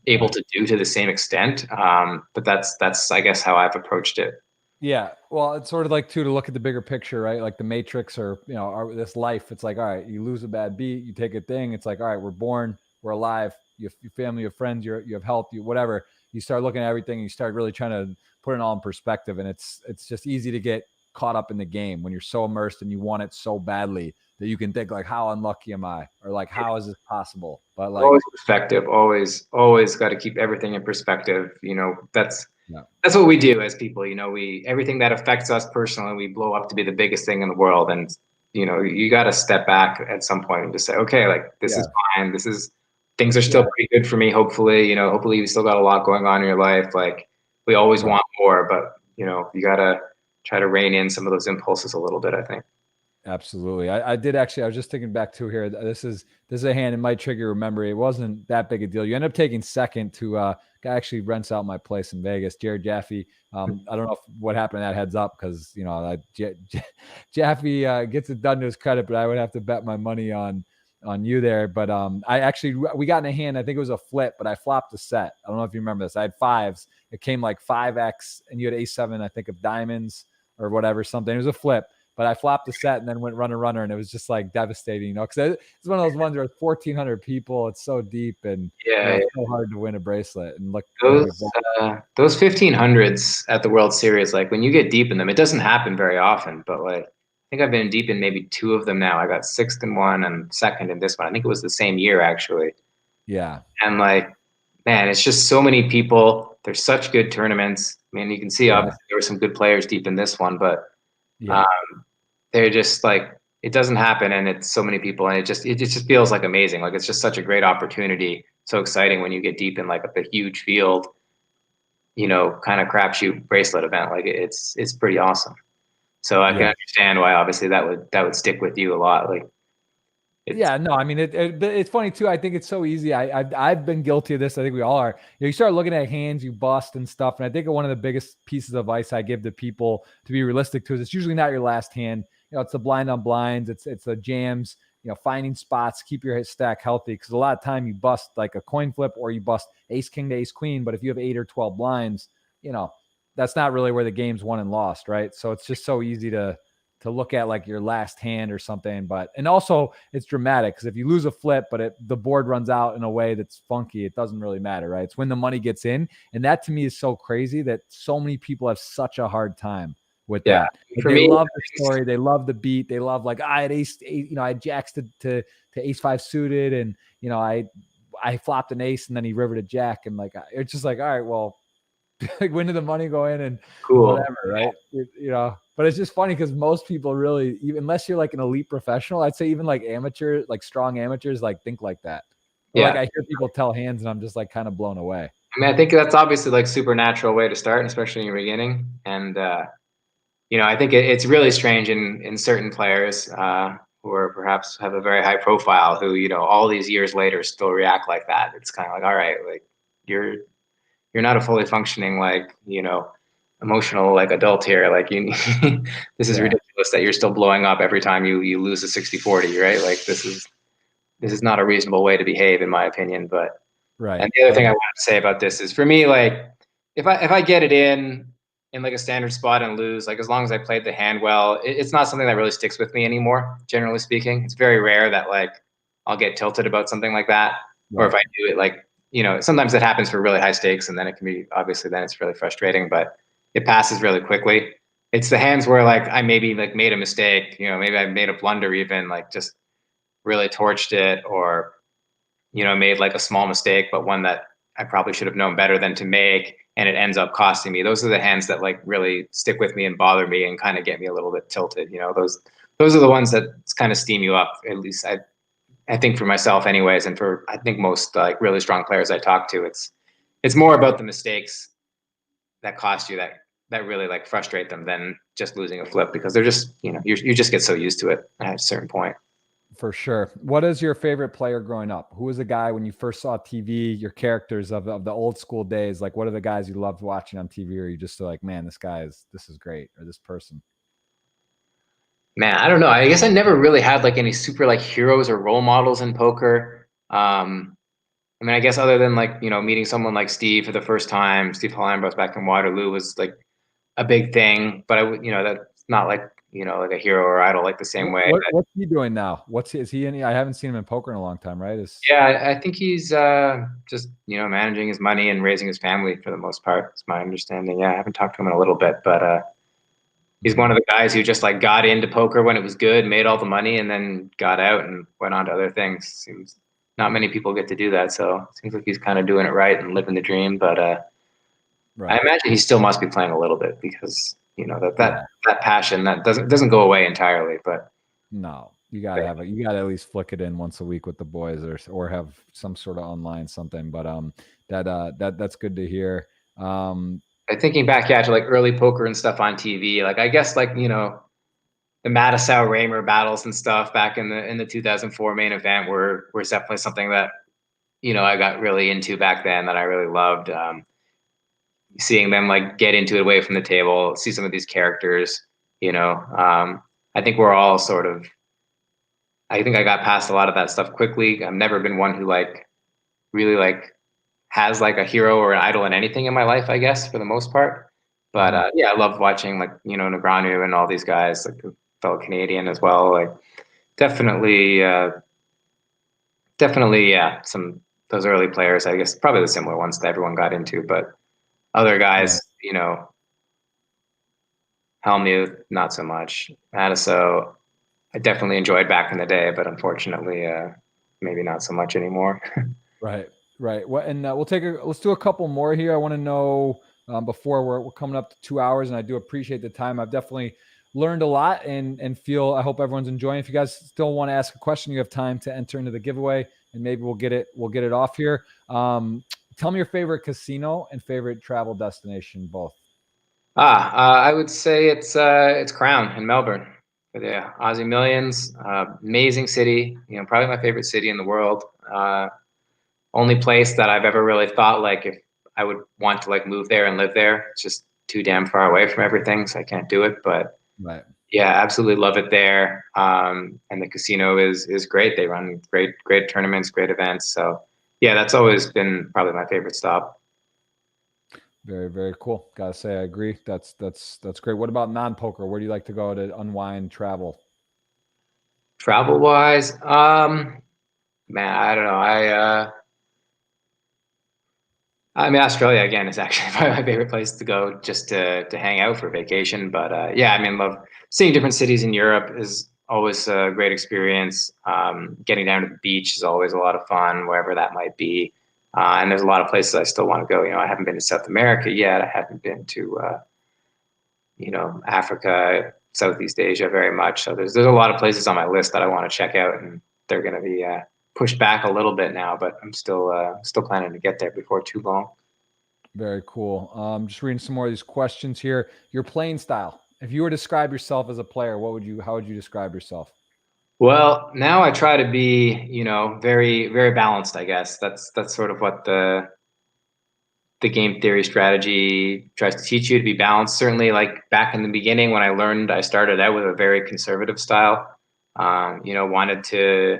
able right. to do to the same extent, but that's I guess how I've approached it. Yeah. Well, it's sort of like too to look at the bigger picture, right? Like the Matrix or this life. It's like, all right, you lose a bad beat, you take a thing. It's like, all right, we're born, we're alive. You have your family, you have friends, you have health, you whatever. You start looking at everything, and you start really trying to put it all in perspective. And it's just easy to get caught up in the game when you're so immersed and you want it so badly that you can think like, how unlucky am I? Or like, how is this possible? But like, Always perspective. Always got to keep everything in perspective. yeah, That's what we do as people. We everything that affects us personally, we blow up to be the biggest thing in the world, and you got to step back at some point and just say, okay, like this is yeah, fine. Things are still yeah, pretty good for me. Hopefully you still got a lot going on in your life. Like we always right. want more, but you gotta try to rein in some of those impulses a little bit, I think. Absolutely. I did actually. I was just thinking back to here. This is a hand. It might trigger your memory. It wasn't that big a deal. You end up taking second to guy actually rents out my place in Vegas, Jared Jaffe. I don't know what happened to that heads up because Jaffe gets it done to his credit, but I would have to bet my money on you there. But we got in a hand. I think it was a flip, but I flopped a set. I don't know if you remember this. I had fives. It came like 5x, and you had A7, I think, of diamonds or whatever, something. It was a flip. But I flopped the set and then went runner, and it was just like devastating, because it's one of those ones where it's 1,400 people. It's so deep, and Yeah, it's so hard to win a bracelet. And look where those we've gone. those 1500s at the World Series, like when you get deep in them, it doesn't happen very often, but like I think I've been deep in maybe two of them now. I got sixth in one and second in this one. I think it was the same year actually. Yeah, And like, man, it's just so many people. There's such good tournaments. I mean, you can see yeah, obviously there were some good players deep in this one, but yeah. uh, they're just like, it doesn't happen, and it's so many people, and it just feels like amazing. Like it's just such a great opportunity. So exciting when you get deep in like a huge field, kind of crapshoot bracelet event. Like it's pretty awesome. So I can Yeah. understand why obviously that would stick with you a lot. Like it's Yeah, no, I mean it's funny too. I think it's so easy. I've been guilty of this. I think we all are. You start looking at hands you bust and stuff, and I think one of the biggest pieces of advice I give to people to be realistic to is it's usually not your last hand. It's the blind on blinds. It's the jams. Finding spots, keep your stack healthy, because a lot of time you bust like a coin flip or you bust ace king to ace queen. But if you have 8 or 12 blinds, that's not really where the game's won and lost, right? So it's just so easy to look at like your last hand or something. And also it's dramatic because if you lose a flip, but the board runs out in a way that's funky, it doesn't really matter, right? It's when the money gets in. And that to me is so crazy that so many people have such a hard time with yeah. that. For They me, love the story. They love the beat. They love like, I had ace, I had jacks to ace 5 suited. And, I flopped an ace and then he rivered a jack. And like, it's just like, all right, well, like when did the money go in and cool. whatever, right? But it's just funny because most people really, even unless you're like an elite professional, I'd say even like amateur, like strong amateurs, like think like that. Or like Yeah. I hear people tell hands and I'm just like kind of blown away. I mean, I think that's obviously like super natural way to start, especially in your beginning. And I think it's really strange in certain players who are perhaps have a very high profile who, all these years later still react like that. It's kind of like, all right, like you're not a fully functioning, like, emotional, like adult here. Like this is Yeah. ridiculous that you're still blowing up every time you lose a 60-40, right? Like this is not a reasonable way to behave, in my opinion. But Right. and the other thing I wanted to say about this is, for me, like if I get it in like a standard spot and lose, like as long as I played the hand well, it's not something that really sticks with me anymore. Generally speaking, it's very rare that like I'll get tilted about something like that, or if Right. I do it, like sometimes it happens for really high stakes, and then it can be, obviously then it's really frustrating, but it passes really quickly. It's the hands where like I maybe like made a mistake, maybe I made a blunder, even like just really torched it, or made like a small mistake, but one that I probably should have known better than to make, and it ends up costing me. Those are the hands that like really stick with me and bother me and kind of get me a little bit tilted. Those are the ones that kind of steam you up. At least I think for myself, anyways, and for I think most like really strong players I talk to, it's more about the mistakes that cost you that really like frustrate them than just losing a flip, because they're just you just get so used to it at a certain point. For sure. What is your favorite player growing up? Who was the guy when you first saw TV, your characters of the old school days? Like, what are the guys you loved watching on TV? Or you just like, man, this is great, or this person? Man, I don't know. I guess I never really had like any super like heroes or role models in poker. I mean, I guess other than like, meeting someone like Steve for the first time, Steve Hollenbos back in Waterloo was like a big thing, but I would, that's not like, like a hero or idol like the same way. What's he doing now? Is he any? I haven't seen him in poker in a long time, right? Yeah, I think he's just, managing his money and raising his family for the most part. It's my understanding. Yeah, I haven't talked to him in a little bit, but he's one of the guys who just like got into poker when it was good, made all the money, and then got out and went on to other things. Seems not many people get to do that, so it seems like he's kind of doing it right and living the dream. But I Right. imagine he still must be playing a little bit, because that Yeah. that passion that doesn't go away entirely. But No, you gotta have it. You gotta at least flick it in once a week with the boys, or have some sort of online something. But that's good to hear. thinking back, yeah, to like early poker and stuff on TV, like I guess like the Mattisau Raymer battles and stuff back in the 2004 main event were definitely something that I got really into back then, that I really loved. Seeing them like get into it away from the table, see some of these characters, I think we're all sort of. I think I got past a lot of that stuff quickly. I've never been one who like really like has like a hero or an idol in anything in my life, I guess, for the most part. But yeah, I love watching like Negreanu and all these guys, like fellow Canadian as well. Like definitely, definitely, yeah. Some those early players, I guess, probably the similar ones that everyone got into. But other Right. guys, Helmuth, not so much. Matiso, I definitely enjoyed back in the day, but unfortunately, maybe not so much anymore. Right, right. Well, and let's do a couple more here. I want to know before we're coming up to 2 hours, and I do appreciate the time. I've definitely learned a lot and I hope everyone's enjoying. If you guys still want to ask a question, you have time to enter into the giveaway, and maybe we'll get it off here. Tell me your favorite casino and favorite travel destination, both. I would say it's Crown in Melbourne for the Aussie Millions. Amazing city, probably my favorite city in the world. Only place that I've ever really thought like if I would want to like move there and live there. It's just too damn far away from everything, so I can't do it. But Right. yeah, absolutely love it there. And the casino is great. They run great tournaments, great events. So yeah, that's always been probably my favorite stop. Very, very cool. Gotta say, I agree. That's great. What about non-poker? Where do you like to go to unwind, travel? Travel wise, man, I don't know. I mean, Australia again is actually probably my favorite place to go just to hang out for vacation. But yeah, I mean, love seeing different cities in Europe is always a great experience. Getting down to the beach is always a lot of fun, wherever that might be. And there's a lot of places I still want to go. I haven't been to South America yet. I haven't been to Africa, Southeast Asia very much. So there's a lot of places on my list that I want to check out, and they're going to be pushed back a little bit now, but I'm still planning to get there before too long. Very cool. Just reading some more of these questions here. Your playing style. If you were to describe yourself as a player, how would you describe yourself? Well, now I try to be, very, very balanced, I guess. That's sort of what the game theory strategy tries to teach you, to be balanced. Certainly, like back in the beginning when I started out with a very conservative style. Wanted to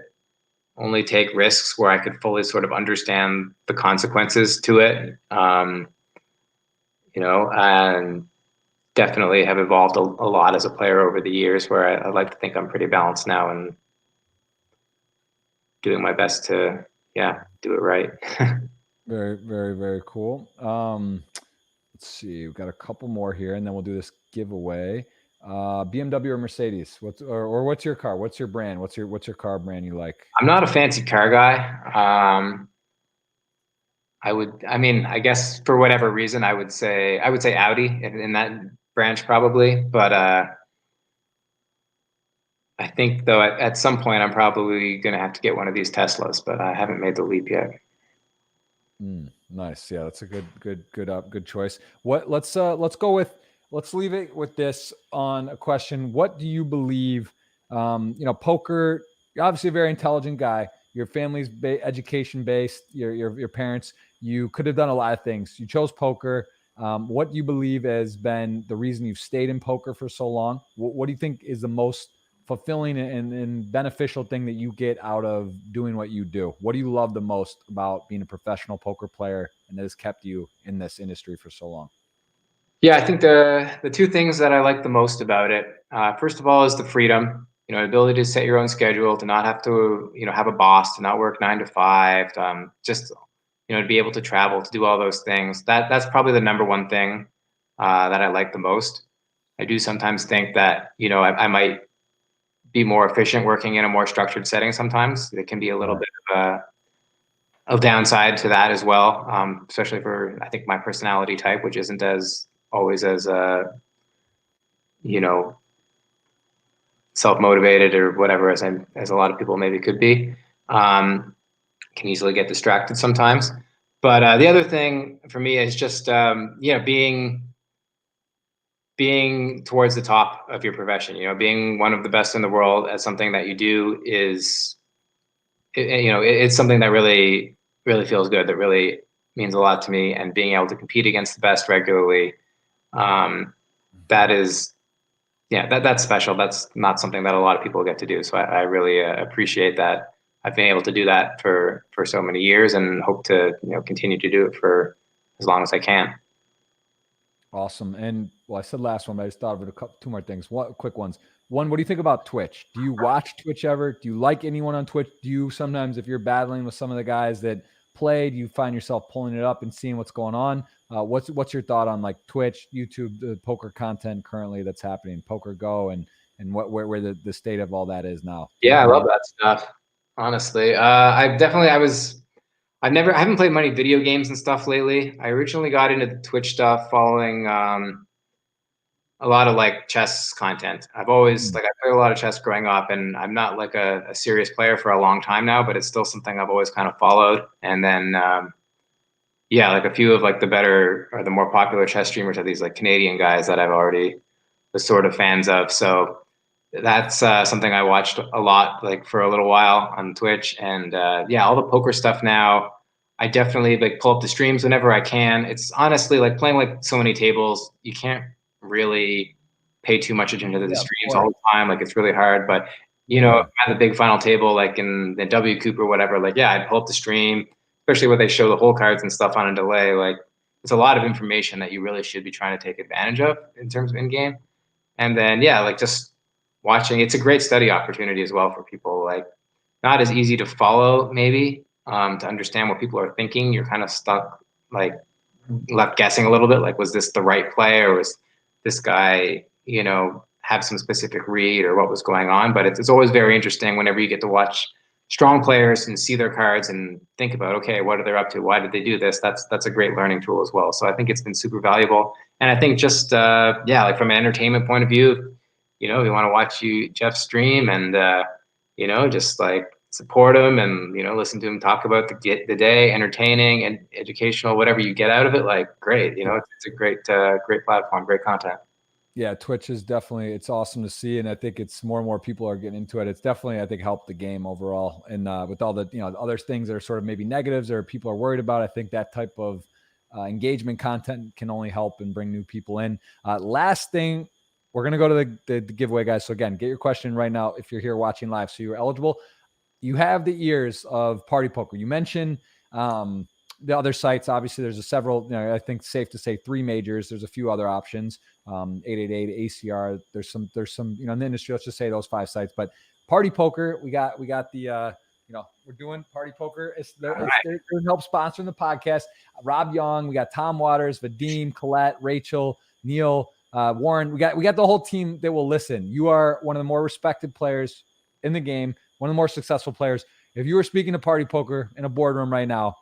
only take risks where I could fully sort of understand the consequences to it. And definitely have evolved a lot as a player over the years, where I like to think I'm pretty balanced now and doing my best to, do it right. Very, very, very cool. Let's see. We've got a couple more here, and then we'll do this giveaway. BMW or Mercedes? What's your car? What's your brand? What's your car brand you like? I'm not a fancy car guy. I guess for whatever reason, I would say Audi in that branch probably, but I think though at some point I'm probably going to have to get one of these Teslas, but I haven't made the leap yet. Nice. Yeah, that's a good choice. Let's leave it with this on a question. What do you believe? Poker. You're obviously a very intelligent guy. Your family's education based. Your parents. You could have done a lot of things. You chose poker. What do you believe has been the reason you've stayed in poker for so long? What do you think is the most fulfilling and beneficial thing that you get out of doing what you do? What do you love the most about being a professional poker player and that has kept you in this industry for so long? Yeah, I think the two things that I like the most about it, first of all, is the freedom. The ability to set your own schedule, to not have to, have a boss, to not work 9 to 5, just, to be able to travel, to do all those things. That's probably the number one thing that I like the most. I do sometimes think that, I might be more efficient working in a more structured setting. Sometimes it can be a little bit of a downside to that as well, especially for, I think, my personality type, which isn't always as self-motivated or whatever as a lot of people maybe could be. Can easily get distracted sometimes. But the other thing for me is just being towards the top of your profession. Being one of the best in the world at something that you do is, it's something that really, really feels good, that really means a lot to me. And being able to compete against the best regularly, that is, that's special. That's not something that a lot of people get to do. So I really appreciate that I've been able to do that for so many years, and hope to, continue to do it for as long as I can. Awesome. And well, I said last one, but I just thought of it, two more things. Quick ones. One, what do you think about Twitch? Do you watch Twitch ever? Do you like anyone on Twitch? Do you sometimes, if you're battling with some of the guys that play, do you find yourself pulling it up and seeing what's going on? What's your thought on like Twitch, YouTube, the poker content currently that's happening, Poker Go, and where the state of all that is now? Yeah, I love that stuff. Honestly, I haven't played many video games and stuff lately. I originally got into the Twitch stuff following a lot of like chess content. I've always like I played a lot of chess growing up, and I'm not like a serious player for a long time now, but it's still something I've always kind of followed. And then yeah, like a few of like the better or the more popular chess streamers are these like Canadian guys that I've already was sort of fans of. So that's something I watched a lot, like for a little while on Twitch. And yeah, all the poker stuff now. I definitely like pull up the streams whenever I can. It's honestly like playing like so many tables, you can't really pay too much attention to the Yeah, of streams all course. the time. Like it's really hard. But you know, Yeah. at the big final table, like in the W Coop or whatever, like yeah, I'd pull up the stream, especially when they show the hole cards and stuff on a delay. Like it's a lot of information that you really should be trying to take advantage of in terms of in game. And then yeah, like just watching, it's a great study opportunity as well for people. Like not as easy to follow maybe, to understand what people are thinking. You're kind of stuck like left guessing a little bit. Like was this the right play, or was this guy, you know, have some specific read or what was going on? But it's always very interesting whenever you get to watch strong players and see their cards and think about, okay, what are they up to? Why did they do this? That's a great learning tool as well. So I think it's been super valuable. And I think just yeah, like from an entertainment point of view, you know, you want to watch Jeff stream and you know, just like support him and you know, listen to him talk about the day, entertaining and educational, whatever you get out of it, like great. You know, it's a great great platform, great content. Yeah, Twitch is definitely, it's awesome to see, and I think it's more and more people are getting into it. It's definitely, I think, helped the game overall. And with all the, you know, other things that are sort of maybe negatives or people are worried about, I think that type of engagement content can only help and bring new people in. Last thing, we're gonna go to the giveaway, guys. So again, get your question right now if you're here watching live. So you're eligible. You have the ears of Party Poker. You mentioned the other sites. Obviously, there's several. You know, I think it's safe to say 3 majors. There's a few other options. 888, ACR. There's some. You know, in the industry, let's just say those 5 sites. But Party Poker, we got the. You know, we're doing Party Poker. They're help sponsoring the podcast. Rob Young. We got Tom Waters, Vadim, Colette, Rachel, Neil, Warren. We got the whole team that will listen. You are one of the more respected players in the game, one of the more successful players. If you were speaking to Party Poker in a boardroom right now,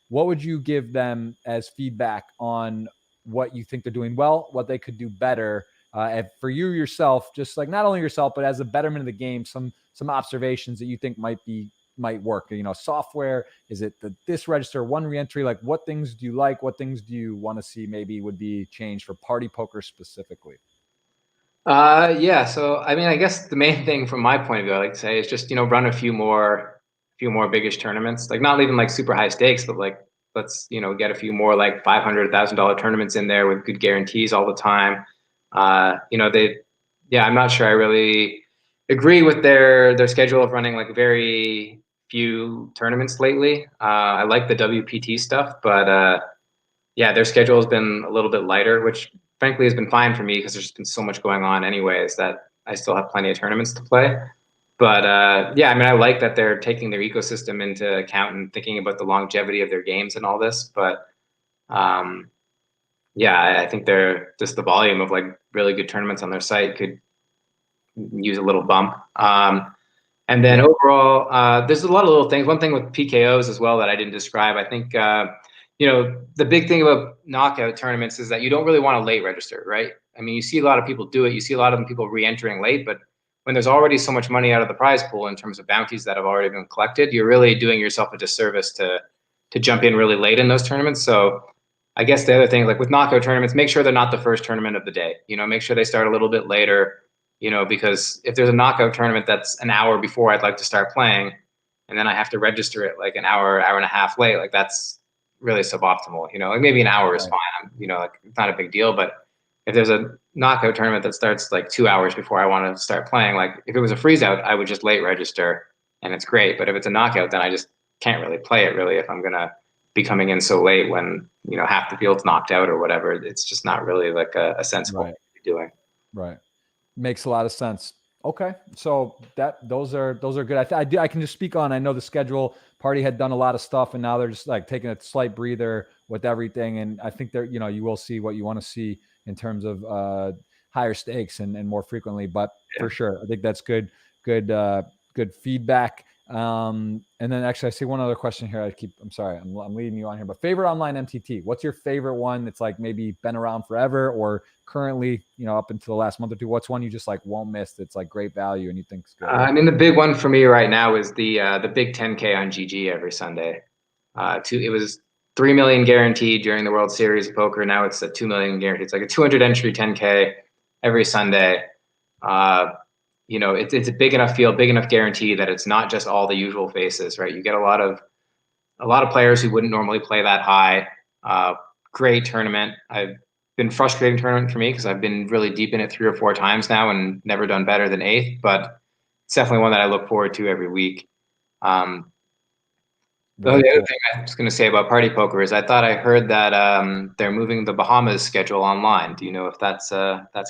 what would you give them as feedback on what you think they're doing well, what they could do better? And for you yourself, just like not only yourself, but as a betterment of the game, some observations that you think might work. You know, software, is it this register, one reentry? Like what things do you like? What things do you want to see maybe would be changed for Party Poker specifically? Yeah. So, I mean, I guess the main thing from my point of view, I like to say, is just, you know, run a few more biggish tournaments, like not even like super high stakes, but like, let's, you know, get a few more like $500,000 tournaments in there with good guarantees all the time. You know, yeah, I'm not sure I really agree with their schedule of running like very few tournaments lately. I like the WPT stuff, but, yeah, their schedule has been a little bit lighter, which frankly has been fine for me because there's been so much going on anyways that I still have plenty of tournaments to play. But yeah, I mean, I like that they're taking their ecosystem into account and thinking about the longevity of their games and all this. But yeah, I think they're just the volume of like really good tournaments on their site could use a little bump. And then overall, there's a lot of little things. One thing with PKOs as well that I didn't describe. I think you know, the big thing about knockout tournaments is that you don't really want to late register, right? I mean, you see a lot of people do it. You see a lot of people re-entering late, but when there's already so much money out of the prize pool in terms of bounties that have already been collected, you're really doing yourself a disservice to jump in really late in those tournaments. So I guess the other thing, like with knockout tournaments, make sure they're not the first tournament of the day. You know, make sure they start a little bit later. You know, because if there's a knockout tournament that's an hour before I'd like to start playing, and then I have to register it like an hour, hour and a half late, like that's really suboptimal. You know, like maybe an hour is fine. You know, like it's not a big deal. But if there's a knockout tournament that starts like 2 hours before I want to start playing, like if it was a freeze out, I would just late register and it's great. But if it's a knockout, then I just can't really play it really if I'm gonna be coming in so late when, you know, half the field's knocked out or whatever. It's just not really like a sensible thing to be doing. Right. Makes a lot of sense. Okay, so those are good. I can just speak on. I know the schedule. Party had done a lot of stuff, and now they're just like taking a slight breather with everything. And I think you know, you will see what you want to see in terms of higher stakes and more frequently. But for sure, I think that's good feedback. And then actually I see one other question here. I'm sorry, I'm leading you on here, but favorite online MTT. What's your favorite one that's like maybe been around forever or currently, up until the last month or two? What's one you just like won't miss that's like great value and you think's good? I mean, the big one for me right now is the big 10K on GG every Sunday. It was 3 million guaranteed during the World Series of Poker. Now it's a 2 million guaranteed. It's like a 200 entry 10K every Sunday. It's a big enough field, big enough guarantee that it's not just all the usual faces, right? You get a lot of players who wouldn't normally play that high. Great tournament. I've been frustrating tournament for me because I've been really deep in it 3 or 4 times now and never done better than 8th, but it's definitely one that I look forward to every week. The other thing I was going to say about party poker is I thought I heard that they're moving the Bahamas schedule online. Do you know if that's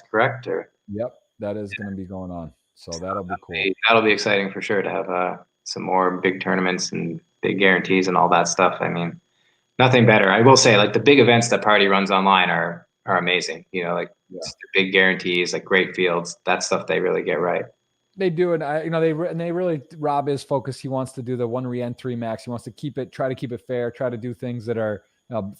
correct? Or Yep, that is going to be going on. So that'll be cool. That'll be exciting for sure to have some more big tournaments and big guarantees and all that stuff. I mean, nothing better. I will say, like the big events that Party runs online are amazing. The big guarantees, like great fields. That stuff they really get right. They do, and they really, Rob is focused. He wants to do the 1 re-entry max. He wants to try to keep it fair, try to do things that are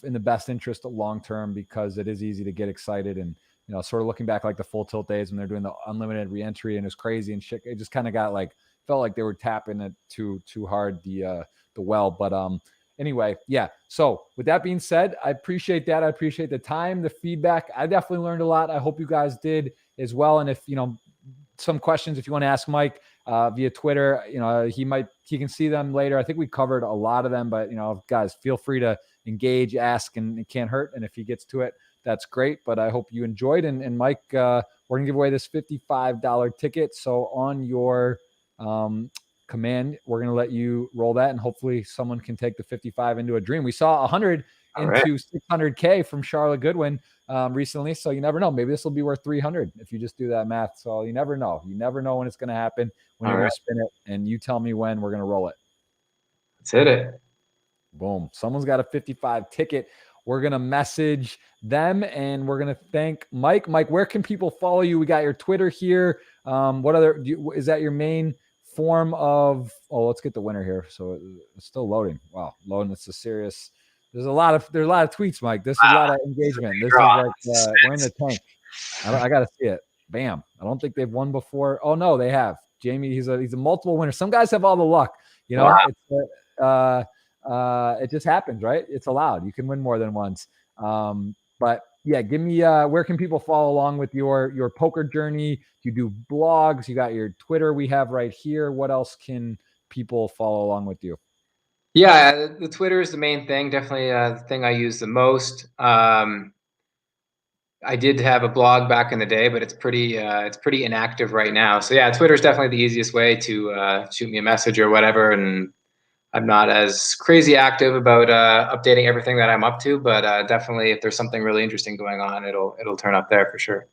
in the best interest of long term, because it is easy to get excited and sort of looking back like the full tilt days when they're doing the unlimited re-entry and it's crazy and shit. It just kind of felt like they were tapping it too hard the well. But anyway, yeah. So with that being said, I appreciate that. I appreciate the time, the feedback. I definitely learned a lot. I hope you guys did as well. And if some questions, if you want to ask Mike via Twitter, he can see them later. I think we covered a lot of them, but guys, feel free to engage, ask, and it can't hurt. And if he gets to it, that's great. But I hope you enjoyed. And Mike, we're gonna give away this $55 ticket. So on your command, we're gonna let you roll that, and hopefully someone can take the 55 into a dream. We saw 100 into 600K from Charlotte Goodwin recently. So you never know. Maybe this will be worth 300 if you just do that math. So you never know. You never know when it's going to happen, when you're going to spin it, and you tell me when we're going to roll it. Let's hit it. Boom. Someone's got a 55 ticket. We're going to message them and we're going to thank Mike. Mike, where can people follow you? We got your Twitter here. What other, is that your main form of, let's get the winner here. So it's still loading. Wow. Loading. It's a serious, there's a lot of tweets, Mike. This is a lot of engagement. This is like we're in the tank. I got to see it. Bam. I don't think they've won before. Oh no, they have. Jamie, he's a multiple winner. Some guys have all the luck. It just happens, right? It's allowed. You can win more than once. But yeah, give me where can people follow along with your poker journey? You do blogs. You got your Twitter. We have right here. What else can people follow along with you? Yeah, the Twitter is the main thing. Definitely the thing I use the most. I did have a blog back in the day, but it's pretty inactive right now. So yeah, Twitter is definitely the easiest way to shoot me a message or whatever. And I'm not as crazy active about updating everything that I'm up to, but definitely if there's something really interesting going on, it'll turn up there for sure.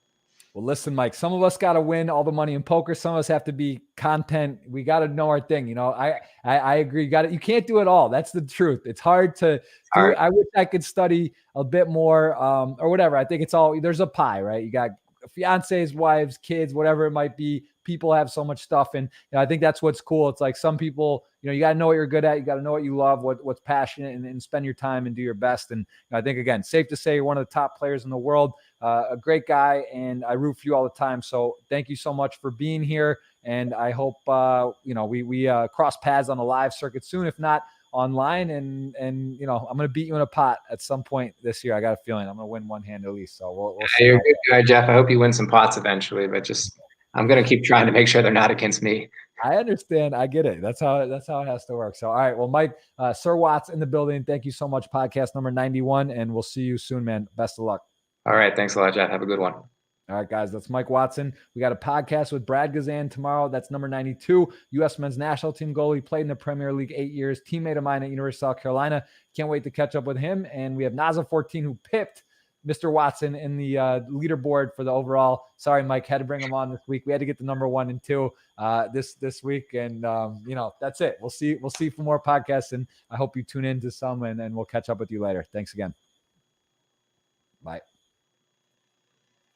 Well, listen, Mike, some of us got to win all the money in poker. Some of us have to be content. We got to know our thing. I agree. You can't do it all. That's the truth. It's hard to do. I wish I could study a bit more or whatever. I think there's a pie, right? You got fiancés, wives, kids, whatever it might be. People have so much stuff. And I think that's what's cool. It's like some people, you got to know what you're good at. You got to know what you love, what's passionate, and spend your time and do your best. And I think, again, safe to say you're one of the top players in the world, a great guy, and I root for you all the time. So thank you so much for being here. And I hope, we cross paths on a live circuit soon, if not online. And I'm going to beat you in a pot at some point this year. I got a feeling I'm going to win one hand at least. So we'll see. You're a good guy, Jeff. I hope you win some pots eventually, but I'm going to keep trying to make sure they're not against me. I understand. I get it. That's how it has to work. So, all right. Well, Mike, Sir Watts in the building. Thank you so much. Podcast number 91, and we'll see you soon, man. Best of luck. All right. Thanks a lot, Jeff. Have a good one. All right, guys. That's Mike Watson. We got a podcast with Brad Gazan tomorrow. That's number 92. U.S. men's national team goalie, played in the Premier League 8 years. Teammate of mine at University of South Carolina. Can't wait to catch up with him. And we have Naza14, who pipped Mr. Watson in the leaderboard for the overall. Sorry, Mike, had to bring him on this week. We had to get the number 1 and 2 this week. And, that's it. We'll see for more podcasts. And I hope you tune in to some, and we'll catch up with you later. Thanks again. Bye.